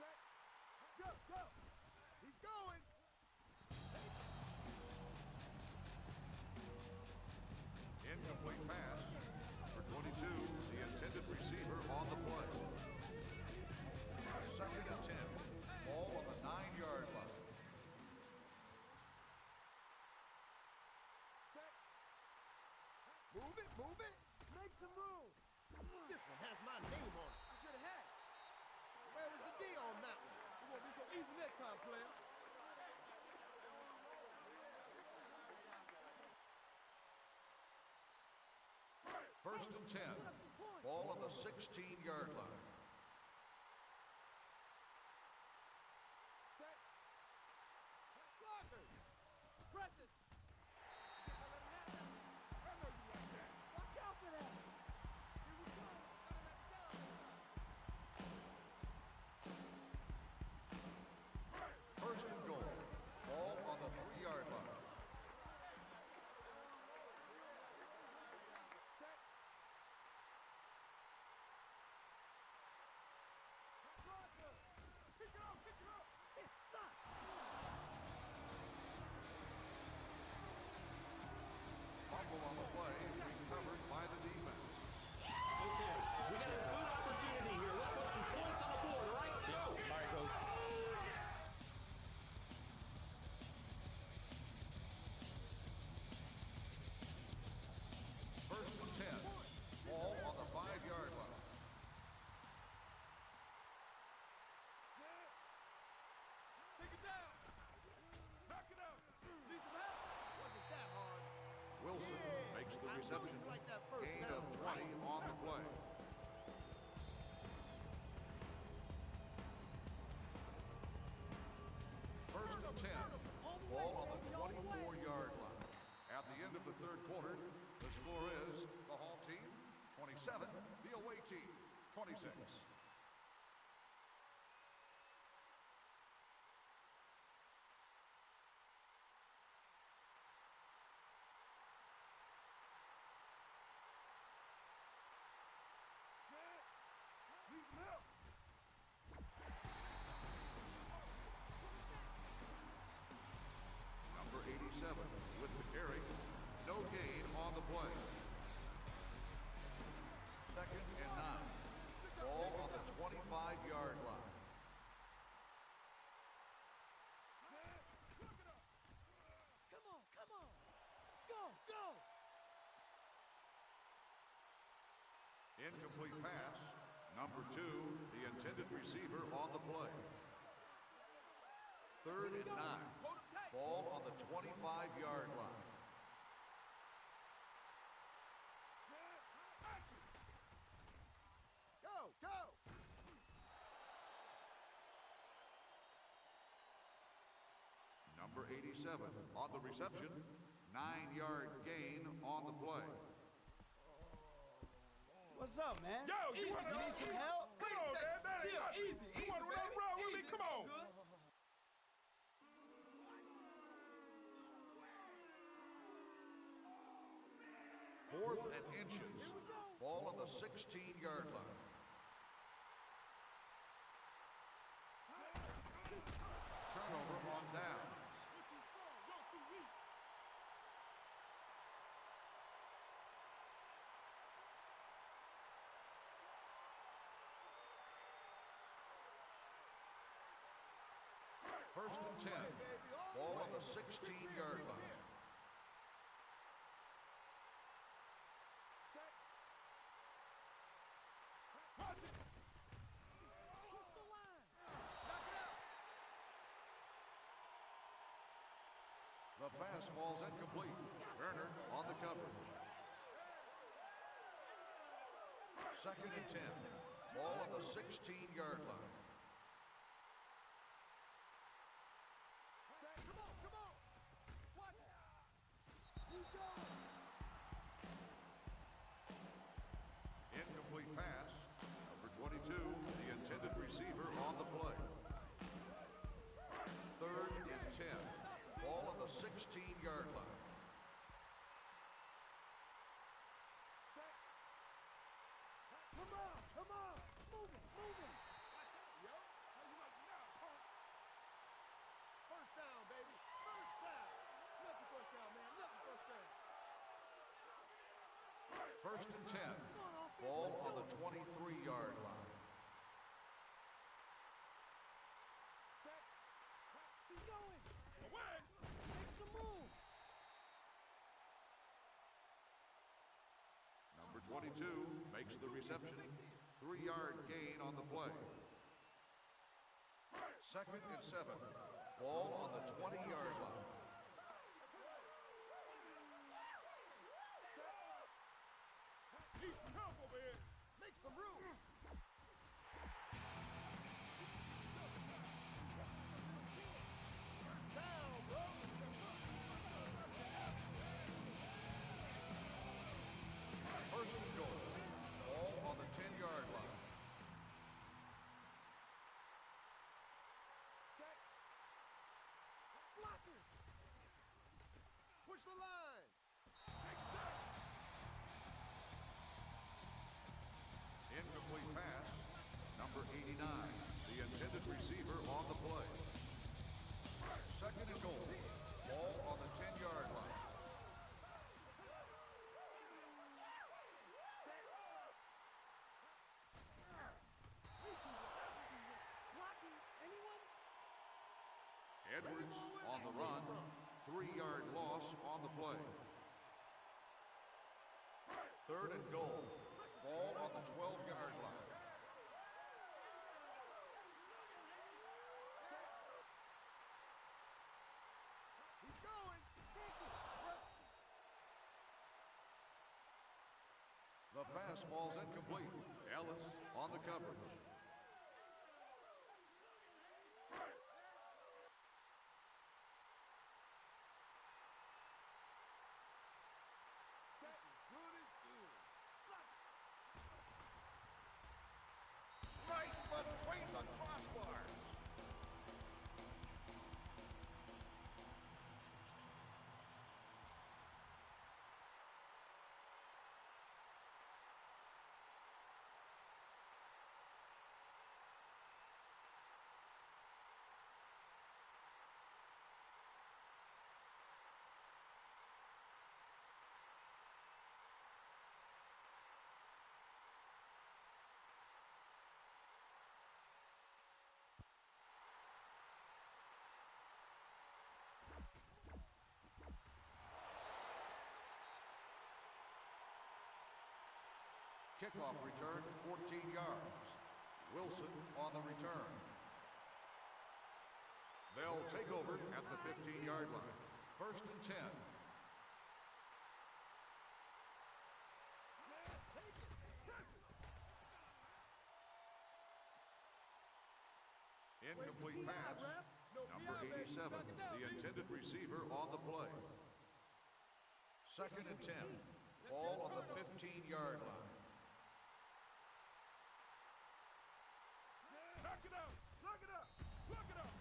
Set. Go, go. He's going. Incomplete pass. For 22, the intended receiver on the play. Second and 10. Ball on the 9-yard line. Set. Move it, move it. Make some room. This one has my name on it. I should have had it. Where was the D on that one? It won't be so easy next time, player. First and 10. Ball on the 16-yard line. Set. Blocker. Press it. I guess I let him have it. I know you like that. Watch out for that. Here we go. First and goal. Ball on the 3-yard line. Set. Blocker. Pick it up, pick it up. It sucks. Fumble on the play, recovered by the defense. Okay, we got a good opportunity here. Let's put some points on the board, all right? Go! All right, Coach. First and 10. Ball on the 5-yard line. Set. Take it down. Knock it out. Need some help? Wasn't that hard. Wilson Yeah, makes the I know reception. you like that first Gain down. of 20 on the play. First and 10. Ball on the 24-yard line. At the end of the third quarter, the score is the home team 27, the away team 26. Set. Need some help. Number 87 with the carry. No gain on the play. Second and 9. Ball on the 25-yard line. Set. Come on, come on. Go, go. Incomplete pass. Number 2, the intended receiver on the play. Third and 9. Hold him tight. Ball on the 25-yard line. Set. Action. Go, go. Number 87 on the reception. 9-yard gain on the play. What's up, man? Yo, you want You need some help? Come on, man. That ain't nothing. Easy, You want to run with me? Come on. Fourth and inches. Ball on the 16-yard line. Turnover on down. First and 10. Ball on the 16-yard line. Set. Watch it. Push the line. The pass ball's incomplete. Werner on the coverage. Second and 10. Ball on the 16-yard line. Set. Come on. Watch it. He's going. Incomplete pass. Number 22, the intended receiver on the play. Third and 10. Ball on the 16-yard line. Set. Come on. Move him. Watch out, yo. How you like now, punk? First down, baby. First down. Lucky first down, man. Lucky first down. First and 10. Ball on the 23-yard line. Set. He's going. Away. Make some move. Number 22 makes the reception. 3-yard gain on the play. Second and 7. Ball on the 20-yard line. Need some help over here. Make some room. First down, bro. First and goal. Ball on the 10-yard line. Set. Blocker. Push the line. Take it down. Incomplete pass. Number 89, the intended receiver on the play. Second and goal. Ball on the 10-yard line. Blocking. Anyone? Edwards on the run. 3-yard loss on the play. Third and goal. Ball on the 12-yard line. He's going. Take it. The pass ball's incomplete. Ellis on the coverage. That's as good as in. Right between the crossbars. Kickoff return, 14 yards. Wilson on the return. They'll take over at the 15-yard line. First and 10. Incomplete pass. Number 87, the intended receiver on the play. Second and 10. Ball on the 15-yard line. Knock it out. Look it up. Look it up.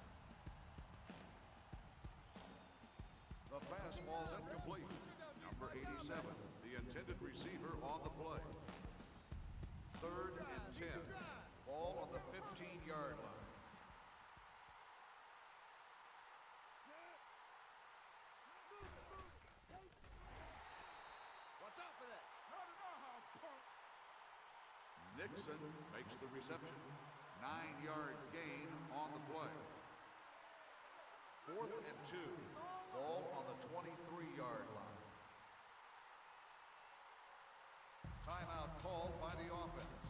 The pass ball's incomplete. Number 87, the intended receiver on the play. Third and 10. Ball on the 15-yard line. Watch out for that. Not in our house, punk. Nixon makes the reception. 9-yard gain on the play. 2. Ball on the 23-yard line. Timeout called by the offense.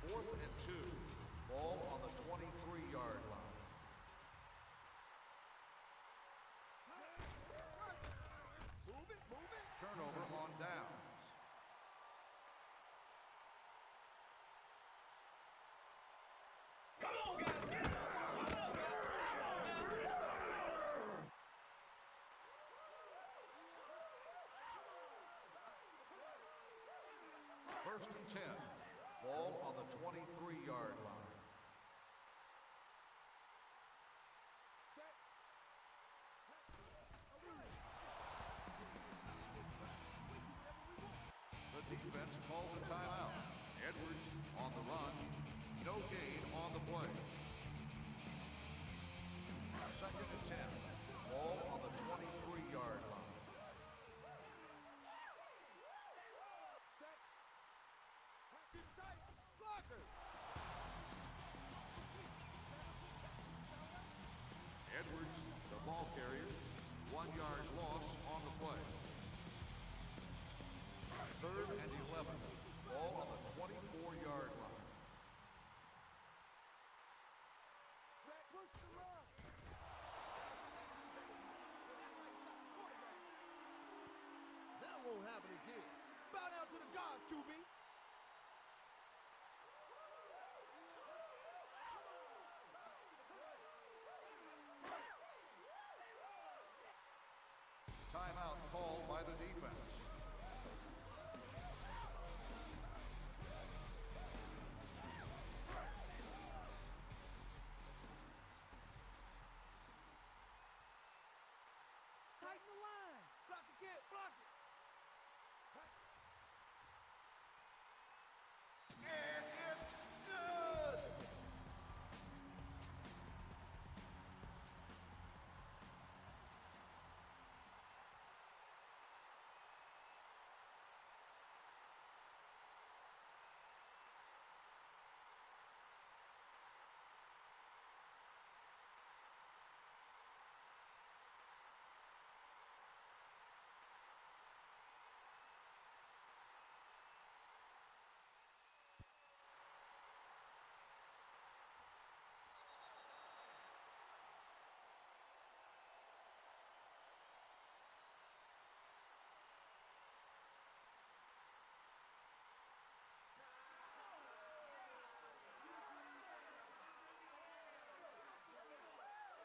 Fourth and 2. Ball on the 23-yard line. Move it, move it. Turnover on downs. Come on, guys, get it! First and 10. Ball on the 23-yard line. The defense calls a timeout. Edwards on the run. No gain on the play. Second and 10. Ball on the 23-yard line. Blocker. Edwards, the ball carrier. 1-yard loss on the play. Third and 11. Ball on the 24-yard line. Push the run. That won't happen again. Bow down to the gods, QB. Timeout called by the defense. Tighten the line. Block the kid. Block it. And it's good!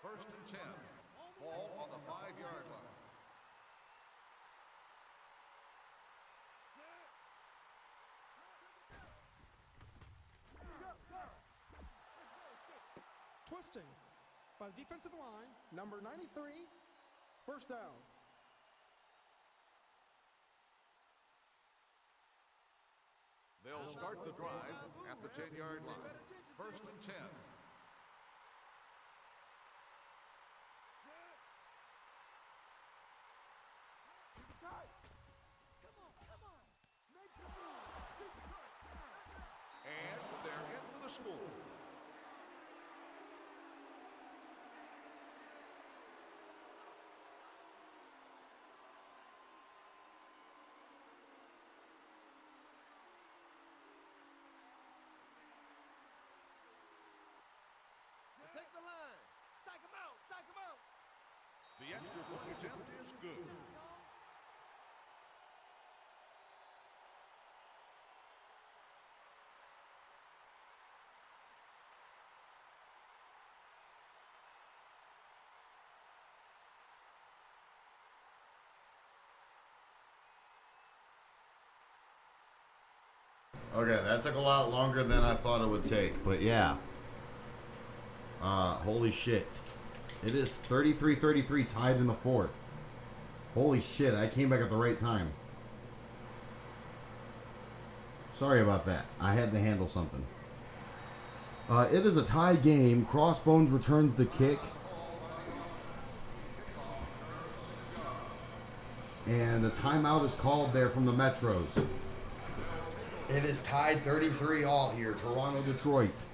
First and 10. Ball on the 5-yard line. Twisting by the defensive line, number 93, first down. They'll start the drive at the 10-yard line. First and 10. Come on. Make some move. Keep it tight. And they're in for the score. Take the line. Psych him out. Psych him out. The extra point attempt is good. Okay, that took a lot longer than I thought it would take, but yeah. Holy shit. It is 33-33 tied in the fourth. Holy shit, I came back at the right time. Sorry about that. I had to handle something. It is a tie game. Crossbones returns the kick. And a timeout is called there from the Metros. It is tied 33 all here. Toronto, Detroit.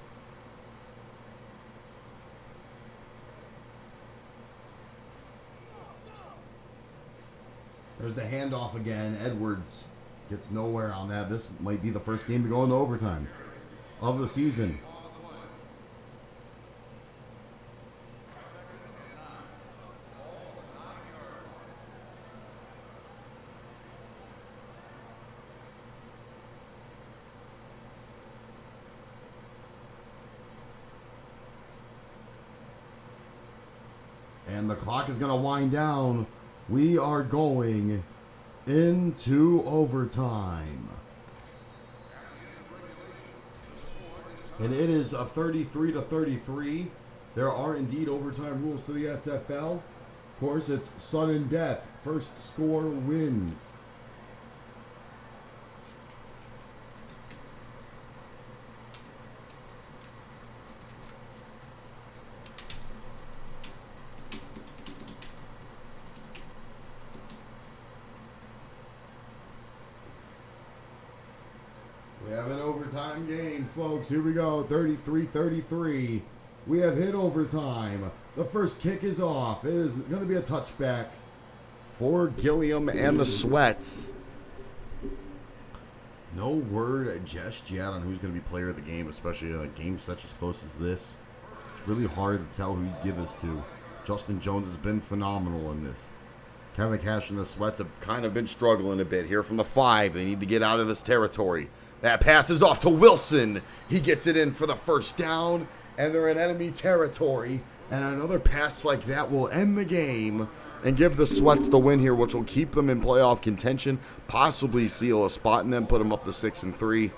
There's the handoff again. Edwards gets nowhere on that. This might be the first game to go into overtime of the season. And the clock is going to wind down. We are going into overtime. And it is a 33-33. There are indeed overtime rules to the SFL. Of course, it's sudden death. First score wins. We have an overtime game, folks. Here we go, 33-33. We have hit overtime. The first kick is off. It is going to be a touchback for Gilliam and the Sweats. No word just yet on who's going to be player of the game, especially in a game such as close as this. It's really hard to tell who you give this to. Justin Jones has been phenomenal in this. Kevin Cash and the Sweats have kind of been struggling a bit here from the 5. They need to get out of this territory. That pass is off to Wilson. He gets it in for the first down, and they're in enemy territory. And another pass like that will end the game and give the Sweats the win here, which will keep them in playoff contention, possibly seal a spot, and then put them up to 6-3.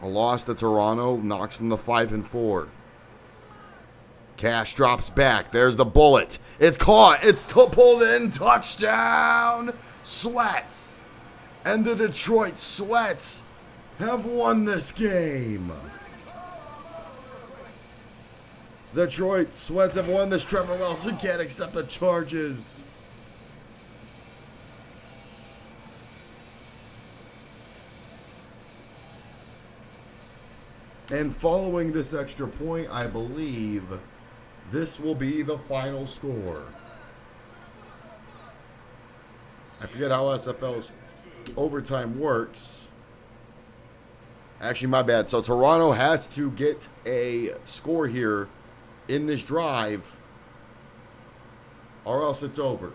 A loss to Toronto knocks them to 5-4. Cash drops back. There's the bullet. It's caught. It's pulled in. Touchdown, Sweats. And the Detroit Sweats have won this game. Detroit Sweats have won this. Trevor Wilson can't accept the charges. And following this extra point, I believe this will be the final score. I forget how SFL's overtime works. Actually, my bad. So Toronto has to get a score here in this drive, or else it's over.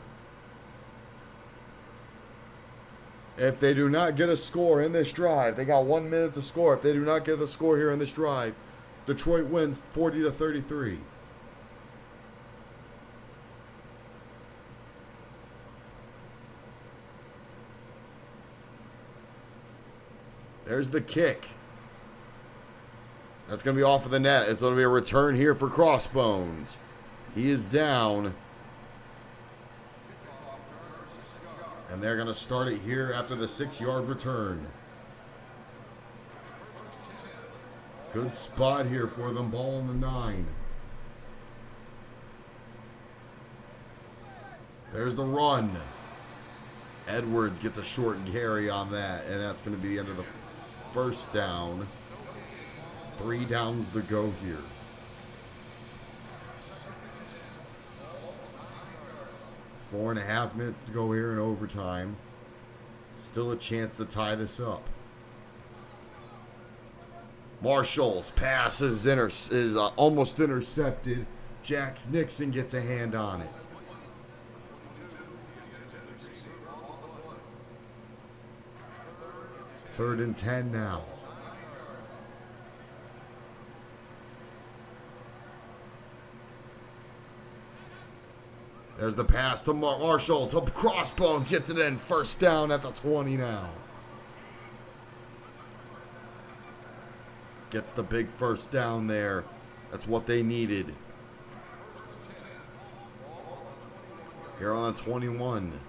If they do not get a score in this drive, they got 1 minute to score. If they do not get the score here in this drive, Detroit wins 40-33. There's the kick. That's going to be off of the net. It's going to be a return here for Crossbones. He is down. And they're going to start it here after the 6-yard return. Good spot here for them. Ball on the 9. There's the run. Edwards gets a short carry on that. And that's going to be the end of the first down. 3 downs to go here. Four and a half minutes to go here in overtime. Still a chance to tie this up. Marshall's pass is almost intercepted. Jax Nixon gets a hand on it. Third and 10 now. There's the pass to Marshall to Crossbones. Gets it in. First down at the 20 now. Gets the big first down there. That's what they needed. Here on the 21.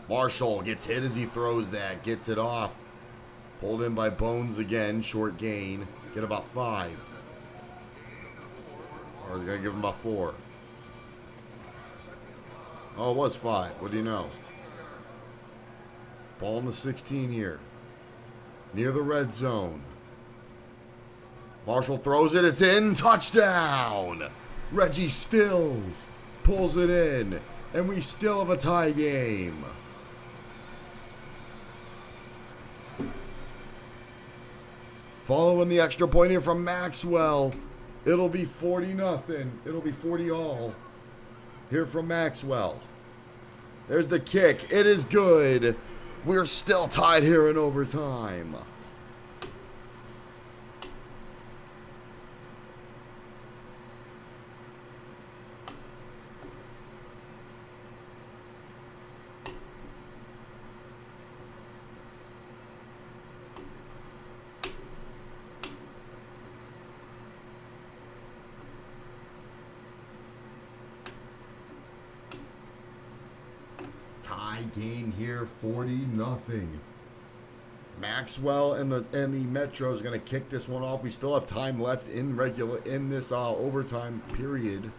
Marshall gets hit as he throws that. Gets it off. Pulled in by Bones again. Short gain. Get about 5. Or they're going to give him about 4. Oh, it was 5. What do you know? Ball in the 16 here. Near the red zone. Marshall throws it. It's in. Touchdown. Reggie Stills pulls it in, and we still have a tie game. Following the extra point here from Maxwell, it'll be 40-0. It'll be 40-all here from Maxwell. There's the kick. It is good. We're still tied here in overtime. Tie game here, 40-0. Maxwell and the Metro is going to kick this one off. We still have time left in this overtime period.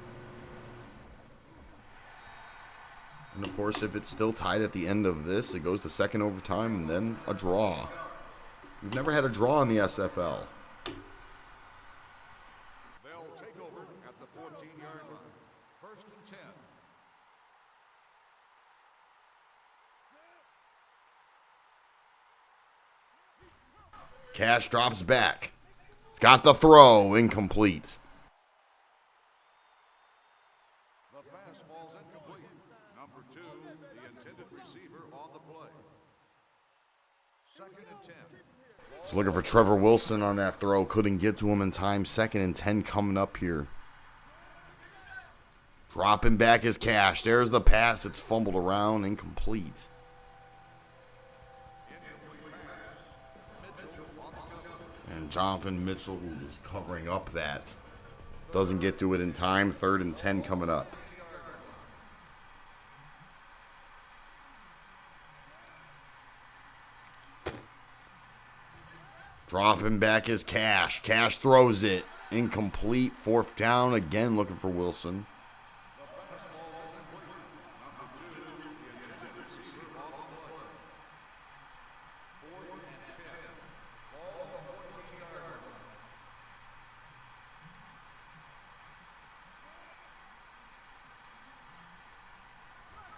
And of course, if it's still tied at the end of this, it goes to second overtime and then a draw. We've never had a draw in the SFL. They'll take over at the 14-yard line. First and 10. Cash drops back. It's got the throw, incomplete. The fastball's incomplete. Number 2, the intended receiver on the play. Second and 10. Just looking for Trevor Wilson on that throw. Couldn't get to him in time. Second and 10 coming up here. Dropping back is Cash. There's the pass. It's fumbled around, incomplete. And Jonathan Mitchell, who was covering up that, doesn't get to it in time. Third and 10 coming up. Dropping back is Cash. Cash throws it. Incomplete. Fourth down. Again looking for Wilson.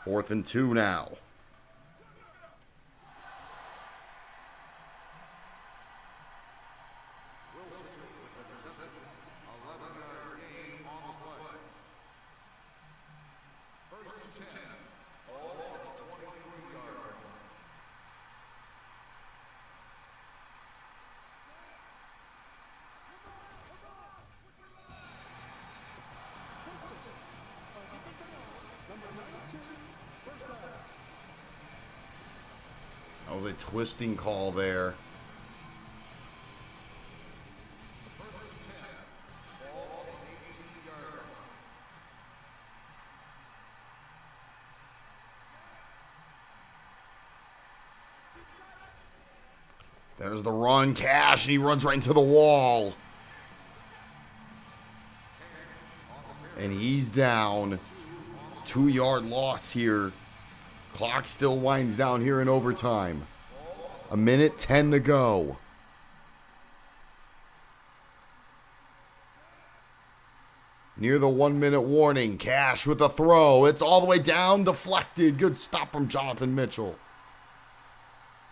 Fourth and 2 now. That was a twisting call there. There's the run, Cash, and he runs right into the wall. And he's down. 2-yard loss here. Clock still winds down here in overtime. 1:10 to go. Near the 1-minute warning. Cash with the throw. It's all the way down, deflected. Good stop from Jonathan Mitchell.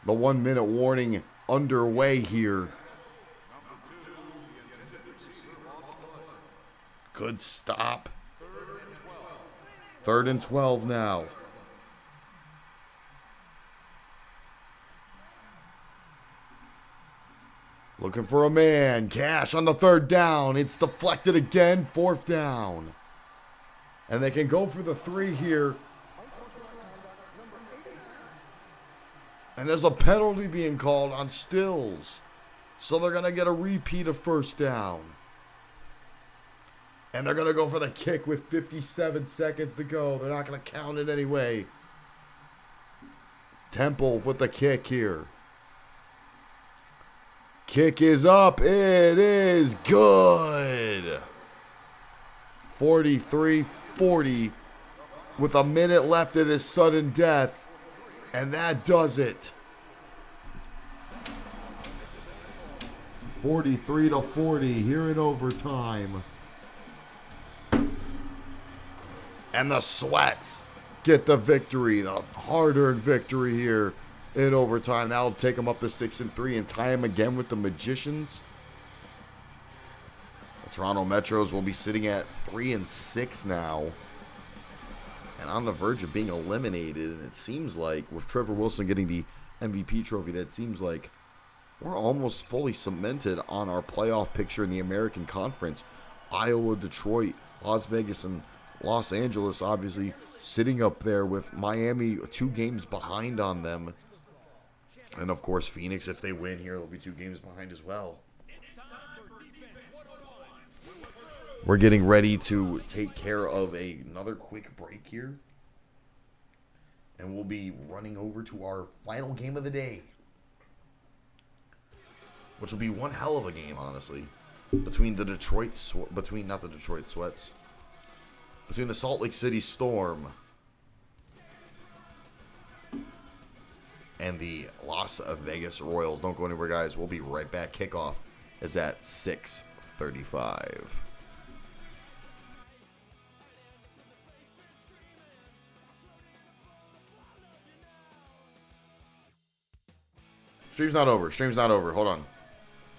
The 1-minute warning underway here. Good stop. Third and 12 now. Looking for a man. Cash on the third down. It's deflected again. Fourth down. And they can go for the 3 here. And there's a penalty being called on Stills. So they're going to get a repeat of first down. And they're going to go for the kick with 57 seconds to go. They're not going to count it anyway. Temple with the kick here. Kick is up. It is good. 43-40 with a minute left of his sudden death. And that does it. 43-40 here in overtime. And the Sweats get the victory, the hard-earned victory here in overtime. That'll take them up to 6-3 and tie them again with the Magicians. The Toronto Metros will be sitting at 3-6 now, and on the verge of being eliminated. And it seems like with Trevor Wilson getting the MVP trophy, that seems like we're almost fully cemented on our playoff picture in the American Conference. Iowa, Detroit, Las Vegas, and Los Angeles obviously sitting up there with Miami 2 games behind on them. And of course, Phoenix, if they win here, they'll be 2 games behind as well. We're getting ready to take care of another quick break here. And we'll be running over to our final game of the day, which will be one hell of a game, honestly, between the between the Salt Lake City Storm and the Las Vegas Royals. Don't go anywhere, guys. We'll be right back. Kickoff is at 6:35. Stream's not over. Stream's not over. Hold on.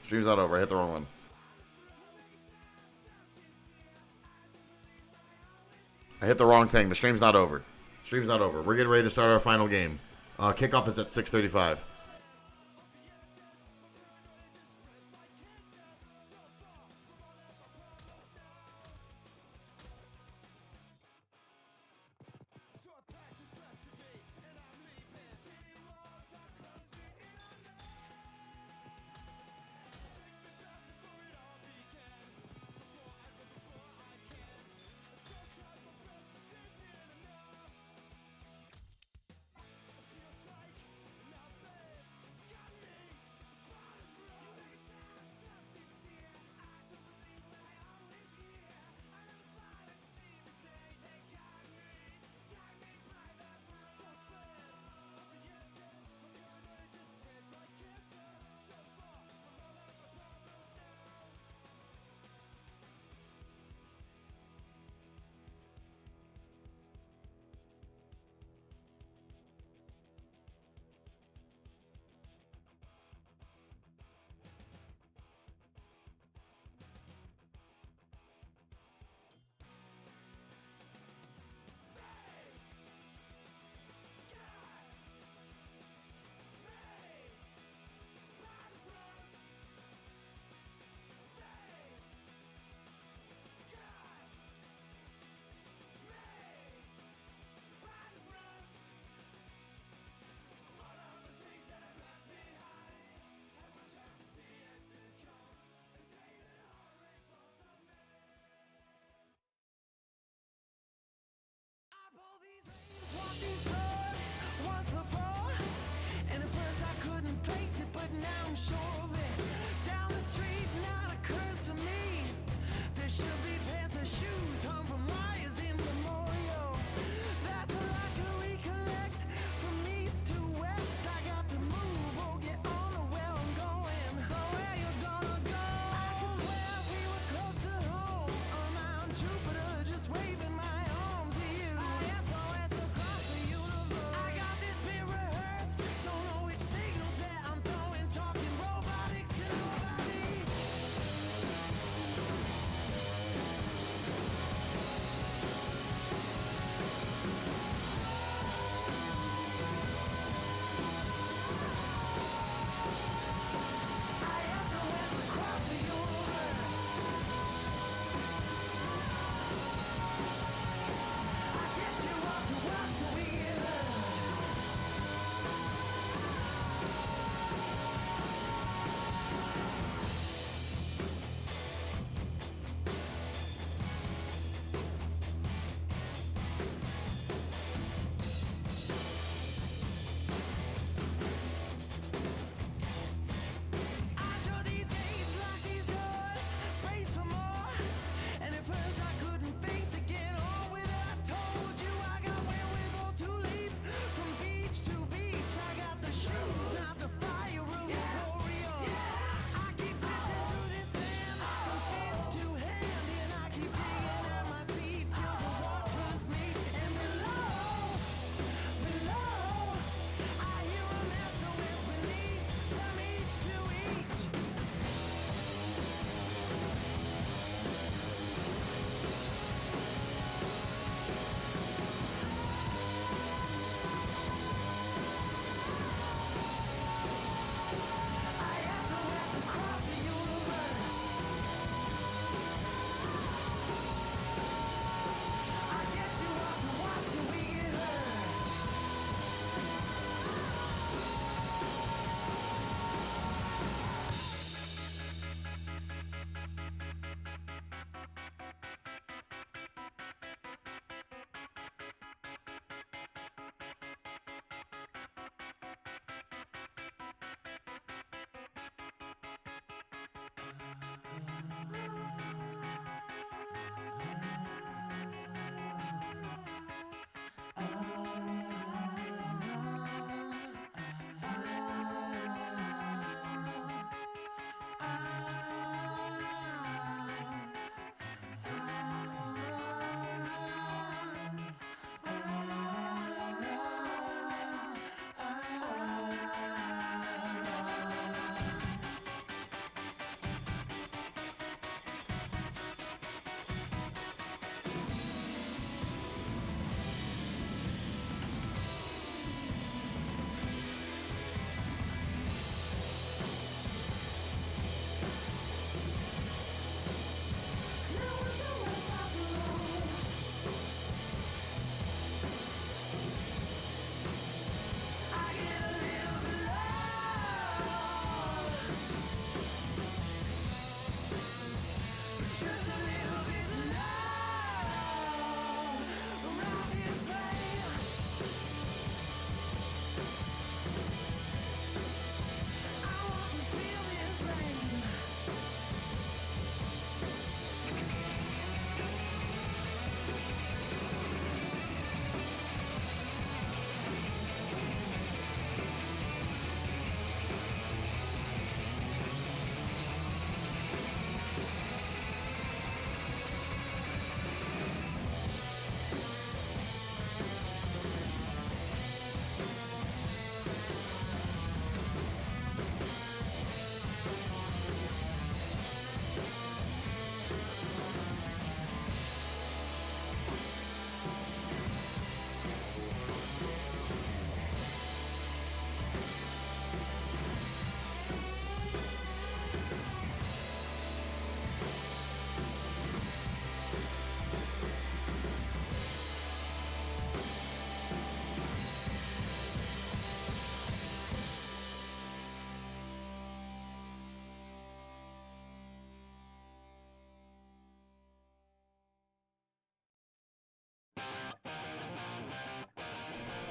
Stream's not over. I hit the wrong one. I hit the wrong thing. The stream's not over. Stream's not over. We're getting ready to start our final game. Kickoff is at 6:35.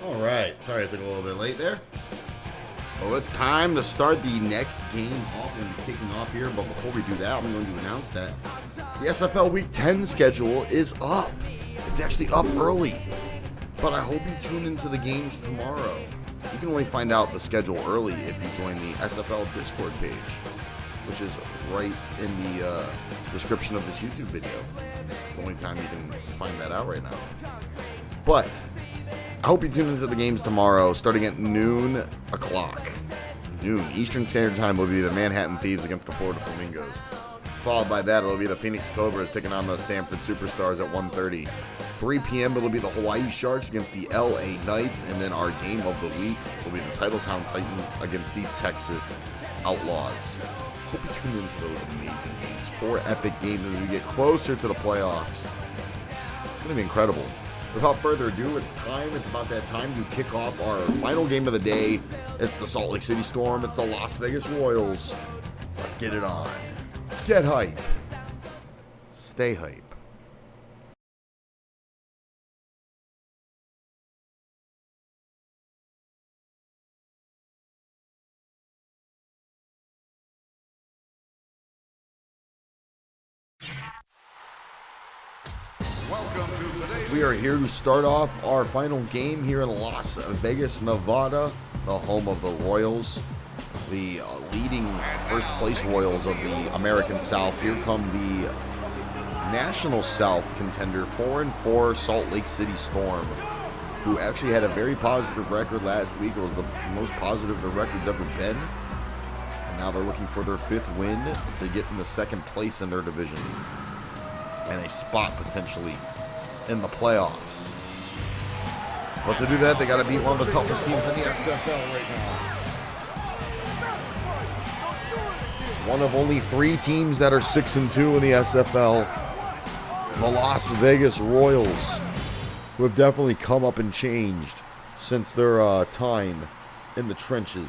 All right. Sorry I took a little bit late there. Well, it's time to start the next game off and kicking off here. But before we do that, I'm going to announce that the SFL Week 10 schedule is up. It's actually up early. But I hope you tune into the games tomorrow. You can only find out the schedule early if you join the SFL Discord page, which is right in the description of this YouTube video. It's the only time you can find that out right now. But I hope you tune into the games tomorrow, starting at noon o'clock. Noon Eastern Standard Time will be the Manhattan Thieves against the Florida Flamingos. Followed by that, it'll be the Phoenix Cobras taking on the Stanford Superstars at 1:30. 3 p.m. it'll be the Hawaii Sharks against the LA Knights, and then our game of the week will be the Titletown Titans against the Texas Outlaws. Hope you tune into those amazing games. 4 epic games as we get closer to the playoffs. It's going to be incredible. Without further ado, it's time. It's about that time to kick off our final game of the day. It's the Salt Lake City Storm. It's the Las Vegas Royals. Let's get it on. Get hype. Stay hype. Welcome to today's We are here to start off our final game here in Las Vegas, Nevada, the home of the Royals, the leading first place Royals of the American South. Here come the National South contender, 4-4 Salt Lake City Storm, who actually had a very positive record last week. It was the most positive the record's ever been. And now they're looking for their 5th win to get in the 2nd place in their division and a spot potentially in the playoffs. But to do that, they got to beat one of the toughest teams in the XFL right now. One of only 3 teams that are 6-2 in the SFL, the Las Vegas Royals, who have definitely come up and changed since their time in the trenches.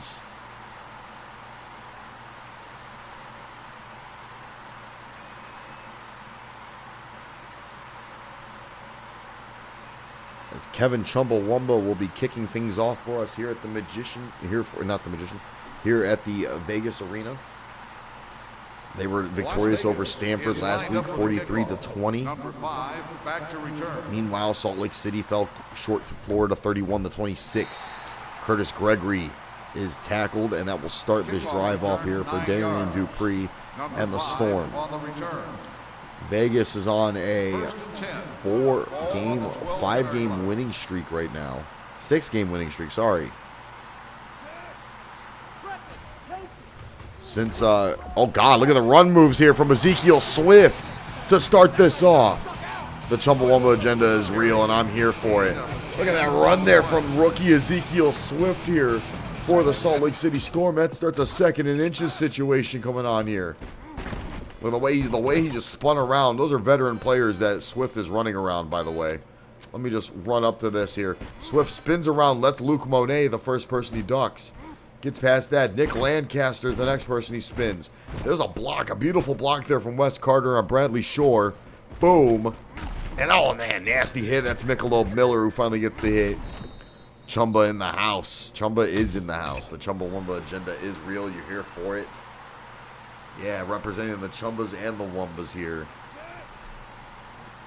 As Kevin Chumbawamba will be kicking things off for us here at the here at the Vegas Arena. They were victorious over Stanford last week, 43-20. number 5 back to return. Meanwhile, Salt Lake City fell short to Florida, 31-26. Curtis Gregory is tackled, and that will start this drive off here for Darian Dupree and the Storm. On the return. Vegas is on a 1st and 10. 5-game winning streak right now. 6-game winning streak, sorry. Since, oh God, look at the run moves here from Ezekiel Swift to start this off. The Chumbawamba agenda is real, and I'm here for it. Look at that run there from rookie Ezekiel Swift here for the Salt Lake City Storm. That starts a 2nd and inches situation coming on here. Look at the way he just spun around. Those are veteran players that Swift is running around, by the way. Let me just run up to this here. Swift spins around, lets Luke Monet, the first person he ducks. Gets past that. Nick Lancaster is the next person he spins. There's a block, a beautiful block there from Wes Carter on Bradley Shore. Boom. And oh man, nasty hit. That's Michelob Miller who finally gets the hit. Chumba in the house. Chumba is in the house. The Chumbawamba agenda is real. You're here for it. Yeah, representing the Chumbas and the Wombas here.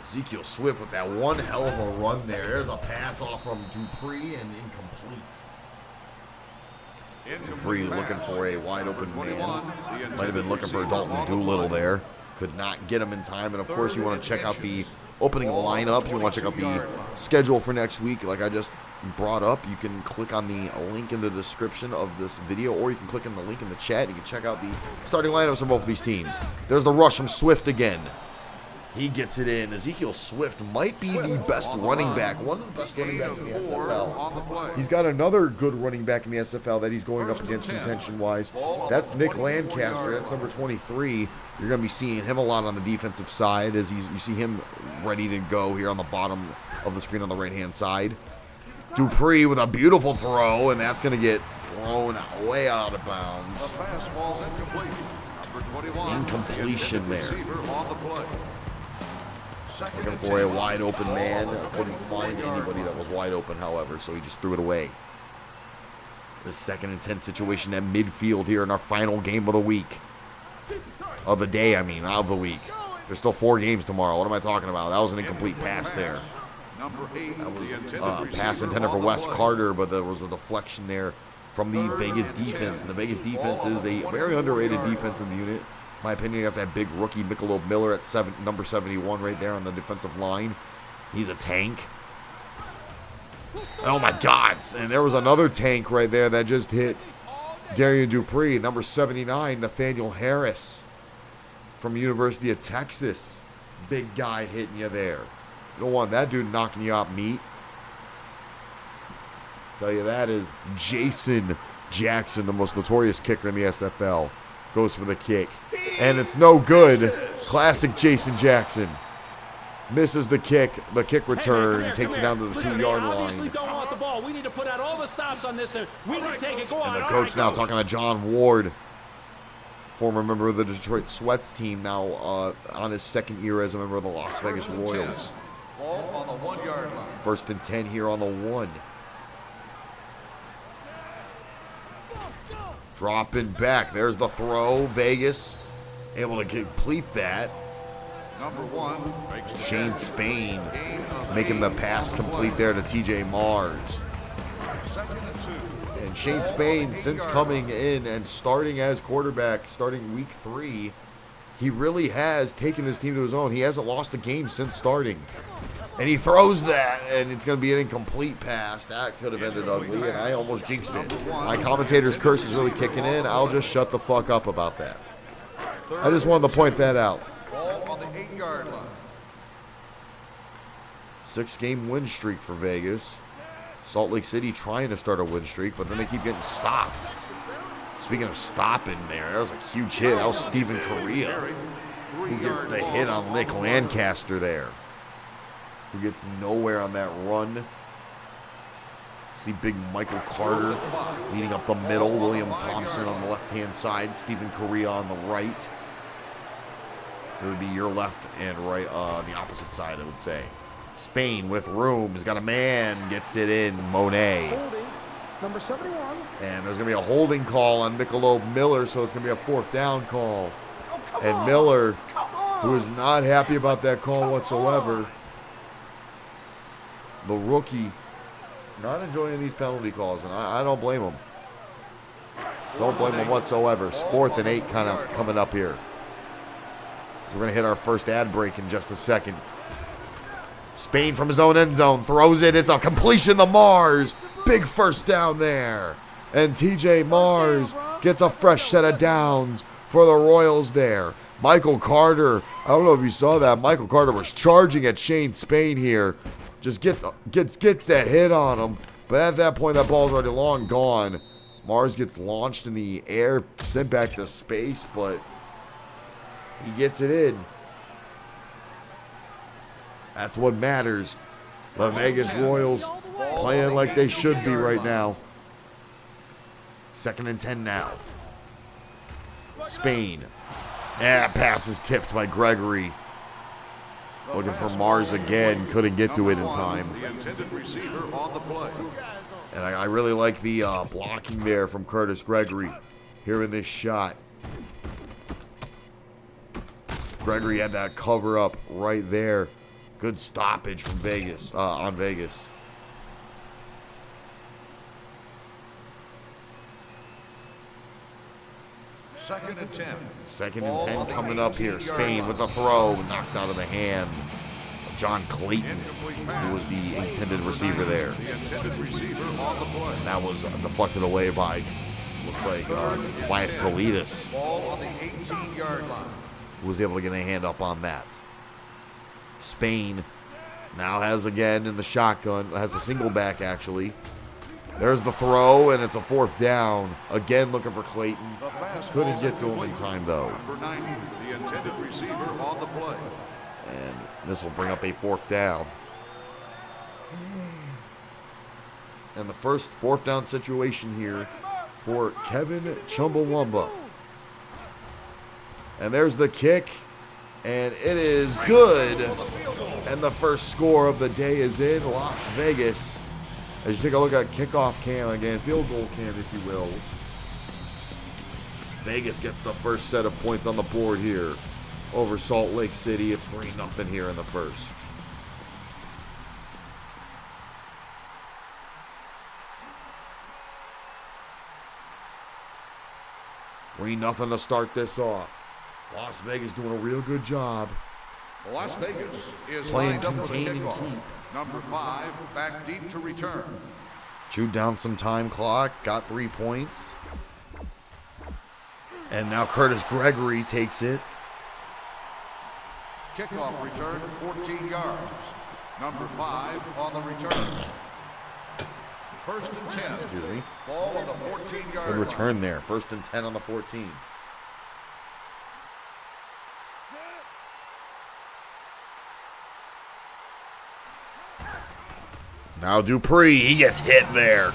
Ezekiel Swift with that one hell of a run there. There's a pass off from Dupree and incomplete. Dupree looking for a wide open man. Might have been looking for Dalton Doolittle there. Could not get him in time. And of course, you want to check out the opening lineup. You want to check out the schedule for next week. Like I just brought up, you can click on the link in the description of this video, or you can click on the link in the chat. You can check out the starting lineups for both of these teams. There's the rush from Swift again. He gets it in. Ezekiel Swift might be the best running back, one of the best running backs in the SFL. He's got another good running back in the SFL that he's going up against contention-wise. That's Nick Lancaster. That's number 23. You're going to be seeing him a lot on the defensive side as you see him ready to go here on the bottom of the screen on the right-hand side. Dupree with a beautiful throw, and that's going to get thrown way out of bounds. The fastball's incomplete. Number 21. Incompletion there. Receiver on the play. Looking for a wide open man. Couldn't find anybody that was wide open, however, so he just threw it away. The 2nd and 10 situation at midfield here in our final game of the week. Of the day, I mean, of the week. There's still 4 games tomorrow. What am I talking about? That was an incomplete pass there. That was a pass intended for Wes Carter, but there was a deflection there from the Vegas defense. And the Vegas defense is a very underrated defensive unit. In my opinion, you got that big rookie Michelob Miller at number 71 right there on the defensive line. He's a tank. Oh my God! And there was another tank right there that just hit Darian Dupree, number 79, Nathaniel Harris from University of Texas. Big guy hitting you there. You don't want that dude knocking you out meat. Tell you that is Jason Jackson, the most notorious kicker in the SFL. Goes for the kick. And it's no good. Classic Jason Jackson. Misses the kick. The kick return. Takes it down to the 2-yard line. Don't want the ball. We need to put out all the stops on this. We need to take it. Go on. And the coach now talking to John Ward, former member of the Detroit Sweats team, now on his 2nd year as a member of the Las Vegas Royals. Ball on the 1-yard line. 1st and 10 here on the 1. Dropping back. There's the throw. Vegas able to complete that. Number 1 makes the Shane catch. Spain Gain of making the 8. pass complete there to TJ Mars. 2nd and 2. And Shane Spain, since coming in and starting as quarterback, starting week 3, he really has taken his team to his own. He hasn't lost a game since starting. And he throws that, and it's going to be an incomplete pass. That could have ended ugly, and I almost jinxed it. My commentator's curse is really kicking in. I'll just shut the fuck up about that. I just wanted to point that out. Ball on the 8-yard line. 6-game win streak for Vegas. Salt Lake City trying to start a win streak, but then they keep getting stopped. Speaking of stopping there, that was a huge hit. That was Stephen Correa who gets the hit on Nick Lancaster there. Who gets nowhere on that run. See big Michael Carter leading up the middle. William Thompson on the left-hand side. Stephen Correa on the right. It would be your left and right on the opposite side, I would say. Spain with room. He's got a man. Gets it in. Monet. Holding, number 71. And there's going to be a holding call on Michelob Miller, so it's going to be a 4th down call. And Miller, who is not happy about that call whatsoever, the rookie, not enjoying these penalty calls, and I don't blame him. Don't blame him whatsoever. 4th and 8 kind of coming up here. So we're going to hit our first ad break in just a second. Spain from his own end zone throws it. It's a completion to Mars. Big first down there. And TJ Mars gets a fresh set of downs for the Royals there. Michael Carter, I don't know if you saw that. Michael Carter was charging at Shane Spain here. Just gets that hit on him. But at that point, that ball's already long gone. Mars gets launched in the air, sent back to space, but he gets it in. That's what matters. The Vegas Royals playing like they should be right now. 2nd and 10 now. Spain. Yeah, pass is tipped by Gregory. Looking for Mars again. Couldn't get to it in time. The intended receiver on the play. And I really like the blocking there from Curtis Gregory here in this shot. Gregory had that cover up right there. Good stoppage from Vegas, on Vegas. Second and 10. 2nd and 10 coming up here. Spain with the throw, knocked out of the hand of John Clayton, who was the intended receiver there. The intended receiver on the play. And that was deflected away by, looks like, Tobias Kalidas, Ball on the 18-yard line. who was able to get a hand up on that. Spain now has again in the shotgun, has a single back actually. There's the throw, and it's a 4th down. Again looking for Clayton. The pass Couldn't ball's get to him in incomplete. time though. Number 90, the intended receiver on the play. And this will bring up a 4th down. And the first 4th down situation here for Kevin Chumbawamba. And there's the kick. And it is good. And the first score of the day is in Las Vegas. As you take a look at kickoff cam again, field goal cam, if you will. Vegas gets the first set of points on the board here over Salt Lake City. It's 3-0 here in the first. $3-0 to start this off. Las Vegas doing a real good job. Las Vegas is Playing lined up for the contain and kickoff. keep. Number 5, back deep to return. Chewed down some time clock, got 3 points. And now Curtis Gregory takes it. Kickoff return, 14 yards. Number 5 on the return. First and 10. Excuse me. Ball on the 14-yard Good line. return there. First and 10 on the 14. Now Dupree, he gets hit there.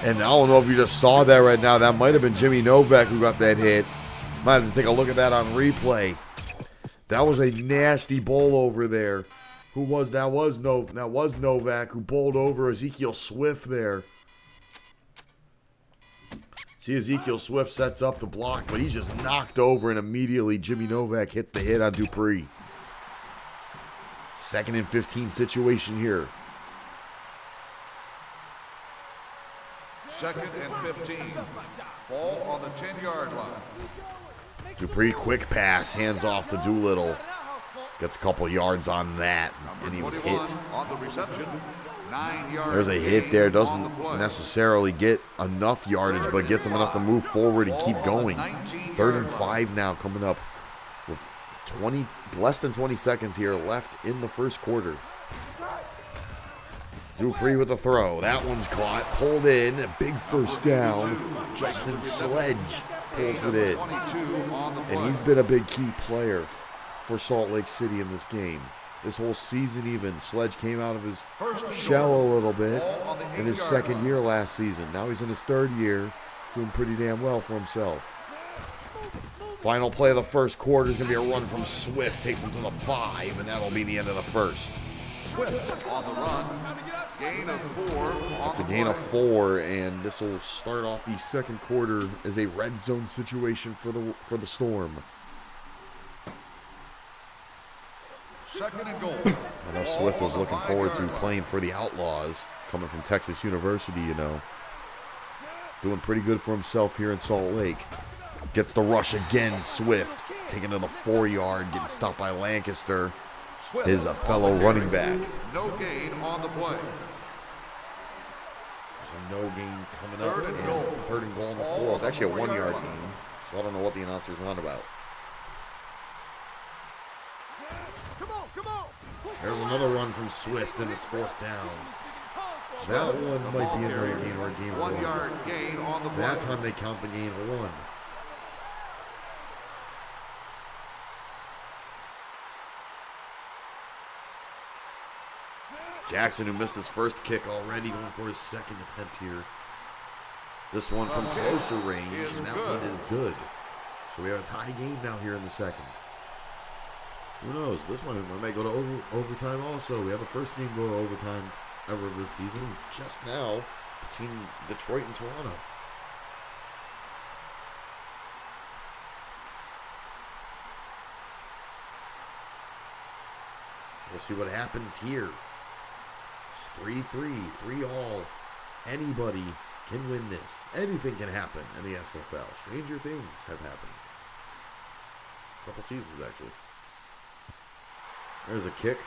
And I don't know if you just saw that right now. That might have been Jimmy Novak who got that hit. Might have to take a look at that on replay. That was a nasty bowl over there. Who was that? That was Novak who bowled over Ezekiel Swift there. See, Ezekiel Swift sets up the block, but he's just knocked over, and immediately Jimmy Novak hits the hit on Dupree. 2nd and 15 situation here. 2nd and 15. Ball on the 10-yard line. Dupree, quick pass, hands off to Doolittle. Gets a couple yards on that, and he was hit. 21 on the reception. 9 yards. There's a hit there. on the Doesn't play. necessarily get enough yardage, but gets him enough to move forward and keep going. 3rd and 5 now coming up with less than 20 seconds here left in the first quarter. Dupree with the throw. That one's caught. Pulled in. A big first down. Justin Sledge pulls it in. 22 on the play. And he's been a big key player for Salt Lake City in this game. This whole season even. Sledge came out of his shell a little bit in his 2nd year last season. Now he's in his 3rd year, doing pretty damn well for himself. Final play of the first quarter is going to be a run from Swift. Takes him to the 5, and that'll be the end of the first. Swift on the run. Gain of 4. It's a gain of 4, and this will start off the second quarter as a red zone situation for the Storm. 2nd and goal. I know Swift was looking forward to playing for the Outlaws, coming from Texas University, you know. Doing pretty good for himself here in Salt Lake. Gets the rush again, Swift. Taken to the 4-yard, getting stopped by Lancaster, his fellow running back. No gain on the play. There's a no gain coming up. 3rd and and goal. 3rd and goal on the 4. It's actually a 1-yard gain, so I don't know what the announcers want about. Come on. There's another run from Swift, and it's 4th down. That one might be another gain or a gain of 1. 1-yard gain on the play. That time they count the gain of 1. Jackson, who missed his first kick already, going for his 2nd attempt here. This one from closer range, and that one is good. So we have a tie game now here in the 2nd. Who knows? This one might go to overtime also. We have the first game go to overtime ever this season, just now, between Detroit and Toronto. So we'll see what happens here. 3-3, 3-all. Anybody can win this. Anything can happen in the SFL. Stranger things have happened. A couple seasons, actually. There's a kick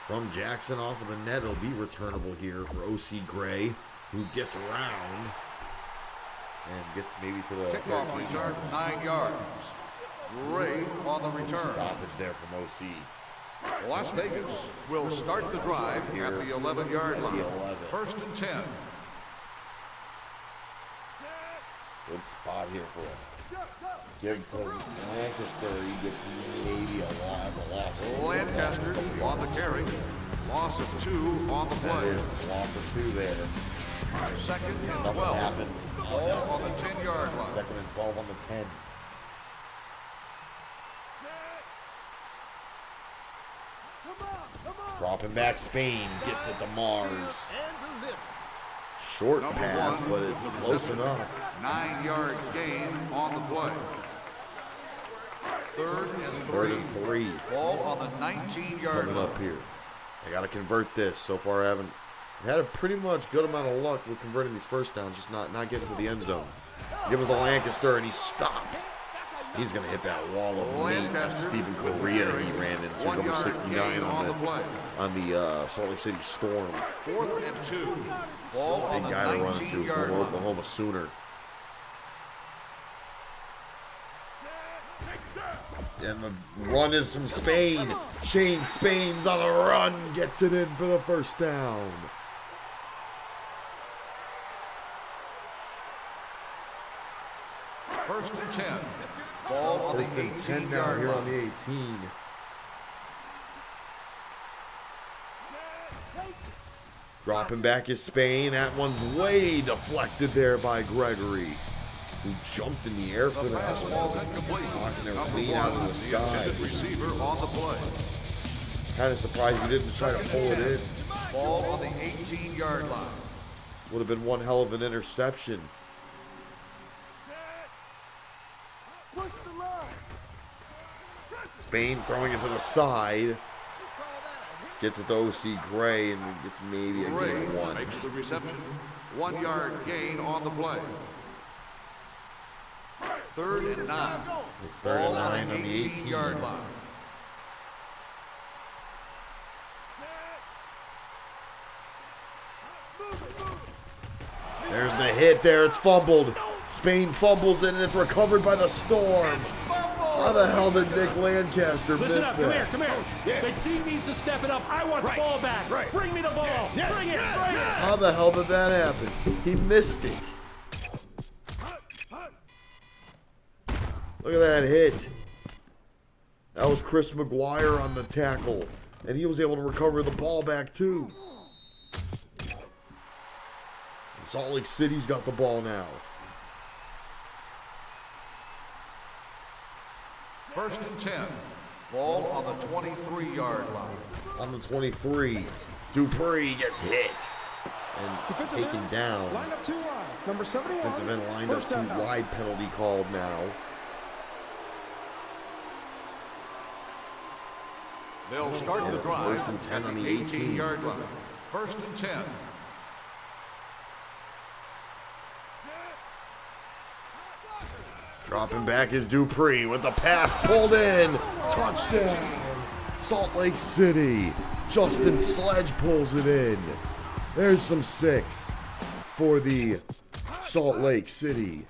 from Jackson off of the net. It'll be returnable here for O.C. Gray, who gets around and gets maybe to the Kickoff return, 9 yards. Gray on the return. stoppage there from O.C. Las Vegas will start the drive at the 11-yard line. 11. 1st and 10. Good spot here for him. Gives to Lancaster. He gets maybe a loss. Lancaster on the carry. Loss of 2 on the play. Loss of 2 there. 2nd and Nothing 12. happens. All on the 10-yard line. 2nd and 12 on the 10. Come on. Dropping back, Spain gets it to Mars. And deliver. Short Number pass, one but it's for the close Pacific. enough. 9-yard gain on the play. Third and Third and 3 Ball on the 19-yard coming line. up here. They got to convert this. So far, I haven't had a pretty much good amount of luck with converting these first downs, just not getting to the end zone. Give it to Lancaster, and he stopped. He's going to hit that wall of meat. That's Stephen Correa he ran into, number 69 on the Salt Lake City Storm. 4th and 2. Ball on Big the guy to run into, 19-yard former line. Oklahoma Sooner. And the run is from Spain. Shane Spain's on a run, gets it in for the first down. First and 10. Ball on First the and 10 now 18-yard here on line. the 18. Dropping back is Spain. That one's way deflected there by Gregory, who jumped in the air for The that pass one. ball's incomplete. Knocking her Number clean out of 1, the the sky. intended receiver on the play. Kind of surprised he didn't try to pull it in. Ball on the 18-yard line. Would have been one hell of an interception. Push the line. Spain throwing it to the side. Gets it to O.C. Gray and gets maybe a Gray gain of 1. makes the reception. 1-yard gain on the play. Third and 9. It's third and Ball on 9 the on the 18 18-yard line. There's the hit there. It's fumbled. Spain fumbles it and it's recovered by the Storm. How the hell did Nick Lancaster miss Listen up, come here, that? come here. The D needs to step it up. I want the ball back. Bring me the ball. Bring it, bring it. How the hell did that happen? He missed it. Look at that hit. That was Chris McGuire on the tackle. And he was able to recover the ball back too. Salt Lake City's got the ball now. First and 10. Ball on the 23-yard line. On the 23, Dupree gets hit and Defensive taken end, down. Line up too wide. Number 71. Defensive end lined up First too down now. wide, penalty called now. They'll start the it's drive first and 10 at on the the 18. 18-yard line. First and 10. Dropping back is Dupree with the pass pulled in. Touchdown. Salt Lake City. Justin Sledge pulls it in. There's some 6 for the Salt Lake City.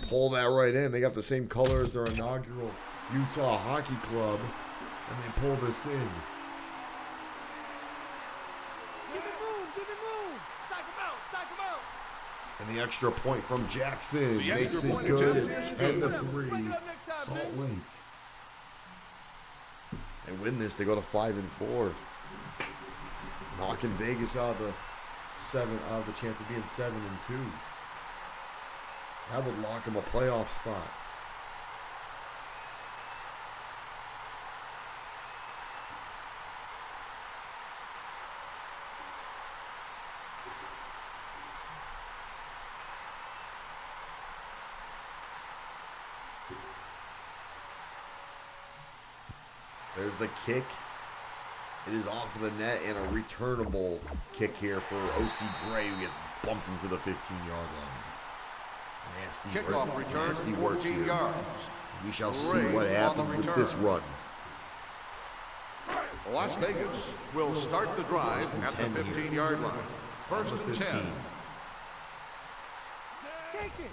Pull that right in. They got the same color as their inaugural Utah Hockey Club, and they pull this in. Give it room, give it room. Psych him out, psych him out. And the extra point from Jackson The makes extra it point good. attempt It's is 10 to good. 3. Bring it up next time, Salt man. Lake. They win this. They go to 5-4, knocking Vegas out of the chance of being 7-2. That would lock them a playoff spot. There's the kick. It is off of the net and a returnable kick here for O.C. Gray, who gets bumped into the 15-yard line. Nasty Kickoff work. return, Nasty work 14 here. yards. We shall see Gray what on the happens with return. this run. Las Vegas will start the drive First and at 10 the here. 15-yard line. First On the and 10. 15. Take it.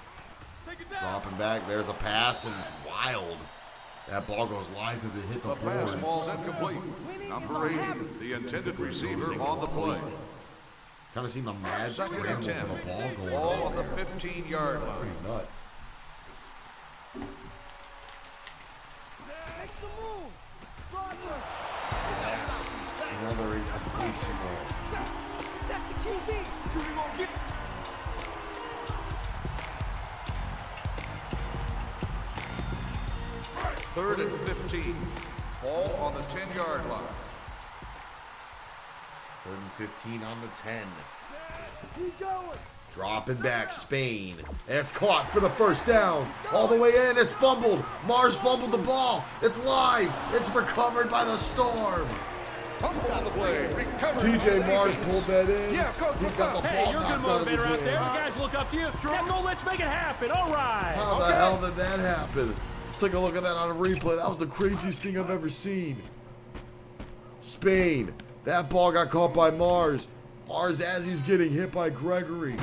Take it down. Dropping back. There's a pass, and it's wild. That ball goes live because it hit the The pass boards. ball's incomplete. Number 80, the intended receiver on the play. Kind of seen the mad Second and scramble 10. for the ball going Ball on on the there. 15-yard line. Pretty nuts. Make some room. Broadway. Another incompletion ball. Check the QB. Third and 15. Ball on the 10-yard line. 15 on the 10. Keep going. Dropping back, Spain. And it's caught for the first down. All the way in, it's fumbled. Mars fumbled the ball. It's live. It's recovered by the Storm. Fumble on the play. Recovered by TJ the Mars Eagles. pulled that in. Yeah, Coach, He's what's got up? the Hey, ball you're a good knocked out of his motivator out there. The hand. guys look up to you. Tempo, let's make it happen. All right. How the hell did that happen? Let's take a look at that on a replay. That was the craziest thing I've ever seen. Spain. That ball got caught by Mars. Mars, as he's getting hit by Gregory.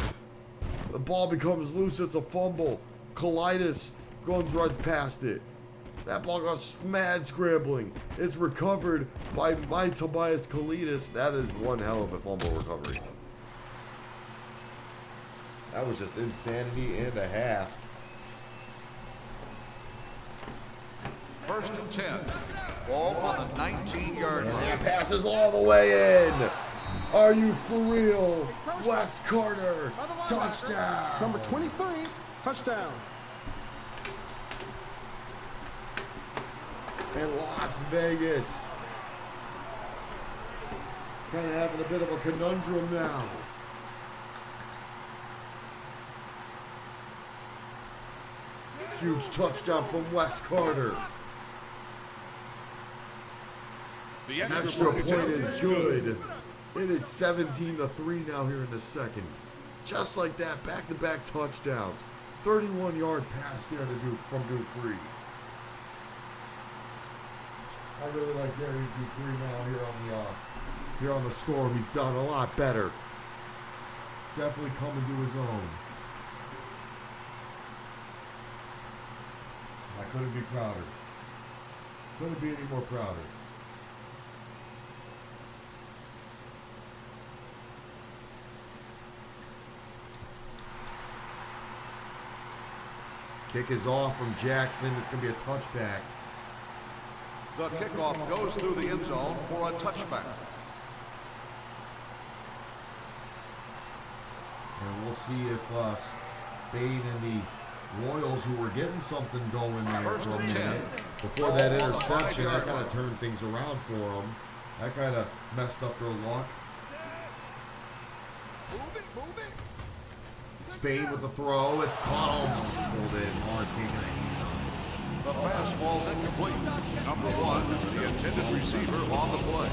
The ball becomes loose. It's a fumble. Colitis goes right past it. That ball got mad scrambling. It's recovered by Tobias Colitis. That is one hell of a fumble recovery. That was just insanity and a half. First and 10. Ball on the 19-yard And line. that passes all the way in. Are you for real? Wes Carter, touchdown. Number 23, touchdown. And Las Vegas kind of having a bit of a conundrum now. Huge touchdown from Wes Carter. The An extra point is good. It is 17-3 now here in the second. Just like that, back-to-back touchdowns. 31-yard pass there from Dupree. I really like Darian Dupree now here on the Storm. He's done a lot better. Definitely coming to his own. I couldn't be prouder. Couldn't be any more prouder. Kick is off from Jackson. It's going to be a touchback. The kickoff goes through the end zone for a touchback. And we'll see if Spain and the Royals, who were getting something going there First for a and 10. minute, before that interception, that kind of turned things around for them. That kind of messed up their luck. Spain with the throw. It's caught, almost pulled in. Mars can't get a hand on it. The pass falls incomplete. Number 1, the intended receiver on the play.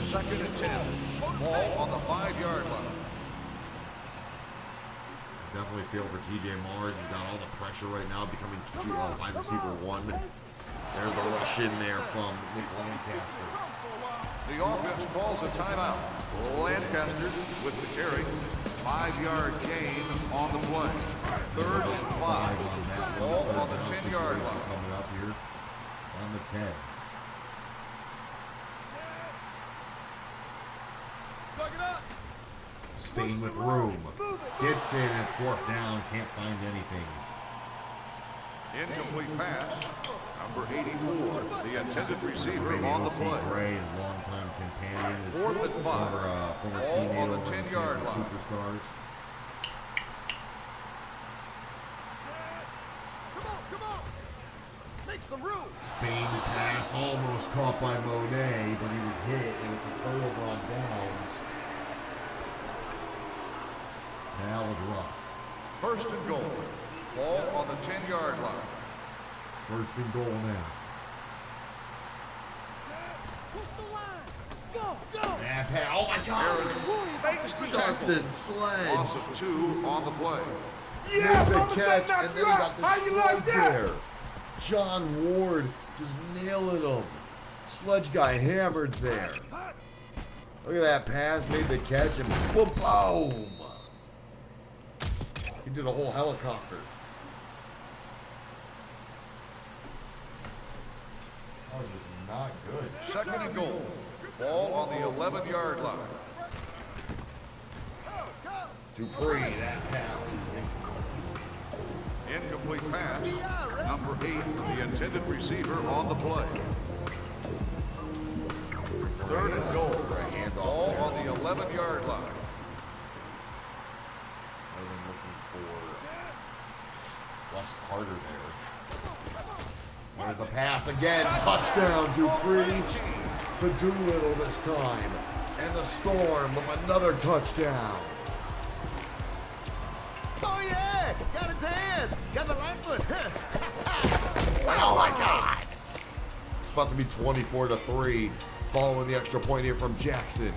Second and 10. Ball on the 5-yard line. Definitely feel for TJ Mars. He's got all the pressure right now, becoming wide receiver 1. There's the rush in there from Nick Lancaster. The offense calls a timeout. Lancaster with the carry. 5-yard gain on the play. Third and 5. Ball on the 10-yard line. Coming up here on the 10. Spain with room. Gets in. It's fourth down. Can't find anything. Incomplete pass. Number 84, the intended receiver Maybe on the we'll see play. Gray, his longtime companion, his Fourth and 5. former Ball teammate on the over in 10-yard Stanford line. Superstars. Come on. Make some room. Spain pass almost caught by Monet, but he was hit, and it's a turnover on downs. That was rough. First and goal. Ball on the 10-yard line. First and goal now. Push the line. Go. And pass. Oh my God! Makes the tackle. Justin Sledge. Loss of 2 on the play. Yeah, the catch, and then he got the slug there. John Ward just nailing him. Sledge guy hammered there. Look at that pass, made the catch, and boom, boom. He did a whole helicopter. That was just not good. Second and goal. Ball on the 11-yard line. Dupree, that pass is incomplete. Incomplete pass. Number 8, the intended receiver on the play. Third and goal. Ball on the 11-yard line. I've been looking for Wes Carter there. There's the pass again. Touchdown, Dupree. To Doolittle this time. And the Storm with another touchdown. Oh yeah! Got a dance! Got the light foot! Oh my God! It's about to be 24-3 following the extra point here from Jackson.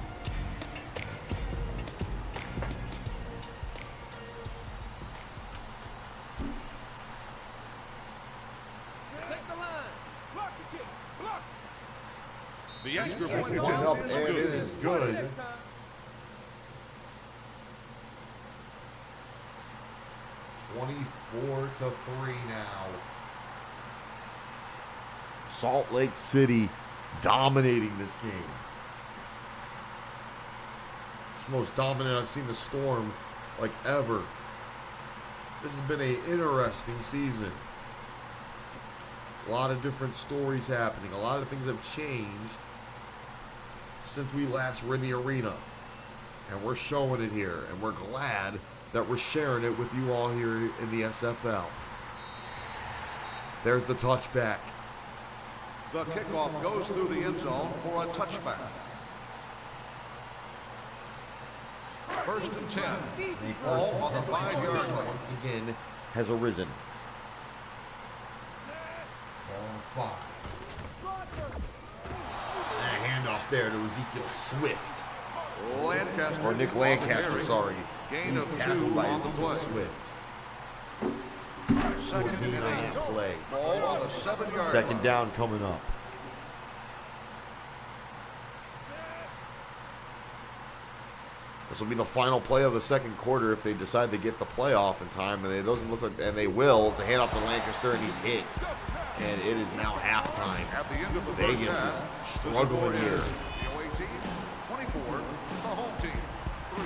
Take the line! Block the kick! Block! The extra point Extra point up, attempt and is it good. is good. Next time. 24-3 now. Salt Lake City dominating this game. It's the most dominant I've seen the Storm like ever. This has been an interesting season. A lot of different stories happening. A lot of things have changed since we last were in the arena. And we're showing it here. And we're glad that we're sharing it with you all here in the SFL. There's the touchback. The kickoff goes through the end zone for a touchback. First and 10. The Ball first on the 5-yard situation line. once again has arisen. Ball 5. And a handoff there to Ezekiel Swift. Lancaster. Or Nick on the Lancaster, carry. sorry. Gain He's of 2 tackled by on the Ezekiel play. Swift. Second Gain and on 8. that play. Ball on the 7-yard Second line. down coming up. This will be the final play of the second quarter if they decide to get the playoff in time, and it doesn't look like, and they will. It's a handoff to Lancaster, and he's hit. And it is now halftime. At the end of the Vegas first is half, the struggling score here. is The away team, 24. The home team, 3.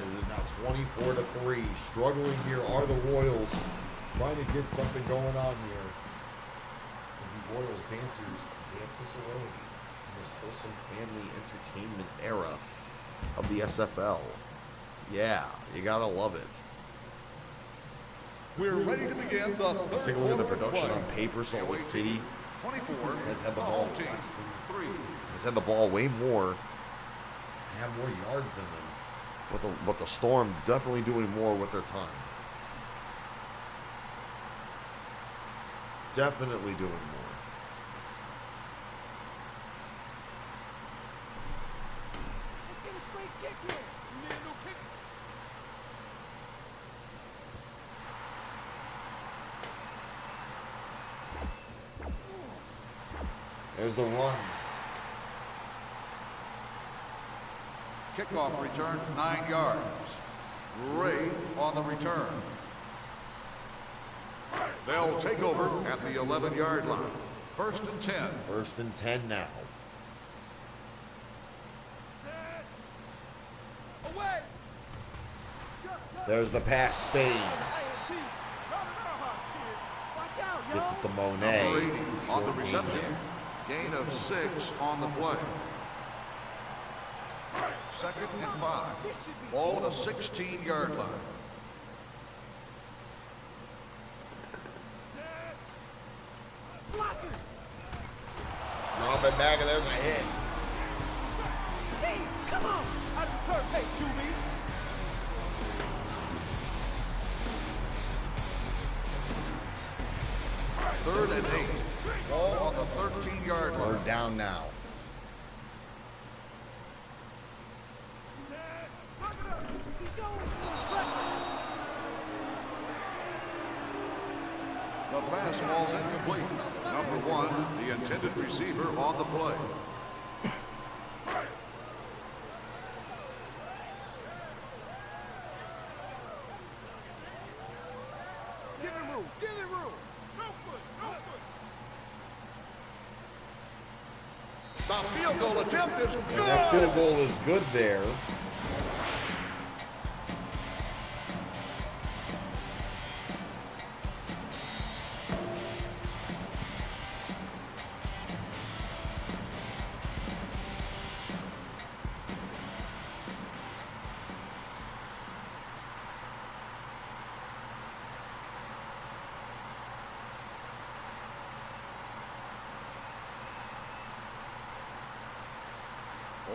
It is now 24-3. Struggling here are the Royals, trying to get something going on here. And the Royals dancers dance this away in this wholesome family entertainment era of the SFL. Yeah, you gotta love it. We're ready to begin the third Take a look at the quarter production play. on paper. Salt Lake City 24. has had the The ball home team, less than 3. has had the ball way more, have more yards than them. But the Storm definitely doing more with their time. Definitely doing more. Let's get a straight kick here. You need a new kick. There's the run. Kickoff return, 9 yards. Ray on the return. They'll take over at the 11-yard line. First and 10. First and 10 now. Away. There's the pass, Spain. INT. Watch out, yo. Gets it to Number Monet. 80 on the Short reception. gain Gain of 6 on the play. Second and 5. Ball at the 16-yard line. Drop it back, and there's a hit. Hey, come on. Out of the turn tape, Juby. Third and 8. Ball on the 13-yard line. Third down now. The pass ball's incomplete. Number 1, the intended receiver on the play. Give him room! Give him room! No foot! No foot! The field goal attempt is And good. that field goal is good there.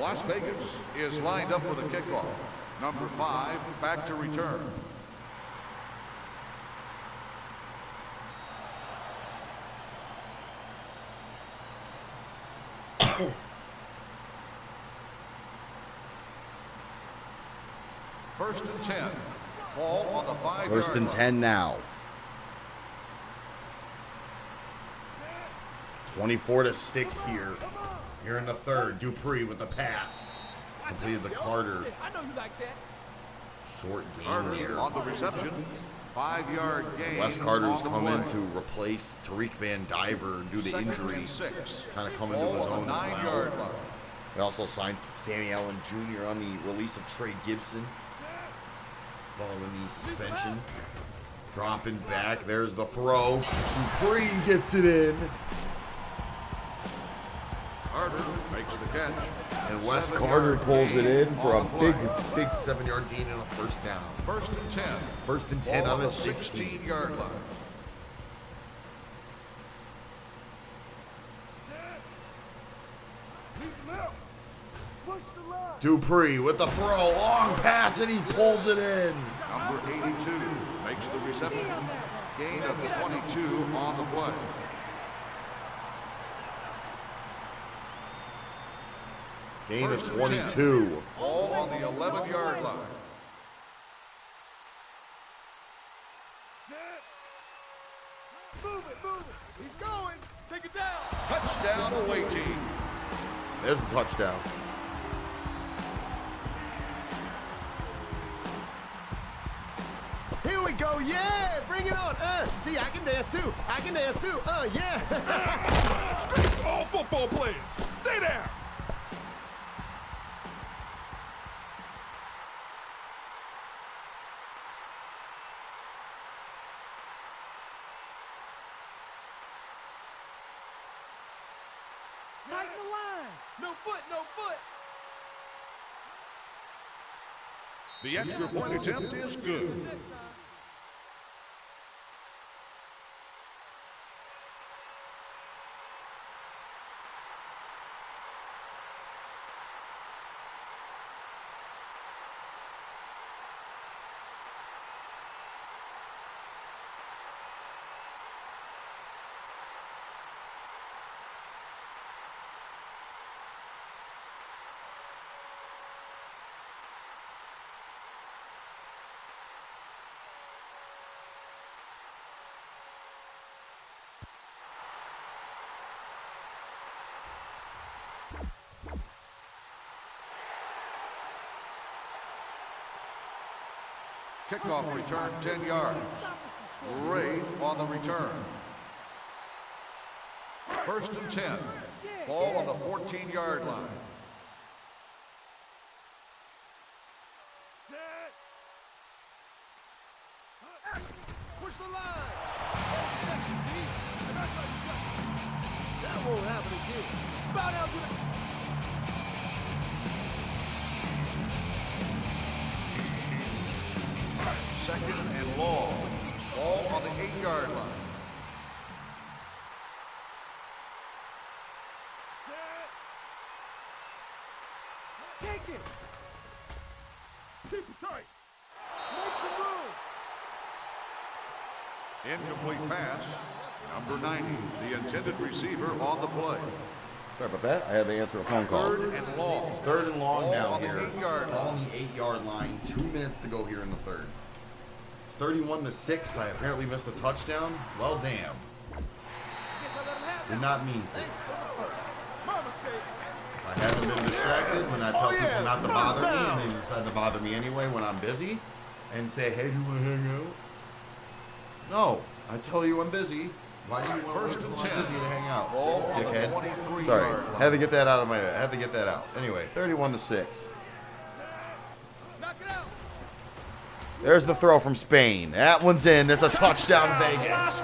Las Vegas is lined up for the kickoff. Number 5, back to return. First and 10. Ball on the 5-yard line. First and 10 now. 24-6 here in the third. Dupree with the pass. Completed the Carter. I know you like that. Short game Carter there. on the reception. 5-yard gain. Wes Carter's on the come in play. to replace Tariq Van Diver due to Second injury. and 6. Kind of come into Ball his on own the as 9-yard well. line. They also signed Sammy Allen Jr. on the release of Trey Gibson following the suspension. Dropping back. There's the throw. Dupree gets it in. Carter makes the catch. And Wes 7-yard Carter pulls it in gain for a on the play. big 7-yard gain and a first down. First and 10. First and 10 Ball on the the 16. 16-yard line. Push the line. Dupree with the throw. Long pass and he pulls it in. Number 82 makes the reception. Gain of 22 on the play. Gain of First and 10. 22. Ball on the 11-yard line. Move it. He's going. Take it down. Touchdown away team. There's the touchdown. Here we go. Yeah, bring it on. See, I can dance too. Yeah. Straight all football players. Stay there. Tighten the line. No foot. The extra point attempt is good. Kickoff return 10 yards. Ray on the return. First and 10. Ball on the 14-yard line. Push the line. That won't happen again. Bow down to the... Second and long. Ball on the 8-yard line. Take it. Keep it tight. Make some room. Incomplete pass. Number 90, the intended receiver on the play. Sorry about that. I had to answer a phone call. Third and long. It's third and long Ball down on the here. 8-yard Ball line. on the 8-yard line. 2 minutes to go here in the third. It's 31-6. I apparently missed a touchdown. Well, damn. Guess I let him have Did that. not mean to. My mistake. If I haven't been distracted, when I tell yeah. people not to bother me, Touchdown. and they decide to bother me anyway when I'm busy, and say, hey, do you want to hang out? No. I tell you I'm busy. Why do you want First to and when I'm 10. busy to hang out? Ball on the Dickhead. 23-yard Sorry. line. Had to get that out of my head. Had to get that out. Anyway, 31-6. Knock it out. There's the throw from Spain. That one's in. It's a touchdown, Vegas.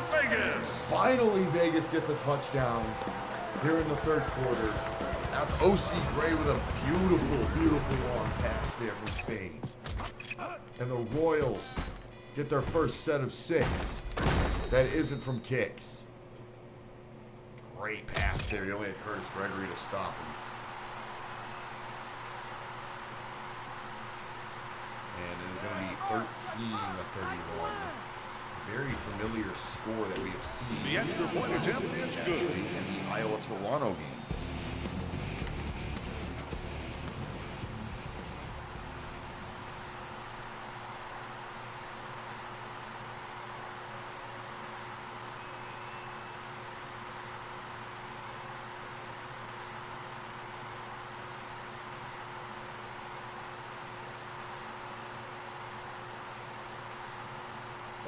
Finally, Vegas gets a touchdown here in the third quarter. That's O.C. Gray with a beautiful long pass there from Spain. And the Royals get their first set of 6. That isn't from kicks. Great pass there. You only had Curtis Gregory to stop him. 13-31. Very familiar score that we have seen. The extra point attempt is good. Actually, in the Iowa-Toronto game.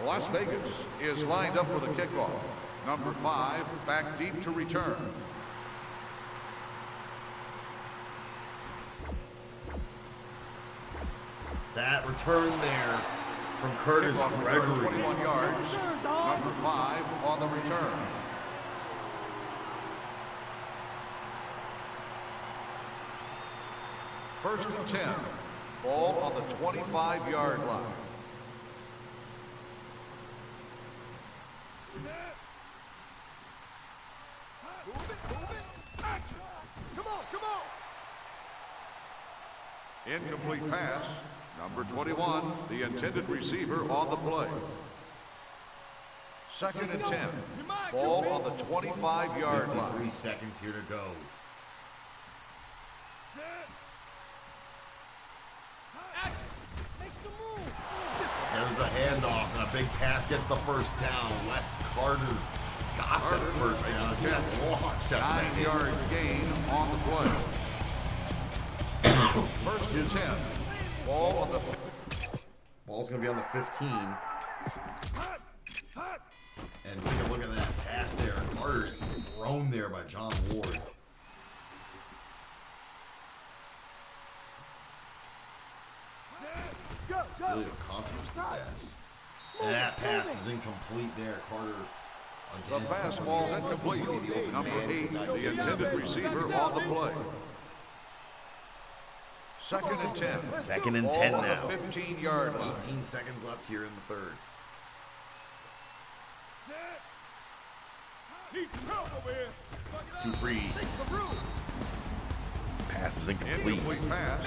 Las Vegas is lined up for the kickoff. Number 5, back deep to return. That return there from Curtis Kickoff return, Gregory. 21 yards. Number 5 on the return. First and 10. Ball on the 25-yard line. Incomplete pass. Number 21, the intended receiver on the play. Second and 10. Ball on the 25-yard 53 line. seconds here to go. Make some room. There's the handoff, and a big pass gets the first down. Wes Carter got the first down. He got launched after that. 9-yard gain on the play. First and 10. Ball on the... Ball's going to be on the 15. And take a look at that pass there. Carter thrown there by John Ward. Really accomplished his ass. And that pass is incomplete there. Carter The again. fastball's incomplete. Number 8, the intended receiver on the play. Second and 10. Second and Ball 10 on now. the 15-yard line. 18 seconds left here in the third. Need some help over here. Two free. Make some room. Pass is incomplete. Incomplete pass.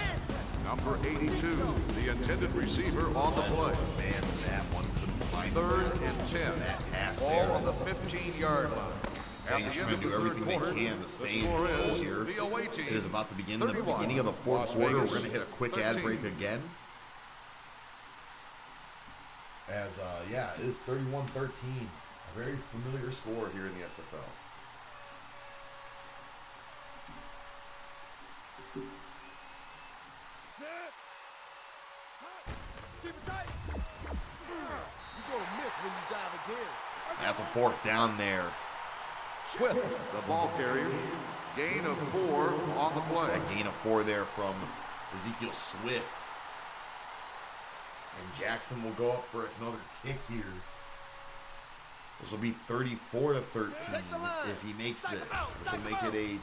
Number 82, the intended receiver on the play. Man, that one couldn't find Third him. and 10. That pass Ball there. on the 15-yard line. At Vegas the end trying of to the do third everything quarter, they can to the stay in score control is here. the away team. It is about to begin the 31. beginning of the fourth Las quarter. Vegas, We're going to hit a quick 13. ad break again. As, yeah, it is 31-13. A very familiar score here in the SFL. Keep it tight. You're gonna miss when you dive again. That's a fourth down there. Swift, the ball carrier. Gain of 4 on the play. That gain of 4 there from Ezekiel Swift. And Jackson will go up for another kick here. This will be 34-13 if he makes this. This will make it a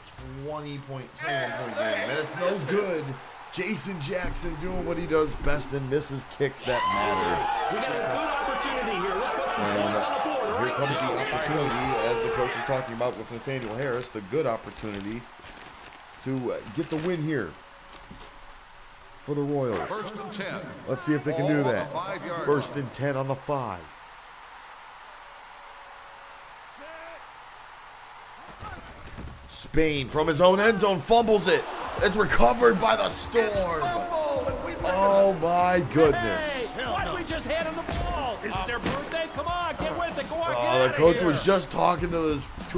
21-point game. And it's no good. Jason Jackson doing what he does best and misses kicks that matter. We got a good opportunity here. Let's put some points on the board, all Here right? comes the opportunity, as the coach is talking about with Nathaniel Harris, the good opportunity to get the win here for the Royals. First and 10. Let's see if they can do Ball on that. the 5-yard First line. and 10 on the 5. Spain from his own end zone fumbles it. It's recovered by the Storm. Oh my goodness. Hey, what did we just hand him the ball? Is it their birthday? Come on, get with it. Go on, get Oh, out the of coach here. was just talking to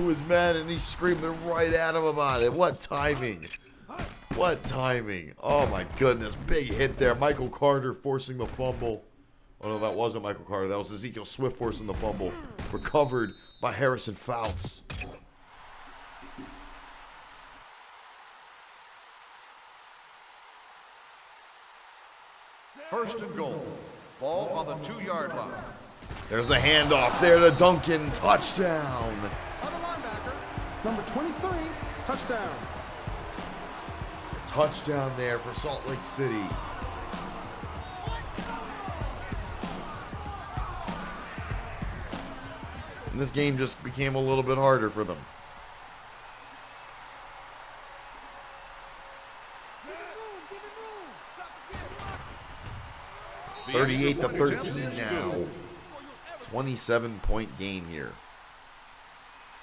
his men, and he's screaming right at him about it. What timing. What timing. Oh my goodness. Big hit there. Michael Carter forcing the fumble. Oh no, that wasn't Michael Carter. That was Ezekiel Swift forcing the fumble. Recovered by Harrison Fouts. First and goal. Ball on the 2-yard line. There's a handoff there to Duncan. Touchdown. Other linebacker, number 23, touchdown. Touchdown there for Salt Lake City. And this game just became a little bit harder for them. 38 to 13 now. 27-point game here.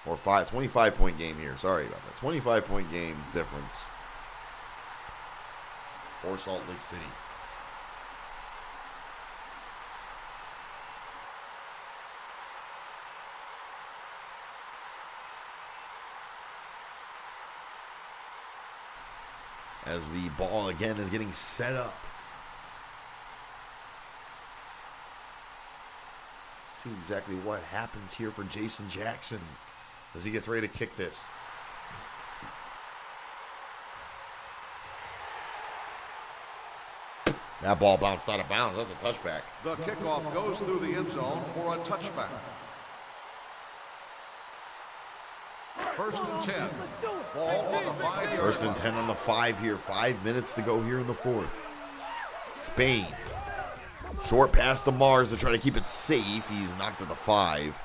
Or 25-point game here. Sorry about that. 25-point game difference for Salt Lake City. As the ball again is getting set up. See exactly what happens here for Jason Jackson as he gets ready to kick this. That ball bounced out of bounds. That's a touchback. The kickoff goes through the end zone for a touchback. First and 10. Ball on the 5-yard First and line. 10 on the 5 here. 5 minutes to go here in the fourth. Spain. Short pass to Mars to try to keep it safe. He's knocked at the 5.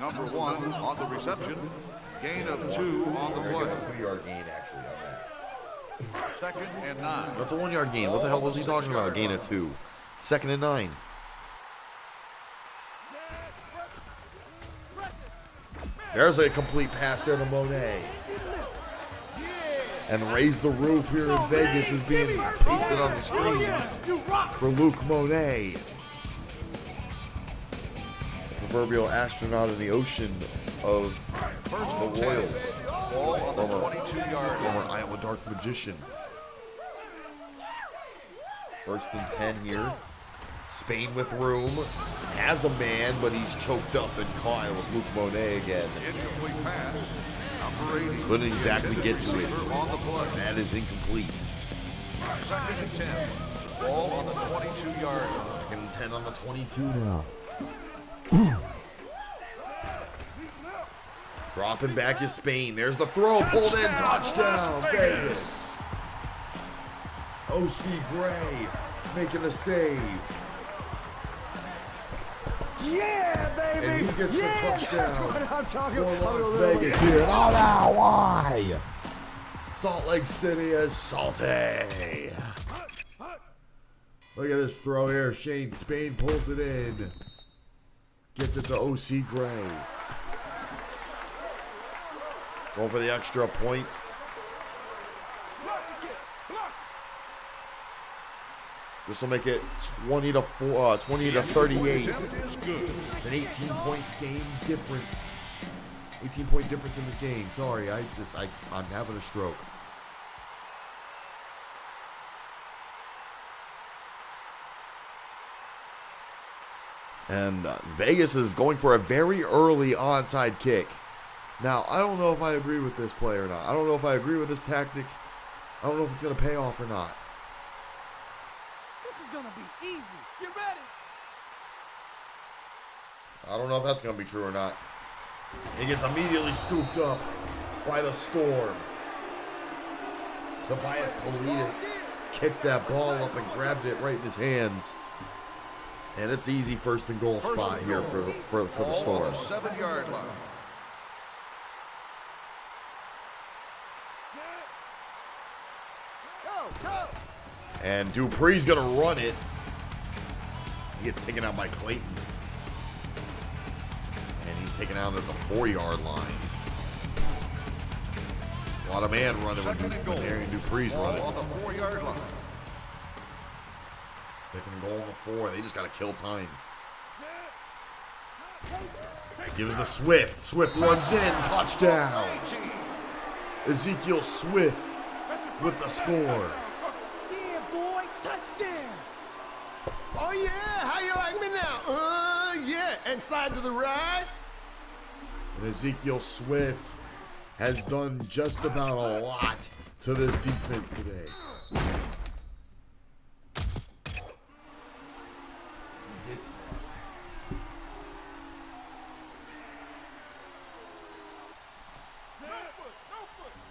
Number 1 on the reception. Gain of 2 on the play. 2-yard gain actually on that. Second and 9. That's a 1-yard gain. What the hell was he talking about? A gain of 2. Second and 9. There's a complete pass there to Monet. And Raise the Roof here in Vegas is being pasted on the screens for Luke Monet. Proverbial astronaut in the ocean of First the and 10. Royals. Ball on the 22-yard Former line. Iowa Dark Magician. First and 10 here. Spain with room. Has a man, but he's choked up and caught. It was Luke Monet again. Incomplete pass. Number 80. Couldn't exactly get to it. Receiver on the play. That is incomplete. Second and 10. Ball on the 22-yard line. Second and 10 on the 22 now. Dropping back is Spain. There's the throw. Pulled in. Touchdown. Vegas. O.C. Gray making the save. Yeah, baby. And he gets the touchdown That's what I'm talking for about. Las Vegas here. Oh, now why? Salt Lake City is salty. Look at this throw here. Shane Spain pulls it in. Gets it to O.C. Gray. Going for the extra point. This will make it 20 to 38. It's an 18-point game difference. 18-point difference in this game. Sorry, I'm having a stroke. And Vegas is going for a very early onside kick. Now, I don't know if I agree with this play or not. I don't know if I agree with this tactic. I don't know if it's going to pay off or not. This is gonna be easy. Get ready. I don't know if that's going to be true or not. He gets immediately scooped up by the Storm. Tobias Politis kicked that ball up and grabbed it right in his hands. And it's easy first and goal spot here for the Storm. On the 7-yard line. And Dupree's going to run it. He gets taken out by Clayton. And he's taken out at the 4-yard line. There's a lot of man running when Aaron Dupree's running. On the 4-yard line. Second and goal on the 4. They just got to kill time. Gives the Swift. Swift runs in. Touchdown. Ezekiel Swift with the score. Yeah, boy, touchdown. Oh, yeah. How you like me now? Yeah. And slide to the right. And Ezekiel Swift has done just about a lot to this defense today.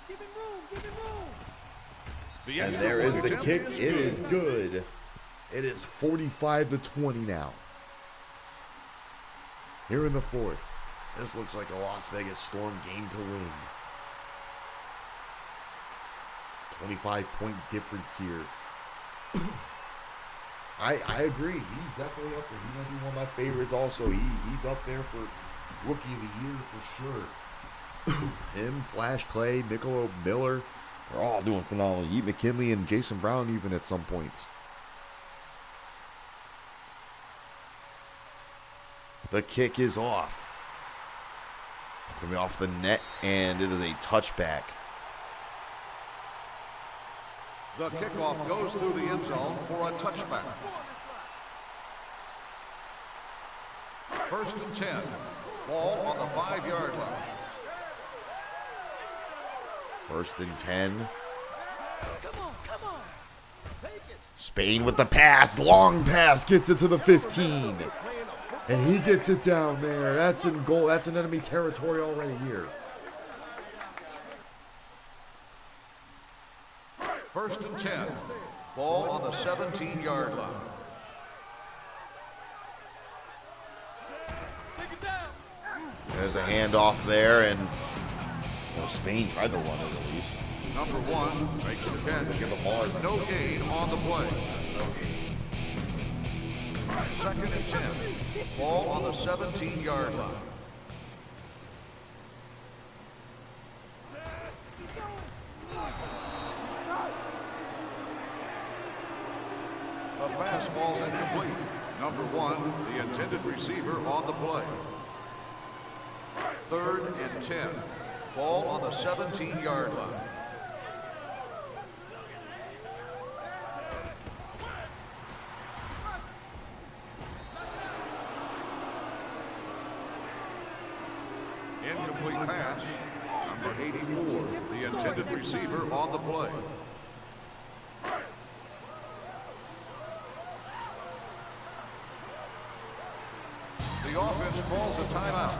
Give him room, give him room. And there is the kick. It is good. It is 45 to 20 now. Here in the fourth. This looks like a Las Vegas Storm game to win. 25-point difference here. I agree. He's definitely up there. He might be one of my favorites also. He's up there for Rookie of the Year for sure. Him, Flash Clay, Niccolo Miller, they're all doing phenomenal. Yeet McKinley and Jason Brown even at some points. The kick is off. It's going to be off the net, and it is a touchback. The kickoff goes through the end zone for a touchback. 1st and 10. Ball on the 5-yard line. 1st and 10. Come on. Take it. Spain with the pass. Long pass. Gets it to the 15. And he gets it down there. That's in goal. That's in enemy territory already here. 1st and 10. Ball on the 17-yard line. Take it down. There's a handoff there, and Spain tried to run it at least. Number 1 makes the catch. Give the ball. No gain on the play. 2nd and 10. Ball on the 17-yard line. The pass ball's incomplete. Number 1, the intended receiver on the play. 3rd and 10. Ball on the 17-yard line. Incomplete pass. Number 84, the intended receiver on the play. The offense calls a timeout.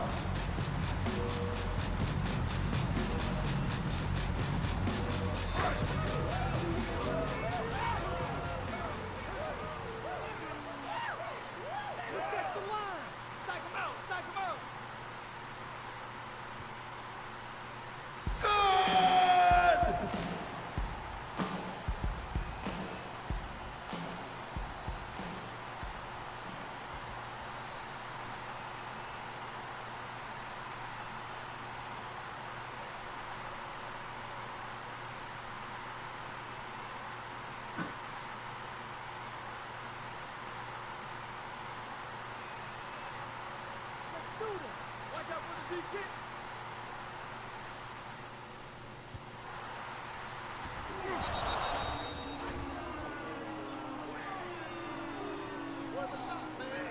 Protect the line. Psych him out. Let's do this. Watch out for the deep kick. It's worth a shot, man.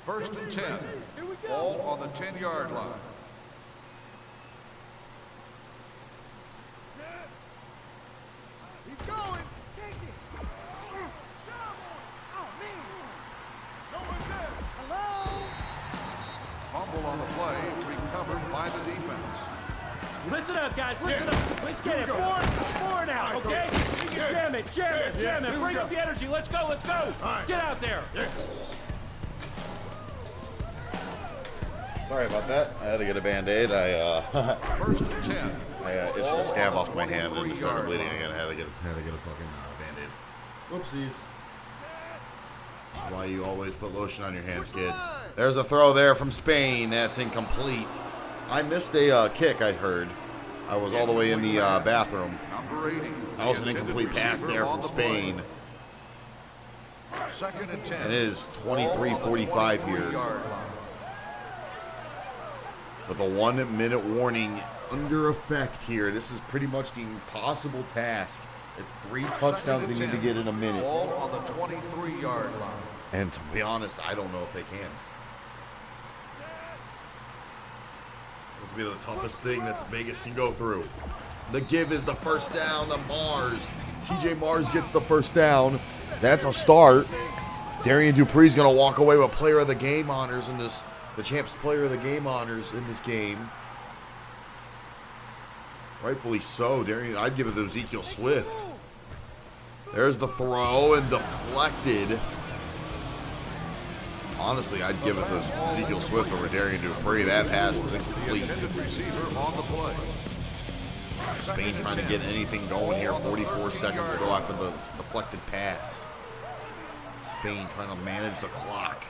First and 10. Here we go. Ball on the 10-yard line. He's going. Take it. Oh, man. No one's there. Hello? Fumble on the play, recovered by the defense. Listen up, guys. Listen up. Let's get it. Four now, okay? Jam it. Bring up the energy. Let's go. Get out there. Sorry about that. I had to get a Band-Aid. First and 10. I itched the scab off my hand and it started bleeding again. I had to get a fucking Band-Aid. Whoopsies. That's why you always put lotion on your hands, kids. There's a throw there from Spain. That's incomplete. I missed a kick, I heard. I was all the way in the bathroom. Number 80. That was an incomplete pass there from Spain. Second and 10. And it is 23:45 here. With a 1-minute warning under effect here. This is pretty much the impossible task. It's 3 touchdowns they need to get in a minute. Ball on the 23-yard line. And to be honest, I don't know if they can. This will be the toughest thing that Vegas can go through. The give is the first down to Mars. TJ Mars gets the first down. That's a start. Darian Dupree's going to walk away with player of the game honors in this. The Champs player of the game honors in this game. Rightfully so. Darian, I'd give it to Ezekiel Swift. There's the throw and deflected. Honestly, I'd give it to Ezekiel Swift over Darian Dupree. That pass is incomplete. The intended receiver on the play. Spain trying to get anything going here. 44 seconds to go after the deflected pass. Spain trying to manage the clock.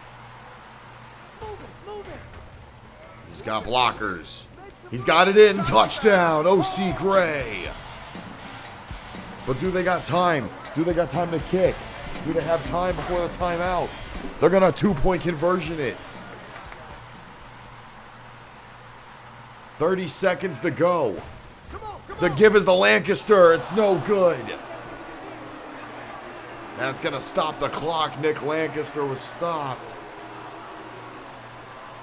He's got blockers. He's got it in. Touchdown. OC Gray. But do they got time? Do they got time to kick? Do they have time before the timeout? They're going to 2-point conversion it. 30 seconds to go. The give is the Lancaster. It's no good. That's going to stop the clock. Nick Lancaster was stopped.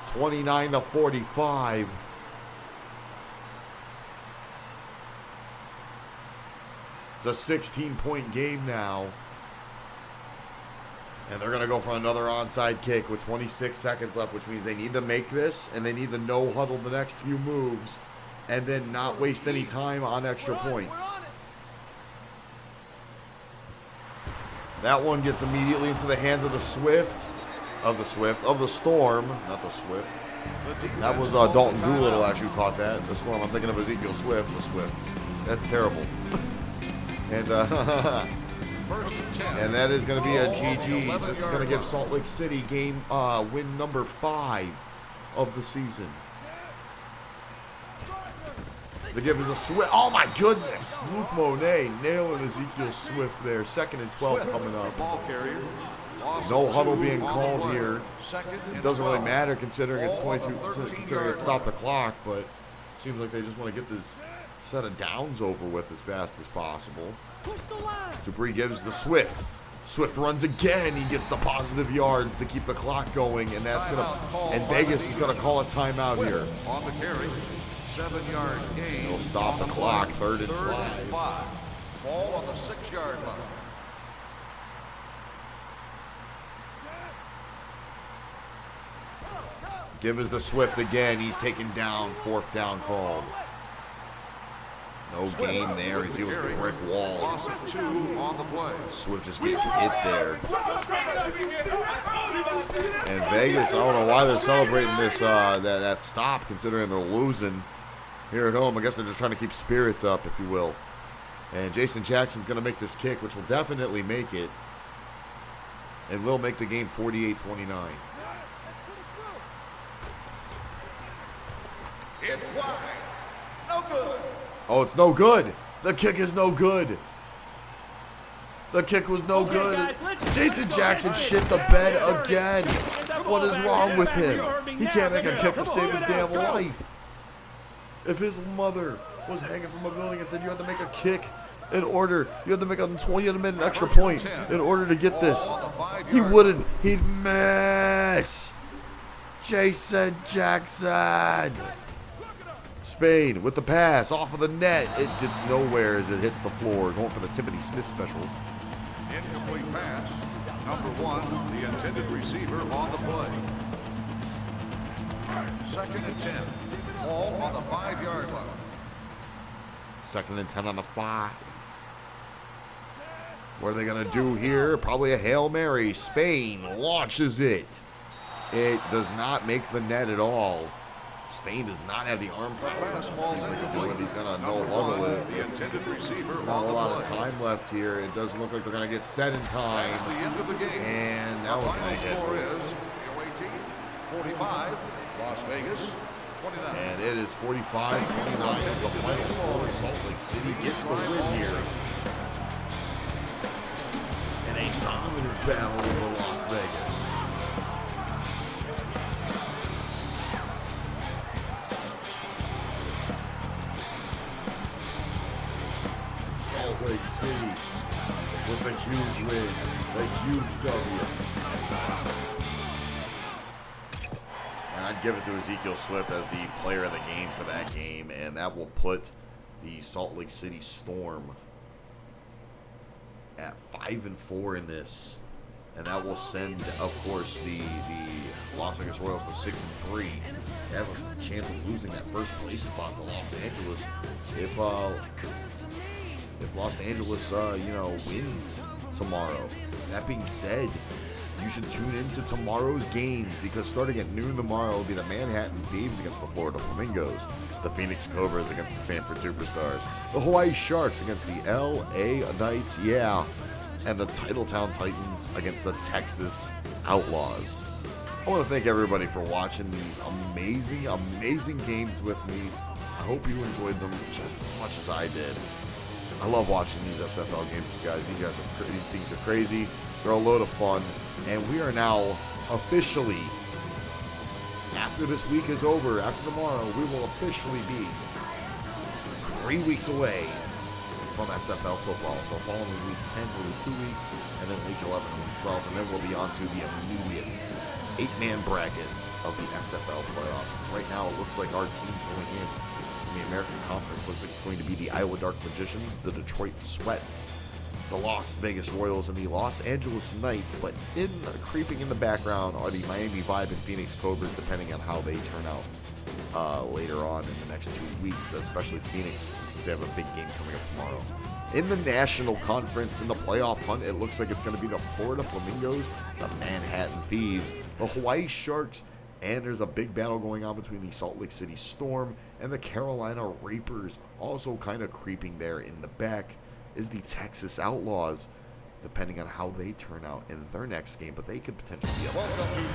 29-45. It's a 16-point game now. And they're going to go for another onside kick with 26 seconds left, which means they need to make this, and they need to no huddle the next few moves, and then not waste any time on extra points. That one gets immediately into the hands of the Storm, not the Swift. That was Dalton Doolittle actually caught that. The Storm, I'm thinking of Ezekiel Swift, the Swifts. That's terrible. And and that is going to be a GG. This is going to give Salt Lake City game win number 5 of the season. The give is a Swift. Oh my goodness! Luke Monet nailing Ezekiel Swift there. 2nd and 12 coming up. No huddle being called here. It doesn't really matter considering it's 22. Considering it stopped the clock, but it seems like they just want to get this set of downs over with as fast as possible. Dupree gives the Swift. Swift runs again. He gets the positive yards to keep the clock going, and that's gonna. And Vegas is gonna call a timeout here. On the carry, 7-yard gain. They'll stop the clock. 3rd and 5. Ball on the 6-yard line. Give us the Swift again. He's taken down. 4th down called. No gain there. He's with the brick wall. Loss of 2 on the play. Swift just getting hit there. And Vegas, I don't know why they're celebrating this that stop, considering they're losing here at home. I guess they're just trying to keep spirits up, if you will. And Jason Jackson's going to make this kick, which will definitely make it. And will make the game 48-29. It's wide. No good. Oh, it's no good. The kick is no good. The kick was no good. Jason Jackson shit the bed again. What is wrong with him? He can't make a kick to save his damn life. If his mother was hanging from a building and said you had to make a kick in order, you had to make a 20-minute extra point in order to get this, he wouldn't. He'd miss. Jason Jackson. Spain with the pass off of the net. It gets nowhere as it hits the floor. Going for the Timothy Smith special. Incomplete pass. Number 1, the intended receiver on the play. 2nd and 10. Ball on the 5-yard line. 2nd and 10 on the 5. What are they going to do here? Probably a Hail Mary. Spain launches it. It does not make the net at all. Spain does not have the arm power. He's going to no huddle it. The intended receiver Not on a lot the of play. time left here. It doesn't look like they're going to get set in time. That's the end of the game. And that The was final a hit. score is the team 45, Las Vegas 29. And it is 45-29. The final score. Salt Lake City gets the win here. In a dominant battle over Las Vegas. Salt Lake City with a huge win, a huge W. And I'd give it to Ezekiel Swift as the player of the game for that game, and that will put the Salt Lake City Storm at 5-4 in this. And that will send, of course, the Las Vegas Royals to 6-3. They have a chance of losing that first place spot to Los Angeles if Los Angeles, wins tomorrow. That being said, you should tune into tomorrow's games because starting at noon tomorrow will be the Manhattan Thieves against the Florida Flamingos, the Phoenix Cobras against the Stanford Superstars, the Hawaii Sharks against the LA Knights, and the Titletown Titans against the Texas Outlaws. I want to thank everybody for watching these amazing, amazing games with me. I hope you enjoyed them just as much as I did. I love watching these SFL games, guys. These things are crazy. They're a load of fun. And we are now officially, after this week is over, after tomorrow, we will officially be 3 weeks away from SFL football. So following week 10 will be 2 weeks, and then week 11 and week 12, and then we'll be on to the immediate 8-man bracket of the SFL playoffs. Right now, it looks like our team going in the American Conference looks like it's going to be the Iowa Dark Magicians, the Detroit Sweats, the Las Vegas Royals, and the Los Angeles Knights. But creeping in the background are the Miami Vibe and Phoenix Cobras, depending on how they turn out later on in the next 2 weeks, especially Phoenix, since they have a big game coming up tomorrow. In the National Conference, in the playoff hunt, it looks like it's going to be the Florida Flamingos, the Manhattan Thieves, the Hawaii Sharks, and there's a big battle going on between the Salt Lake City Storm and the Carolina Reapers. Also kind of creeping there in the back is the Texas Outlaws, depending on how they turn out in their next game. But they could potentially be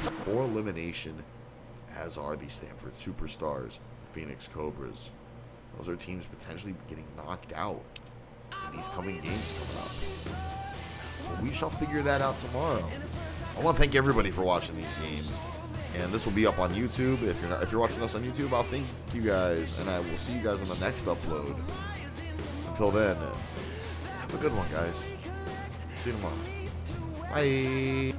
up for elimination, as are the Stanford Superstars, the Phoenix Cobras. Those are teams potentially getting knocked out in these coming games coming up. Well, we shall figure that out tomorrow. I want to thank everybody for watching these games. And this will be up on YouTube. If you're watching us on YouTube, I'll thank you guys, and I will see you guys on the next upload. Until then, have a good one, guys. See you tomorrow. Bye.